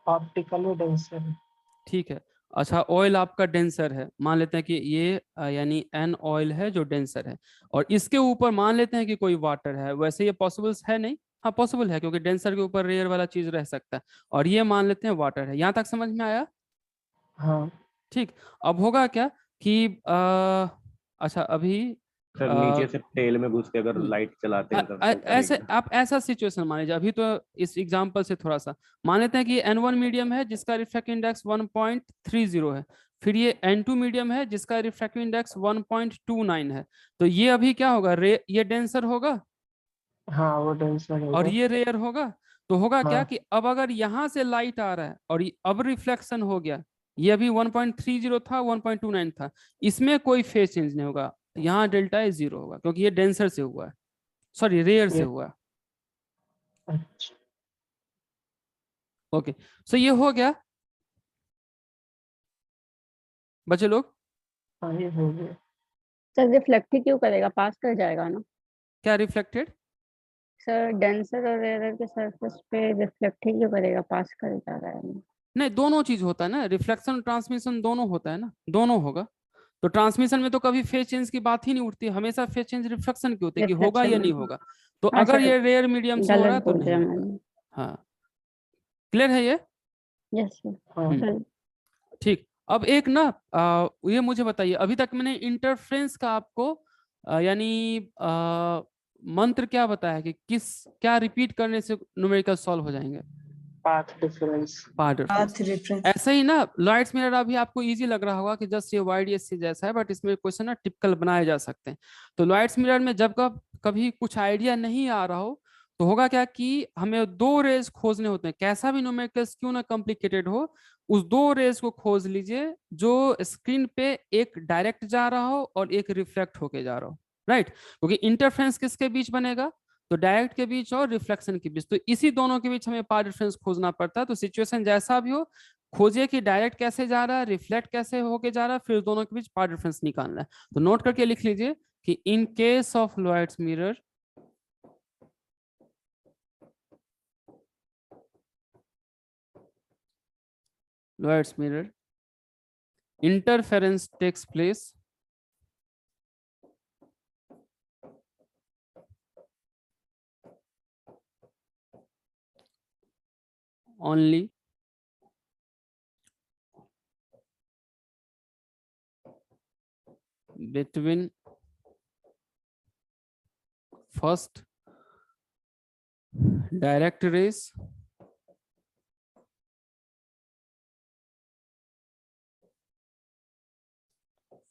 ऑप्टिकली डेंसर है। ठीक है, अच्छा ऑयल आपका डेंसर है, मान लेते हैं कि ये यानी एन ऑयल है जो डेंसर है, और इसके ऊपर मान लेते हैं कि कोई वाटर है। वैसे ये पॉसिबल है नहीं? हाँ पॉसिबल है, क्योंकि डेंसर के ऊपर रेयर वाला चीज रह सकता है, और ये मान लेते हैं वाटर है। यहाँ तक समझ में आया? हाँ ठीक, अब होगा क्या कि अच्छा अभी सर नीचे से टेल में घुस के अगर लाइट चलाते हैं तब ऐसे आप ऐसा सिचुएशन मान लीजिए। अभी तो इस एग्जांपल से थोड़ा सा मान लेते हैं कि N1 मीडियम है जिसका रिफ्रैक्टिव इंडेक्स 1.30 है, फिर ये N2 मीडियम है जिसका रिफ्रैक्टिव इंडेक्स 1.29 है। तो ये अभी क्या होगा? ये डेंसर होगा हाँ वो डेंसर होगा। और ये रेयर होगा। तो होगा क्या हाँ। कि अब अगर यहाँ से लाइट आ रहा है और अब रिफ्लेक्शन हो गया, ये अभी 1.30 था, 1.29 था, इसमें कोई फेज चेंज नहीं होगा। यहाँ डेल्टा ए 0 होगा, क्योंकि ये डेंसर से हुआ है, सॉरी रेयर से हुआ है। अच्छा ओके, सो ये हो गया बच्चे लोग। हाँ ये हो गया। सर रिफ्लेक्ट ही क्यों करेगा? पास कर जाएगा ना। क्या रिफ्लेक्टेड? सर डेंसर और रेयर के सरफेस पे रिफ्लेक्ट ही क्यों करेगा? पास कर जा रहा है। नहीं, दोनों चीज होता है ना, रिफ्लेक्शन और ट्रांसमिशन दोनों होता है ना, दोनों होगा। तो ट्रांसमिशन में तो कभी फेज चेंज की बात ही नहीं उठती, हमेशा फेज चेंज रिफ्लेक्शन की होती है कि होगा या नहीं होगा। तो अगर ये रेयर मीडियम से हो रहा है तो नहीं होगा। हाँ क्लियर है ये? Yes sir. ठीक, अब एक ना ये मुझे बताइए, अभी तक मैंने इंटरफ्रेंस का आपको यानी मंत्र क्या बताया कि क्या रिपीट करने से न्यूमेरिकल सॉल्व हो जाएंगे? Path difference. ऐसा ही ना लॉयड्स मिरर अभी आपको इजी लग रहा होगा कि जस्ट ये YDSC जैसा है, बट इसमें क्वेश्चन ना टिपिकल बनाए जा सकते हैं। तो लॉयड्स मिरर में जब कभी कुछ आइडिया नहीं आ रहा हो, तो होगा क्या कि हमें दो रेज खोजने होते हैं, कैसा भी न्यूमेरिकल्स क्यों ना कॉम्प्लिकेटेड हो, उस दो रेज को खोज लीजिए जो स्क्रीन पे एक डायरेक्ट जा रहा हो और एक रिफ्लेक्ट होके जा रहा हो, राइट। क्योंकि इंटरफेरेंस किसके बीच बनेगा, तो डायरेक्ट के बीच और रिफ्लेक्शन के बीच, तो इसी दोनों के बीच हमें पाथ डिफरेंस खोजना पड़ता है। तो सिचुएशन जैसा भी हो, खोजिए कि डायरेक्ट कैसे जा रहा है, रिफ्लेक्ट कैसे होके जा रहा है, फिर दोनों के बीच पाथ डिफरेंस निकालना है। तो नोट करके लिख लीजिए कि in case of Lloyd's mirror, Lloyd's mirror, interference takes place only between first direct rays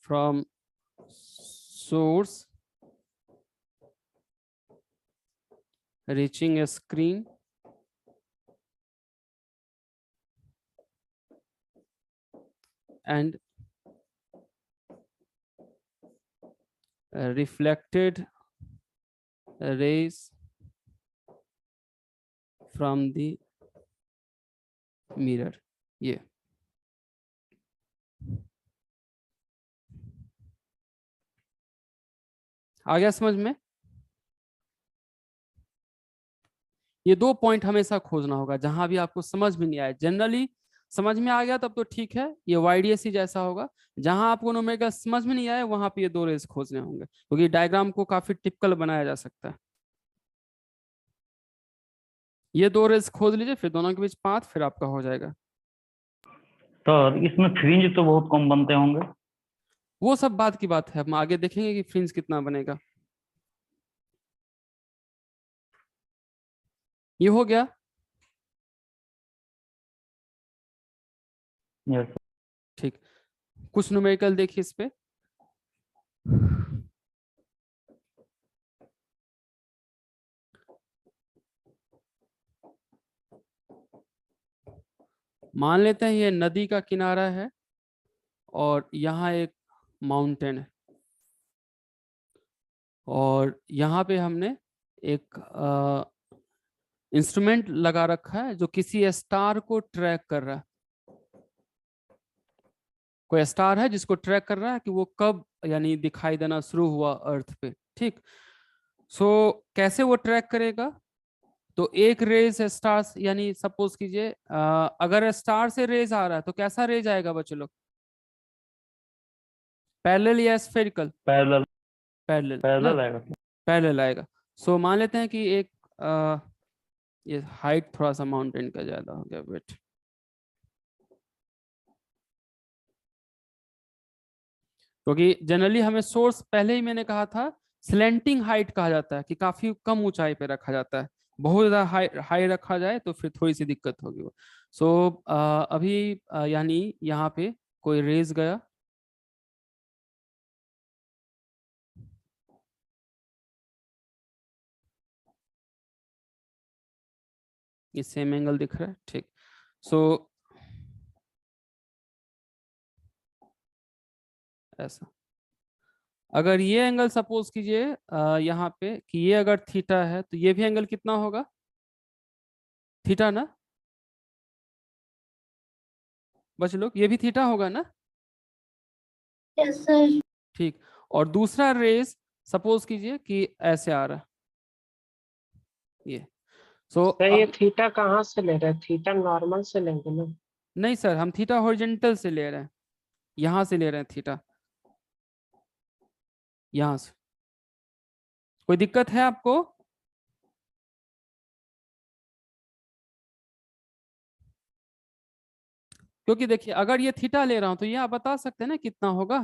from source reaching a screen and reflected rays from the mirror। ये आ गया समझ में? ये दो पॉइंट हमेशा खोजना होगा जहां भी आपको समझ में नहीं आए। जनरली समझ में आ गया तब तो ठीक है, ये YDSC जैसा होगा। जहां आपको न्यूमेरिकल समझ में नहीं आए वहां पे ये दो रेज खोजने होंगे, क्योंकि डायग्राम को काफी टिपिकल बनाया जा सकता है। ये दो रेज खोज लीजिए, फिर दोनों के बीच पाथ, फिर आपका हो जाएगा। तो इसमें फ्रिंज तो बहुत कम बनते होंगे। वो सब बात की बात है, हम आगे देखेंगे कि फ्रिंज कितना बनेगा। ये हो गया। यस। ठीक, कुछ न्यूमेरिकल देखिए इस पे। मान लेते हैं ये नदी का किनारा है और यहाँ एक माउंटेन है, और यहाँ पे हमने एक इंस्ट्रूमेंट लगा रखा है जो किसी स्टार को ट्रैक कर रहा है। कोई स्टार है जिसको ट्रैक कर रहा है कि वो कब यानी दिखाई देना शुरू हुआ अर्थ पे, ठीक। सो कैसे वो ट्रैक करेगा, तो एक रेज स्टार, यानी सपोज कीजिए अगर स्टार से रेज आ रहा है तो कैसा रेज आएगा बच्चों लोग, पैरेलल या स्फेरिकल? पैरेलल। पैरेलल, पैरेलल आएगा। पैरेलल आएगा। सो मान लेते हैं कि एक ये हाइट थोड़ा सा माउंटेन का ज्यादा हो गया, वेट, क्योंकि जनरली हमें सोर्स पहले ही मैंने कहा था स्लैंटिंग हाइट कहा जाता है, कि काफी कम ऊंचाई पे रखा जाता है। बहुत ज्यादा हाई रखा जाए तो फिर थोड़ी सी दिक्कत होगी वो। सो अभी यानी यहाँ पे कोई रेज गया, ये सेम एंगल दिख रहा है, ठीक। सो ऐसा, अगर ये एंगल सपोज कीजिए यहाँ पे कि ये अगर थीटा है तो ये भी एंगल कितना होगा, थीटा ना बच्चे लोग, ये भी थीटा होगा ना? Yes sir. ठीक, और दूसरा रेस सपोज कीजिए कि ऐसे आ रहा है ये। सो ये थीटा कहाँ से ले रहे हैं? थीटा नॉर्मल से लेंगे ना? नहीं सर, हम थीटा हॉरिजॉन्टल से ले रहे हैं, यहां से ले रहे हैं थीटा, यहां से। कोई दिक्कत है आपको? क्योंकि देखिए अगर ये थीटा ले रहा हूं तो ये आप बता सकते हैं ना कितना होगा।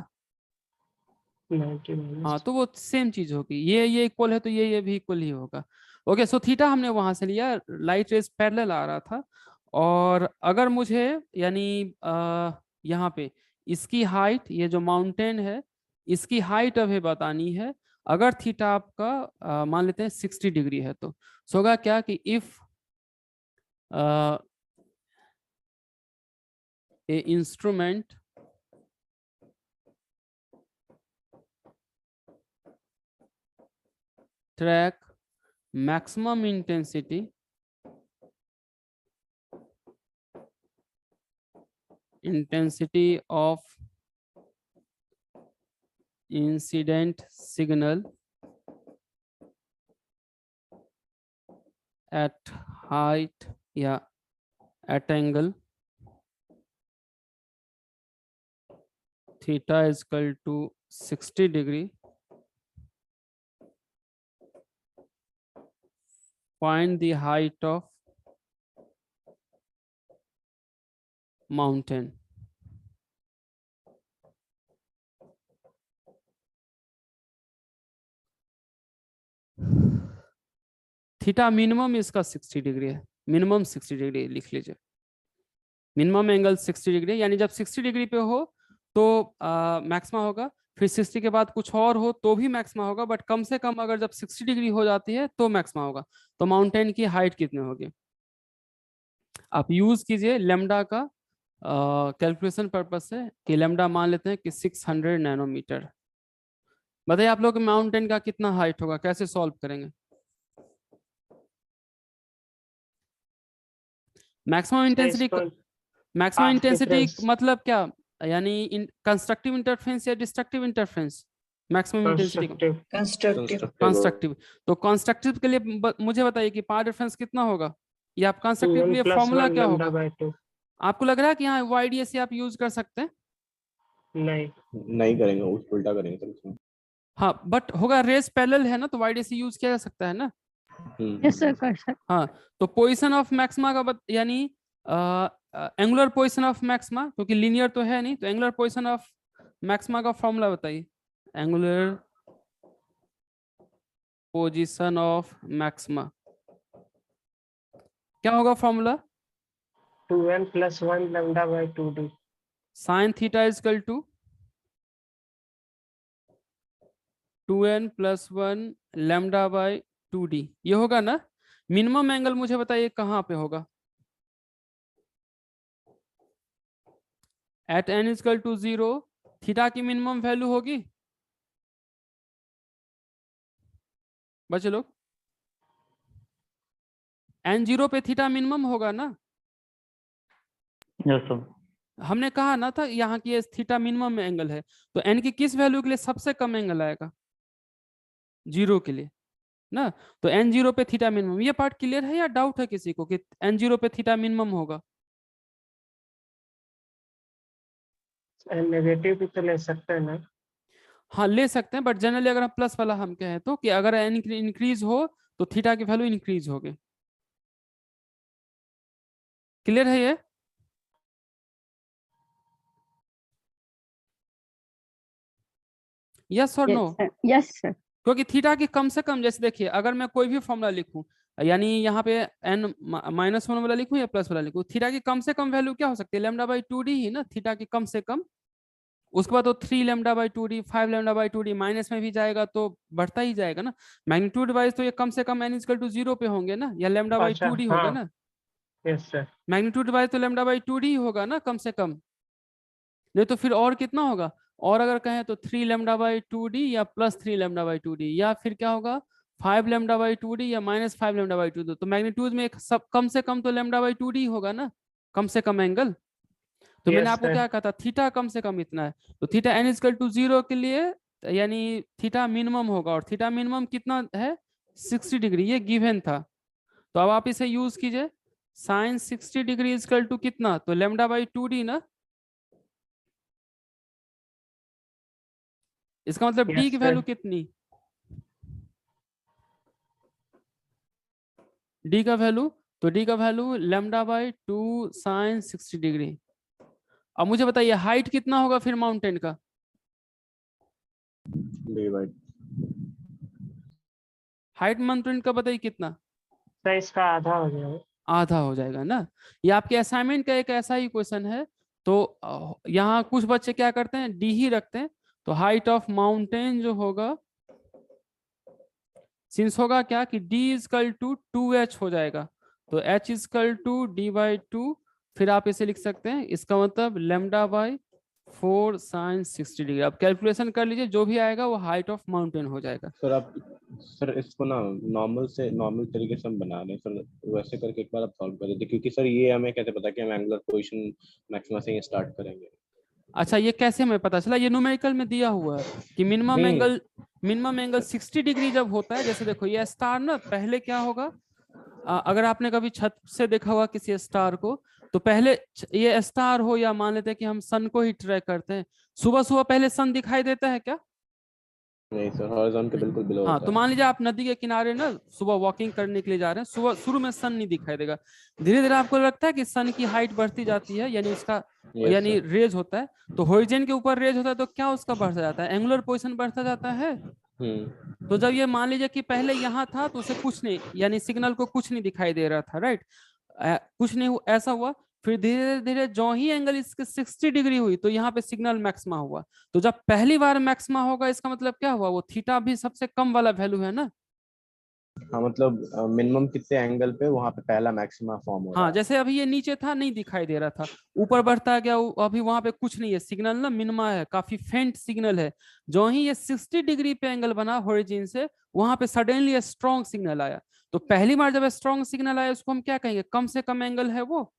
90 हाँ, तो वो सेम चीज होगी, ये इक्वल है तो ये भी इक्वल ही होगा। ओके, सो थीटा हमने वहां से लिया, लाइट रेज पैरेलल आ रहा था, और अगर मुझे यानी यहाँ पे इसकी हाइट, ये जो माउंटेन है इसकी हाइट अभी बतानी है, अगर थीटा आपका मान लेते हैं 60 डिग्री है तो होगा क्या कि if A instrument track maximum intensity of incident signal at height at angle theta is equal to 60 degree. Find the height of mountain. Theta minimum इसका 60 डिग्री है, मिनिमम 60 डिग्री लिख लीजिए, मिनिमम एंगल 60 डिग्री, यानी जब 60 degree पे हो तो maxima होगा, फिर 60 के बाद कुछ और हो तो भी मैक्सिमा होगा, बट कम से कम अगर जब 60 डिग्री हो जाती है तो मैक्सिमा होगा। तो माउंटेन की हाइट कितनी होगी? आप यूज कीजिए लेमडा का कैलकुलेशन पर्पस से, कि लेमडा मान लेते हैं कि 600 नैनोमीटर। बताइए आप लोग माउंटेन का कितना हाइट होगा, कैसे सॉल्व करेंगे? मैक्सिमम इंटेंसिटी मतलब क्या, यानी कंस्ट्रक्टिव इंटरफेरेंस या destructive interference? Maximum intensity constructive. तो कंस्ट्रक्टिव के लिए मुझे बताइए कि पावर डिफरेंस कितना होगा, या आप कंस्ट्रक्टिव के लिए फॉर्मूला क्या होगा? आपको लग रहा है कि यहाँ YDS आप यूज कर सकते हैं? नहीं करेंगे, उल्टा करेंगे तो। हाँ, बट होगा रेस पैरेलल है ना, तो YDS यूज किया जा सकता है ना? यस सर, कर सकते। हाँ, तो पोजीशन ऑफ मैक्सिमा का यानी एंगुलर पोजीशन ऑफ मैक्सिमा, क्योंकि लीनियर तो है नहीं, तो एंगुलर पोजीशन ऑफ मैक्सिमा का फॉर्मूला बताइए। एंगुलर पोजीशन ऑफ मैक्सिमा क्या होगा formula? 2n + 1 lambda by 2d sin theta is equal to 2n + 1 lambda by 2d, ये होगा ना? मिनिमम एंगल मुझे बताइए कहाँ पे होगा? At n is equal to 0 theta की मिनिमम वैल्यू होगी बच्चे लोग? n0 पे थीटा मिनिमम होगा ना? Yes sir. हमने कहा ना था यहाँ की थीटा मिनिमम एंगल है, तो n की किस वैल्यू के लिए सबसे कम एंगल आएगा? 0 के लिए ना। तो n0 पे थीटा मिनिमम, ये पार्ट क्लियर है या डाउट है किसी को कि n0 पे थीटा मिनिमम होगा? नेगेटिव भी तो ले सकते हैं ना? हाँ ले सकते हैं, बट जनरली अगर हम प्लस वाला हम कहें तो कि अगर n इंक्रीज हो तो थीटा की वैल्यू इंक्रीज होगी। क्लियर है ये? यस और नो? Yes sir. क्योंकि थीटा की कम से कम, जैसे देखिए अगर मैं कोई भी फॉर्मूला लिखूं, यानी यहाँ पे n -1 वाला लिखूं या प्लस वाला लिखूं, थीटा की कम से कम वैल्यू क्या हो सकती है? लैम्डा बाई 2d ही ना, थीटा की कम से कम। उसके बाद तो 3 lambda by 2d, 5 lambda by 2d, minus में भी जाएगा तो बढ़ता ही जाएगा ना। मैग्नीट्यूड वाइज तो ये कम से कम n इक्वल टू 0 पे होंगे ना, या लैम्डा बाई 2d होगा ना? Yes sir. मैग्नीट्यूड वाइज तो लैम्डा बाई 2d ही होगा ना कम से कम, नहीं तो फिर और कितना होगा? और अगर कहें तो 3 लैम्डा बाई 2d या +3 लैम्डा बाई 2d, या फिर क्या होगा 5 लैम्डा बाई 2d या -5 लैम्डा बाई 2d। तो मैग्नीट्यूड में एक सब कम से कम तो लैम्डा बाई 2d होगा ना, कम से कम एंगल। तो मैंने आपको क्या कहा था, थीटा कम से कम इतना है, तो थीटा n इक्वल टू 0 के लिए यानी थीटा मिनिमम होगा, और थीटा मिनिमम कितना है? 60 डिग्री, ये गिवन था। तो अब आप इसे यूज कीजिए, साइन 60 डिग्री इक्वल टू कितना? तो लैम्डा बाई 2d ना। इसका मतलब d की वैल्यू कितनी? d का वैल्यू, तो d का value lambda by 2 sine 60 degree. अब मुझे बताइए हाइट कितना होगा फिर माउंटेन का? हाइट माउंटेन का बताइए कितना? तो इसका आधा हो जाएगा। आधा हो जाएगा ना। ये आपके असाइनमेंट का एक ऐसा ही क्वेश्चन है। तो यहाँ कुछ बच्चे क्या करते हैं, डी ही रखते हैं। तो हाइट ऑफ माउंटेन जो होगा सिंस होगा क्या कि d इजकल टू 2h हो जाएगा, तो h इजकल टू d/2, फिर आप इसे लिख सकते हैं, इसका मतलब λ/4 sin 60 डिग्री। अब कैलकुलेशन कर लीजिए, जो भी आएगा वो हाइट ऑफ माउंटेन हो जाएगा। सर आप सर इसको ना नॉर्मल तरीके से हम बना रहे हैं सर, वैसे करके एक बार आप सॉल्व कर दीजिए, क्योंकि सर ये हमें कैसे पता कि हम एंगुलर पोजीशन मैक्सिमा से ही स्टार्ट करेंगे। अच्छा, ये कैसे हमें पता चला? ये न्यूमेरिकल में दिया हुआ है कि मिनिमम एंगल 60 डिग्री जब होता है, जैसे देखो ये स्टार ना, पहले क्या होगा, अगर आपने कभी छत से देखा होगा किसी स्टार को, तो पहले ये स्टार हो या मान लेते हैं कि हम सन को ही ट्रैक करते हैं, सुबह सुबह पहले सन दिखाई देता है क्या? नहीं सर, हॉरिजॉन के बिल्कुल बिलो हाँ, होता तो है। मान लीजिए आप नदी के किनारे ना सुबह वॉकिंग करने के लिए जा रहे हैं, सुबह शुरू में सन नहीं दिखाई देगा, धीरे धीरे आपको लगता है कि सन की हाइट बढ़ती जाती है, यानी उसका यानी रेज होता है, तो होरिजन के ऊपर रेज होता है, तो क्या उसका बढ़ता जाता है, एंगुलर पोजीशन बढ़ता जाता है। तो जब ये मान लीजिए कि पहले यहाँ था तो उसे कुछ नहीं, यानी सिग्नल को कुछ नहीं दिखाई दे रहा था, राइट, कुछ नहीं ऐसा हुआ, फिर धीरे धीरे जो ही एंगल इसके 60 डिग्री हुई तो यहाँ पे सिग्नल मैक्सिमा हुआ। तो जब पहली बार मैक्सिमा होगा, इसका मतलब क्या हुआ, वो थीटा भी सबसे कम वाला वैल्यू है ना। हाँ, मतलब मिनिमम कितने एंगल पे वहाँ पे पहला मैक्सिमा फॉर्म हो रहा हाँ, है। जैसे अभी ये नीचे था नहीं दिखाई दे रहा था, ऊपर बढ़ता गया, अभी वहां पे कुछ नहीं है, सिग्नल ना मिनिमा है, काफी फेंट सिग्नल है। जो ही ये 60 डिग्री पे एंगल बना होरिजिन से, वहां पे सडनली स्ट्रॉन्ग सिग्नल आया। तो पहली बार जब स्ट्रॉन्ग सिग्नल आया, उसको हम क्या कहेंगे, कम से कम एंगल है वो,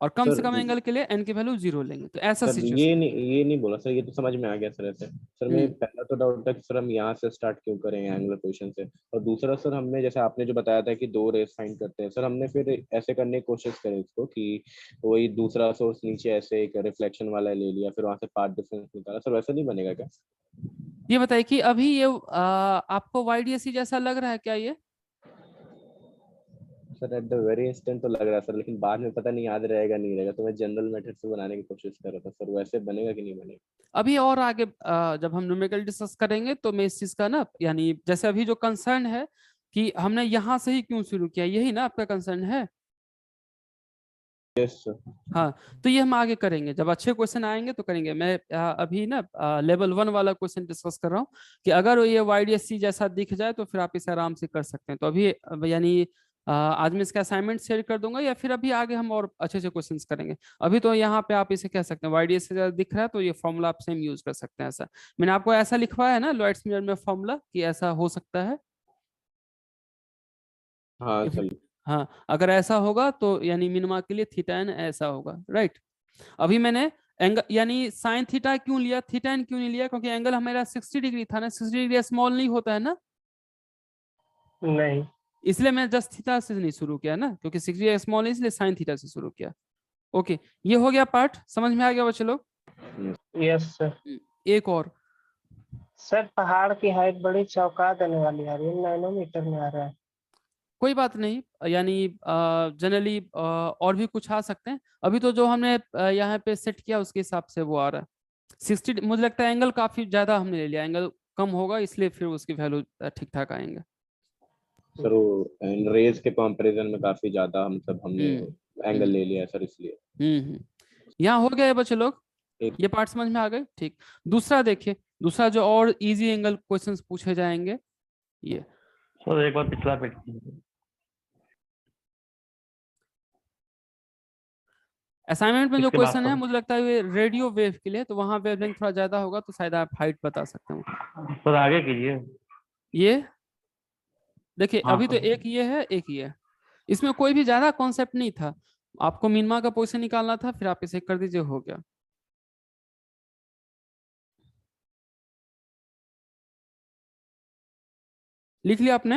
और कम से कम एंगल के लिए एन की वैल्यू 0 लेंगे। तो ऐसा सर सिचुएशन। ये नहीं बोला सर, ये तो समझ में आ गया सर। ऐसे सर मैं पहला तो डाउट था कि सर हम यहाँ से स्टार्ट क्यों करेंगे एंगुलर पोजीशन से, और दूसरा सर हमने जैसे आपने जो बताया था कि 2 रेस फाइंड करते हैं, सर हमने फिर ऐसे करने की कोशिश करी इसको कि वही दूसरा सोर्स नीचे ऐसे एक रिफ्लेक्शन वाला ले लिया, फिर वहां से पाथ डिफरेंस निकाला, सर वैसा नहीं बनेगा क्या? ये बताइए कि अभी ये आपको YDSC जैसा लग रहा है क्या ये? Sir at the very instant तो लग रहा है सर, लेकिन बाद में पता नहीं याद रहेगा नहीं रहेगा, तो मैं जनरल मेथड से बनाने की कोशिश कर रहा था सर, वैसे बनेगा कि नहीं बनेगा? अभी और आगे जब हम न्यूमेरिकल डिस्कस करेंगे तो मैं इस चीज का ना, यानी जैसे अभी जो कंसर्न है कि हमने यहाँ से ही क्यों शुरू किया, यही ना आपका कंसर्न है? Yes sir. हाँ, तो ये हम आगे करेंगे, जब अच्छे क्वेश्चन आएंगे तो करेंगे। मैं अभी ना लेवल 1 वाला क्वेश्चन डिस्कस कर रहा हूँ कि अगर ये YDSC जैसा दिख जाए तो फिर आप इसे आराम से कर सकते हैं। तो अभी यानी आज मैं इसका असाइनमेंट शेयर कर दूंगा, या फिर अभी आगे हम और अच्छे से क्वेश्चंस करेंगे। अभी तो यहाँ पे आप इसे कह सकते हैं YDSC जैसा दिख रहा है तो ये फॉर्मूला आप सेम यूज कर सकते हैं। ऐसा मैंने आपको ऐसा लिखवाया है ना लॉयड्स मिरर में फॉर्मूला, कि ऐसा हो सकता है। हाँ सर। हाँ, अगर ऐसा होगा तो यानी मिनिमा के लिए थीटा एन ऐसा होगा, राइट। अभी मैंने एंगल यानी साइन थीटा क्यों लिया, थीटा एन क्यों नहीं लिया, क्योंकि एंगल हमारा 60 डिग्री था ना, 60 डिग्री स्मॉल नहीं होता है ना, नहीं, इसलिए मैं जस्ट थीटा से नहीं शुरू किया ना, क्योंकि 60 डिग्री स्मॉल है, इसलिए साइन थीटा से शुरू किया। ओके, ये हो गया पार्ट, समझ में आ गया बच्चे लोग? Yes sir. एक और सर पहाड़ की हाइट बड़ी चौंका देने वाली आ रही है, नैनोमीटर में आ रहा है। कोई बात नहीं, यानी जनरली और भी कुछ आ सकते हैं। अभी तो जो हमने यहाँ पे सेट किया उसके हिसाब से वो आ रहा है 60। मुझे लगता है एंगल काफी ज्यादा हमने ले लिया, एंगल कम होगा इसलिए फिर उसकी वैल्यू ठीक ठाक आएंगे। सर वो रेज के कंपैरिजन में काफी ज्यादा मतलब हमने एंगल ले लिया है सर, इसलिए। यहाँ हो गया है बच्चे लोग, ये पार्ट समझ में आ गए? ठीक। दूसरा देखिए, दूसरा जो और इजी एंगल क्वेश्चंस पूछे जाएंगे, ये सर एक बार पिछला पेज असाइनमेंट में जो इसके बाद क्वेश्चन है सर। मुझे लगता है ये रेडियो वेव के लिए, तो वहां वेवलेंथ थोड़ा ज्यादा होगा, तो शायद आप हाइट बता सकते हो। सर आगे कीजिए। ये देखिए, हाँ अभी तो सर। एक ये है, एक ये है, इसमें कोई भी ज्यादा कॉन्सेप्ट नहीं था, आपको मिनिमा का पोजीशन निकालना था, फिर आप इसे कर दीजिए, हो गया। लिख लिया आपने?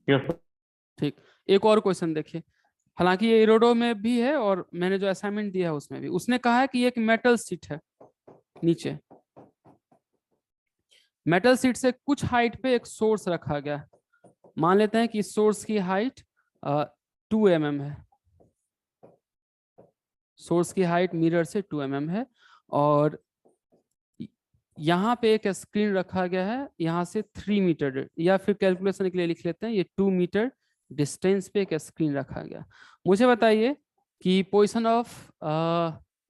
Yes sir. ठीक, एक और क्वेश्चन देखिए, हालांकि ये इरोडो में भी है और मैंने जो असाइनमेंट दिया है उसमें भी। उसने कहा है कि एक मेटल शीट है नीचे, मेटल शीट से कुछ हाइट पे एक सोर्स रखा गया, मान लेते हैं कि सोर्स की हाइट 2 mm है, सोर्स की हाइट मिरर से 2 mm है, और यहाँ पे एक स्क्रीन रखा गया है यहाँ से 3 मीटर, या फिर कैलकुलेशन के लिए लिख लेते हैं ये 2 मीटर डिस्टेंस पे एक स्क्रीन रखा गया। मुझे बताइए कि position of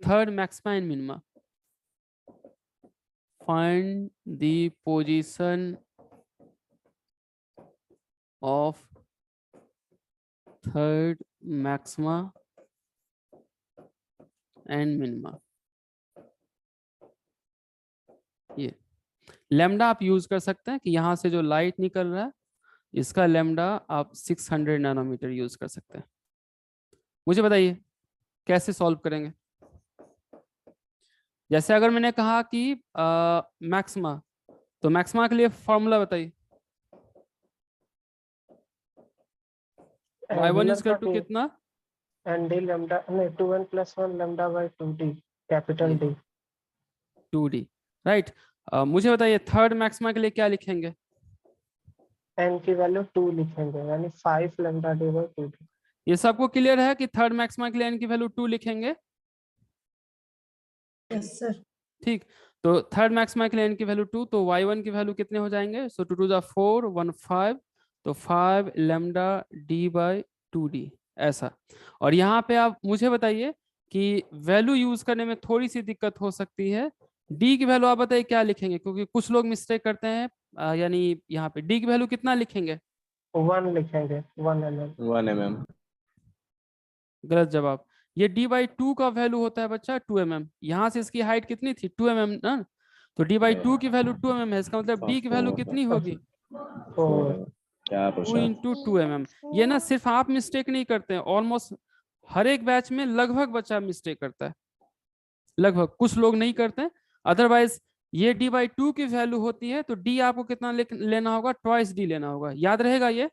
third maxima and minima, find the position of third maxima and minima। ये लैम्डा आप यूज कर सकते हैं कि यहाँ से जो लाइट निकल रहा है इसका लैम्डा आप 600 नैनोमीटर यूज कर सकते हैं। मुझे बताइए कैसे सॉल्व करेंगे। जैसे अगर मैंने कहा कि मैक्सिमा, तो मैक्सिमा के लिए फॉर्मूला बताइए। y1 इज टू कितना? nd lambda नहीं 2n + 1 lambda by 2d capital D 2d right. मुझे बताइए थर्ड मैक्सिमा के लिए क्या लिखेंगे? n की वैल्यू 2 लिखेंगे यानी 5 lambda d by 2d। ये सबको क्लियर है कि थर्ड मैक्सिमा के लिए n की वैल्यू 2 लिखेंगे? Yes sir. ठीक, तो थर्ड मैक्सिमा के लिए n की वैल्यू 2, तो y1 की वैल्यू कितने हो जाएंगे? सो 2 2 4 1 5, तो 5 लैम्डा d by 2d ऐसा। और यहाँ पे आप मुझे बताइए कि वैल्यू यूज करने में थोड़ी सी दिक्कत हो सकती है। d की वैल्यू आप बताइए क्या लिखेंगे, क्योंकि कुछ लोग मिस्टेक करते हैं। यानी यहाँ पे d की वैल्यू कितना लिखेंगे? 1 लिखेंगे 1 mm। गलत जवाब। ये d by 2 का वैल्यू होता है बच्चा 2 mm। यहाँ से इसकी हाइट कितनी थी? 2 mm ना, तो d by 2 की वैल्यू 2 mm है। इसका मतलब d की वैल्यू कितनी होगी? 2 into 2 mm। ये ना सिर्फ आप मिस्टेक नहीं करते हैं, ऑलमोस्ट हर एक बैच में लगभग बच्चा मिस्टेक करता है, लगभग, कुछ लोग नहीं करते हैं। अदरवाइज ये d by 2 की वैल्यू होती है, तो d आपको कितना लेना होगा? ट्वाइस d लेना होगा। याद रहेगा ये?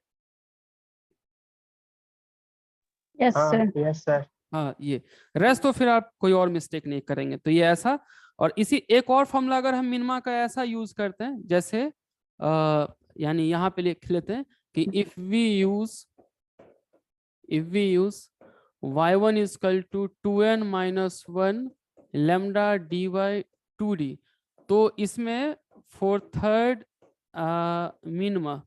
Yes sir. Yes sir. हाँ, ये रेस्ट तो फिर आप कोई और मिस्टेक नहीं करेंगे, तो ये ऐसा। और इसी एक और फॉर्मूला अगर हम मिनिमा का ऐसा यूज करते हैं, जैसे यानी यहाँ पे लिख लेते हैं कि if we use y1 equal to 2n - 1 lambda d by 2d, तो इसमें फॉर थर्ड मिनिमा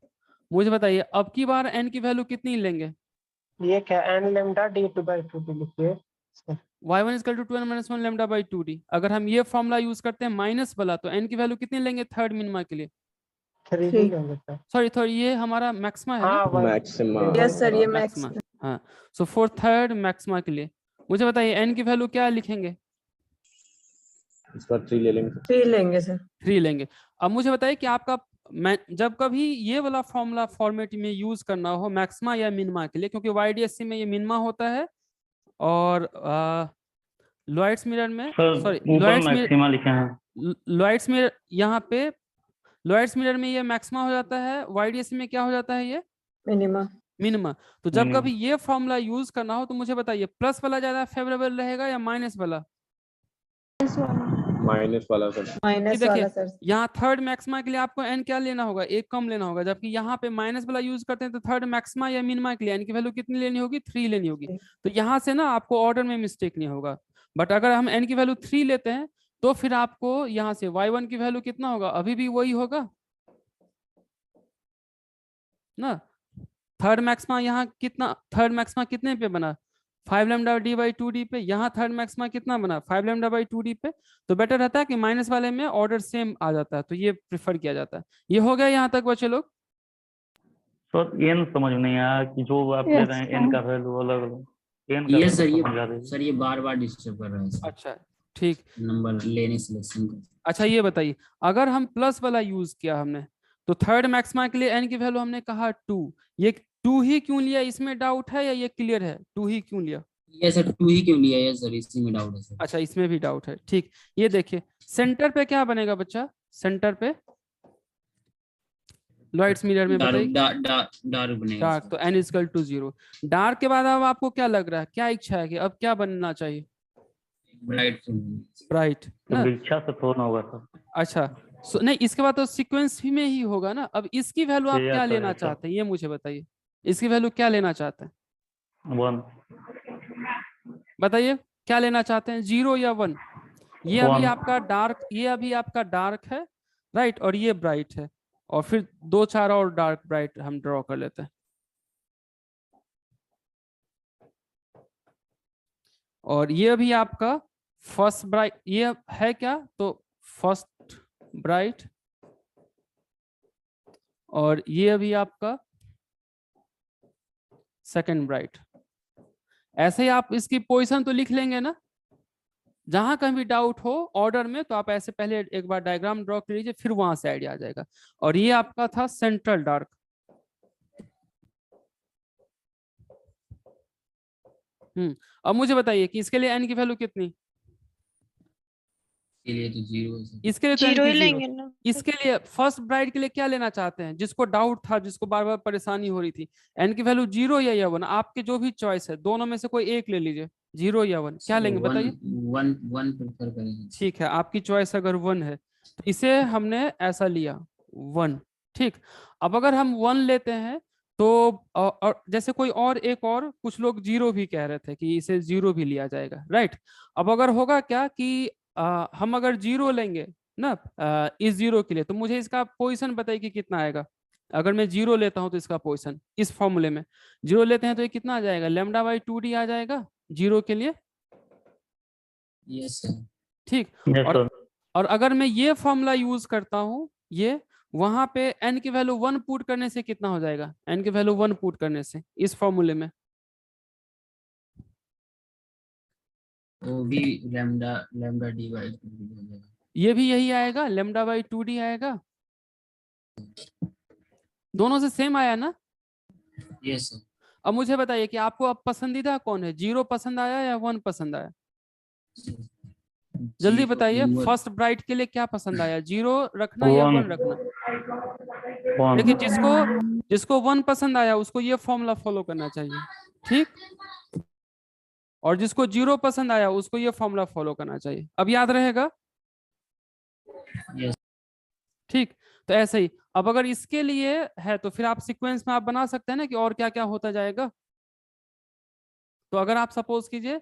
मुझे बताइए अब की बार n की वैल्यू कितनी लेंगे? ये क्या n lambda d by 2d लिखिए। y1 equal to 2n - 1 lambda by 2d। अगर हम ये फॉर्मूला यूज करते हैं माइनस वाला, तो n की वैल्यू कितनी लेंगे थर्ड मिनिमा के लिए? 3 लेंगे सर। सॉरी ये हमारा मैक्सिमा है ना? मैक्सिमा। यस सर, ये मैक्सिमा। मैक्स। हाँ, सो फॉर थर्ड मैक्सिमा के लिए मुझे बताइए n की वैल्यू क्या लिखेंगे? इस पर 3 ले लेंगे। 3 लेंगे सर। 3 लेंगे। अब मुझे बताइए कि आपका जब कभी ये वाला फॉर्मूला फॉर्मेट में यूज करना हो मैक्सिमा या मिनिमा के लिए, क्योंकि YDSC में ये मिनिमा होता है और लॉयड्स मिरर में, सॉरी लॉयड्स मिरर, यहाँ पे लॉयड्स मिरर में ये मैक्सिमा हो जाता है, YDSC में क्या हो जाता है? ये मिनिमा। तो जब कभी ये फॉर्मूला यूज करना हो तो मुझे बताइए प्लस वाला ज्यादा फेवरेबल रहेगा या माइनस वाला? माइनस वाला सर। माइनस वाला सर। यहाँ थर्ड मैक्सिमा के लिए आपको n क्या लेना होगा? एक कम लेना होगा, जबकि यहाँ पे माइनस वाला यूज करते हैं तो थर्ड मैक्सिमा या मिनिमा के लिए n की वैल्यू कितनी लेनी होगी? 3 लेनी होगी। तो यहाँ से ना आपको ऑर्डर में मिस्टेक नहीं होगा। बट अगर हम n की वैल्यू 3 लेते हैं तो फिर आपको यहाँ से y1 की वैल्यू कितना होगा? अभी भी वही होगा ना। थर्ड मैक्सिमा यहाँ कितना, थर्ड मैक्सिमा कितने पे बना? 5 लैम्डा d by 2d पे। यहाँ थर्ड मैक्सिमा कितना बना? 5 लैम्डा by 2d पे। तो बेटर रहता है कि माइनस वाले में ऑर्डर सेम आ जाता है, तो ये प्रिफर किया जाता है। ये हो गया यहाँ तक बच्चे लोग? सर ये समझ नहीं आया कि जो आप ले रहे हैं n का वैल्यू अलग अलग। ये सर ये बार-बार डिस्टर्ब कर रहा है सर। अच्छा ठीक, नंबर लेने सिलेक्शन का। अच्छा ये बताइए अगर हम प्लस वाला यूज किया हमने, तो थर्ड मैक्सिमा के लिए n की वैल्यू हमने कहा 2, ये 2 ही क्यों लिया? इसमें डाउट है या ये क्लियर है? 2 ही क्यों लिया? ये सर 2 ही क्यों लिया है सर? इसी में डाउट है सर। अच्छा इसमें भी डाउट है, ठीक। ये देखिए सेंटर पे क्या बनेगा बच्चा? सेंटर पे लॉयड्स मिरर में बताइए डार्क बनेगा। डार्क, तो n इक्वल टू 0। डार्क के बाद अब आपको क्या लग रहा है, क्या इच्छा है कि अब क्या बनना चाहिए? ब्राइट ना, इच्छा से थोड़ा होगा सर। अच्छा नहीं, इसके बाद तो सीक्वेंस में ही होगा ना। अब इसकी वैल्यू आप क्या लेना चाहते हैं ये मुझे बताइए, इसकी वैल्यू क्या लेना चाहते हैं? 1। बताइए क्या लेना चाहते हैं, 0 या 1? ये अभी आपका डार्क, ये अभी आपका डार्क है राइट, और ये ब्राइट है, और फिर 2-4 और डार्क ब्राइट हम ड्रॉ कर लेते हैं। और ये अभी आपका फर्स्ट ब्राइट, ये है क्या? तो फर्स्ट ब्राइट, और ये अभी आपका सेकंड ब्राइट। ऐसे ही आप इसकी पोजीशन तो लिख लेंगे ना, जहां कहीं भी डाउट हो ऑर्डर में तो आप ऐसे पहले एक बार डायग्राम ड्रॉ कर लीजिए, फिर वहां से आइडिया आ जाएगा। और ये आपका था सेंट्रल डार्क। अब मुझे बताइए कि इसके लिए n की वैल्यू कितनी? के लिए तो 0 है सर। इसके लिए तो जीरो n ही की 0। लेंगे ना। इसके लिए फर्स्ट ब्राइट के लिए क्या लेना चाहते हैं? जिसको डाउट था, जिसको बार बार परेशानी हो रही थी, n की वैल्यू 0 या 1, आपके जो भी चॉइस है, दोनों में से कोई एक ले लीजिए, 0 या 1, क्या लेंगे बताइए? 1 प्रेफर करेंगे। ठीक है, आपकी चॉइस अगर 1 है तो इसे हमने ऐसा लिया 1। ठीक, अब अगर हम 1 लेते हैं तो और जैसे कोई और एक और कुछ लोग 0 भी कह रहे थे कि इसे 0 भी लिया जाएगा, राइट। अब अगर होगा क्या कि हम अगर 0 लेंगे ना इस 0 के लिए, तो मुझे इसका पोजीशन बताइए कि कितना आएगा। अगर मैं 0 लेता हूं तो इसका पोजीशन इस फॉर्मूले में 0 लेते हैं तो ये कितना आ जाएगा? λ/2d आ जाएगा 0 के लिए। Yes sir. ठीक, Yes, sir. और अगर मैं ये फॉर्मूला यूज करता हूं, ये वहां पे n की वैल्यू 1 पुट करने से कितना हो जाएगा? n की वैल्यू 1 पुट करने से इस फॉर्मूले में वो भी लैम्डा डी बाई 2 हो जाएगा। ये भी यही आएगा, λ/2d आएगा। दोनों से सेम आया ना? Yes sir. अब मुझे बताइए कि आपको अब पसंदीदा कौन है, 0 पसंद आया या 1 पसंद आया? जल्दी बताइए, फर्स्ट ब्राइट के लिए क्या पसंद आया, 0 रखना या 1 रखना? देखिए, जिसको 1 पसंद आया उसको ये फॉर्मूला फॉलो करना चाहिए, ठीक। और जिसको 0 पसंद आया उसको ये फॉर्मूला फॉलो करना चाहिए। अब याद रहेगा? यस। ठीक, तो ऐसे ही अब अगर इसके लिए है तो फिर आप सीक्वेंस में आप बना सकते हैं ना कि और क्या क्या होता जाएगा। तो अगर आप सपोज कीजिए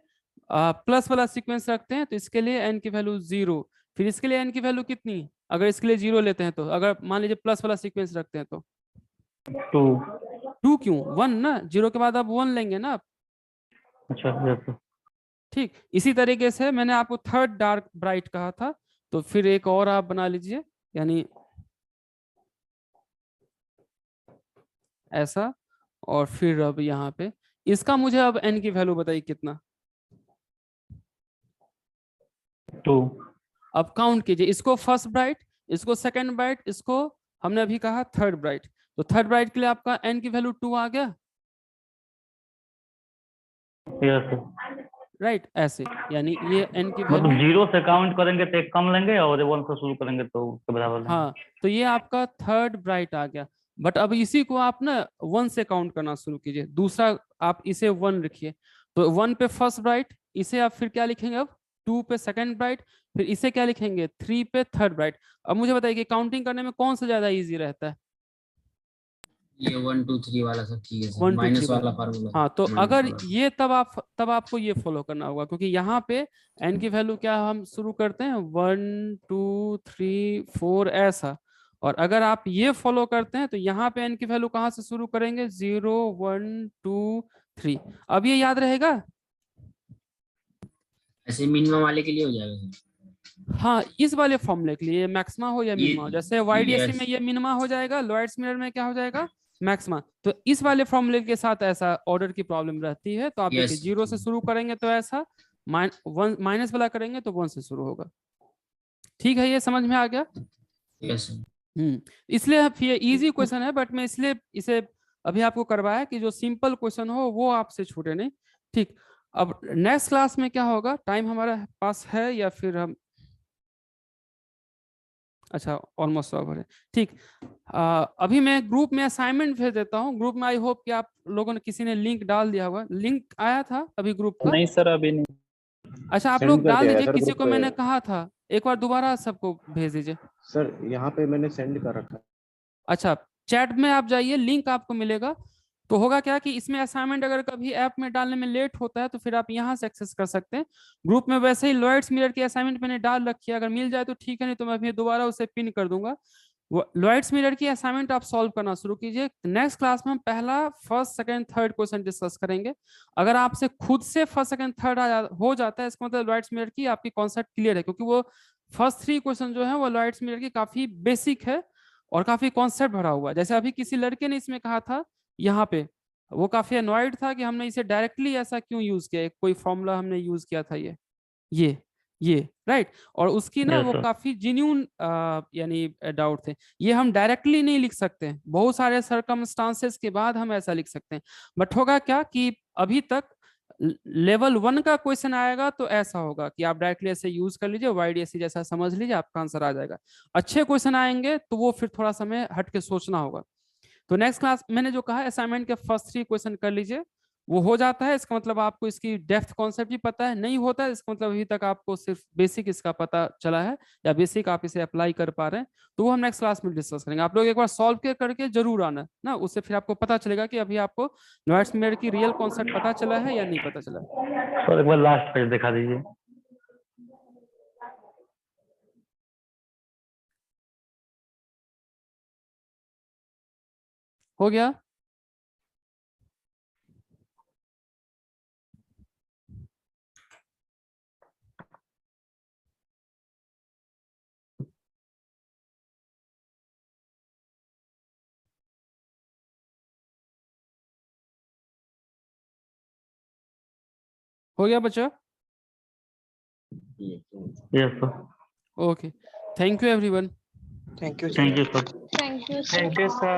प्लस वाला सीक्वेंस रखते हैं तो इसके लिए n की वैल्यू 0, फिर इसके लिए n की वैल्यू कितनी? अगर इसके लिए 0 लेते हैं तो, अगर मान लीजिए प्लस वाला सीक्वेंस रखते हैं तो 2 क्यों? 1 ना, 0 के बाद आप 1 लेंगे ना आप। अच्छा, yes, sir. ठीक, इसी तरीके से मैंने आपको थर्ड डार्क ब्राइट कहा था, तो फिर एक और आप बना लीजिए, यानी ऐसा। और फिर अब यहाँ पे इसका मुझे अब n की वैल्यू बताइए कितना? 2. अब काउंट कीजिए, इसको फर्स्ट ब्राइट, इसको सेकंड ब्राइट, इसको हमने अभी कहा थर्ड ब्राइट, तो थर्ड ब्राइट के लिए आपका n की वैल्यू 2 आ गया, Yes, sir. राइट। ऐसे यानी ये n की मतलब वैल्यू 0 से काउंट करेंगे तो एक कम लेंगे और 1 से शुरू करेंगे तो उसके बराबर लेंगे। हाँ, तो ये आपका थर्ड ब्राइट आ गया। बट अब इसी को आप ना 1 से काउंट करना शुरू कीजिए, दूसरा आप इसे 1 लिखिए, तो 1 पे फर्स्ट ब्राइट, इसे आप फिर क्या लिखेंगे अब 2 पे सेकंड ब्राइट, फिर इसे क्या लिखेंगे 3 पे थर्ड ब्राइट। अब मुझे बताइए कि काउंटिंग करने में कौन सा ज्यादा इजी रहता है? ये 1 2 3 वाला सब ठीक है सर, 1 2 माइनस 3 वाला फार्मूला। हाँ, तो माइनस अगर वाला। ये तब आपको ये फॉलो करना होगा, क्योंकि यहाँ पे n की वैल्यू क्या हम शुरू करते हैं 1 2 3 4 ऐसा, और अगर आप ये फॉलो करते हैं तो यहाँ पे n की वैल्यू कहाँ से शुरू करेंगे 0 1 2 3। अब ये याद रहेगा? ऐसे मिनिमम वाले के लिए हो जाएगा सर। हाँ, इस वाले फॉर्मूले के लिए मैक्सिमा हो या ये- मिनिमा हो, जैसे YDSC yes. में ये मिनिमा हो जाएगा, लोयड्स मिरर में क्या हो जाएगा मैक्सिमा। तो इस वाले फॉर्मूले के साथ ऐसा ऑर्डर की प्रॉब्लम रहती है, तो आप Yes. देखिए 0 से शुरू करेंगे तो ऐसा, माइनस वाला करेंगे तो 1 से शुरू होगा। ठीक है, ये समझ में आ गया? Yes sir. इसलिए ये इजी क्वेश्चन है, बट मैं इसलिए इसे अभी आपको करवाया कि जो सिंपल क्वेश्चन हो वो आपसे छूटे नहीं। ठीक, अब नेक्स्ट क्लास में क्या होगा, टाइम हमारे पास है या फिर हम, अच्छा ऑलमोस्ट ओवर है। ठीक, अभी मैं ग्रुप में असाइनमेंट भेज देता हूँ। ग्रुप में आई होप कि आप लोगों ने किसी ने लिंक डाल दिया होगा, लिंक आया था अभी ग्रुप का? नहीं सर, अभी नहीं। अच्छा, आप Send लोग कर डाल दिया है दीजिए, सर किसी ग्रुप को पे। मैंने कहा था, एक बार दोबारा सबको भेज दीजिए। सर यहाँ पे मैंने सेंड कर रखा है। अच्छा, चैट में आप जाइए, लिंक आपको मिलेगा। तो होगा क्या कि इसमें असाइनमेंट अगर कभी ऐप में डालने में लेट होता है तो फिर आप यहाँ से एक्सेस कर सकते हैं। ग्रुप में वैसे ही लॉयड्स मिरर की असाइनमेंट मैंने डाल रखी है, अगर मिल जाए तो ठीक है, नहीं तो मैं फिर दोबारा उसे पिन कर दूंगा। लॉयड्स मिरर की असाइनमेंट आप सॉल्व करना शुरू कीजिए। नेक्स्ट क्लास में हम पहला, first, second, third question discuss करेंगे। अगर आपसे खुद से फर्स्ट, सेकंड, थर्ड हो जाता है, इसका मतलब लॉयड्स मिरर की आपकी कॉन्सेप्ट क्लियर है, क्योंकि वो फर्स्ट 3 क्वेश्चन जो है वो लॉयड्स मिरर की काफी बेसिक है और काफी कॉन्सेप्ट भरा हुआ है। जैसे अभी किसी लड़के ने इसमें कहा था यहाँ पे, वो काफी अनॉयड था कि हमने इसे डायरेक्टली ऐसा क्यों यूज किया, कोई फॉर्मूला हमने यूज किया था ये राइट। और उसकी ना Yes, वो sir. काफी जेन्युइन यानी डाउट थे। ये हम डायरेक्टली नहीं लिख सकते हैं, बहुत सारे सरकमस्टांसेस के बाद हम ऐसा लिख सकते हैं। बट होगा क्या कि अभी तक लेवल 1 का क्वेश्चन आएगा तो ऐसा होगा कि आप डायरेक्टली ऐसे यूज कर लीजिए, YDSC जैसा समझ लीजिए, आपका आंसर आ जाएगा। अच्छे क्वेश्चन आएंगे तो वो फिर थोड़ा समय हट के सोचना होगा। तो नेक्स्ट क्लास मैंने जो कहा असाइनमेंट के फर्स्ट 3 क्वेश्चन कर लीजिए, वो हो जाता है, इसका मतलब आपको इसकी डेप्थ कॉन्सेप्ट भी पता है। नहीं होता है इसका मतलब अभी तक आपको सिर्फ बेसिक इसका पता चला है या बेसिक आप इसे अप्लाई कर पा रहे हैं, तो वो हम नेक्स्ट क्लास में डिस्कस करेंगे। आप लोग एक बार सॉल्व करके जरूर आना ना, उससे फिर आपको पता चलेगा कि अभी आपको लॉयड्स मिरर की रियल कॉन्सेप्ट पता चला है या नहीं पता चला है। सर एक बार लास्ट पेज दिखा दीजिए। हो गया? हो गया बच्चा? Yes sir. Okay, thank you everyone. Thank you thank you sir. Thank you, sir. Thank you sir.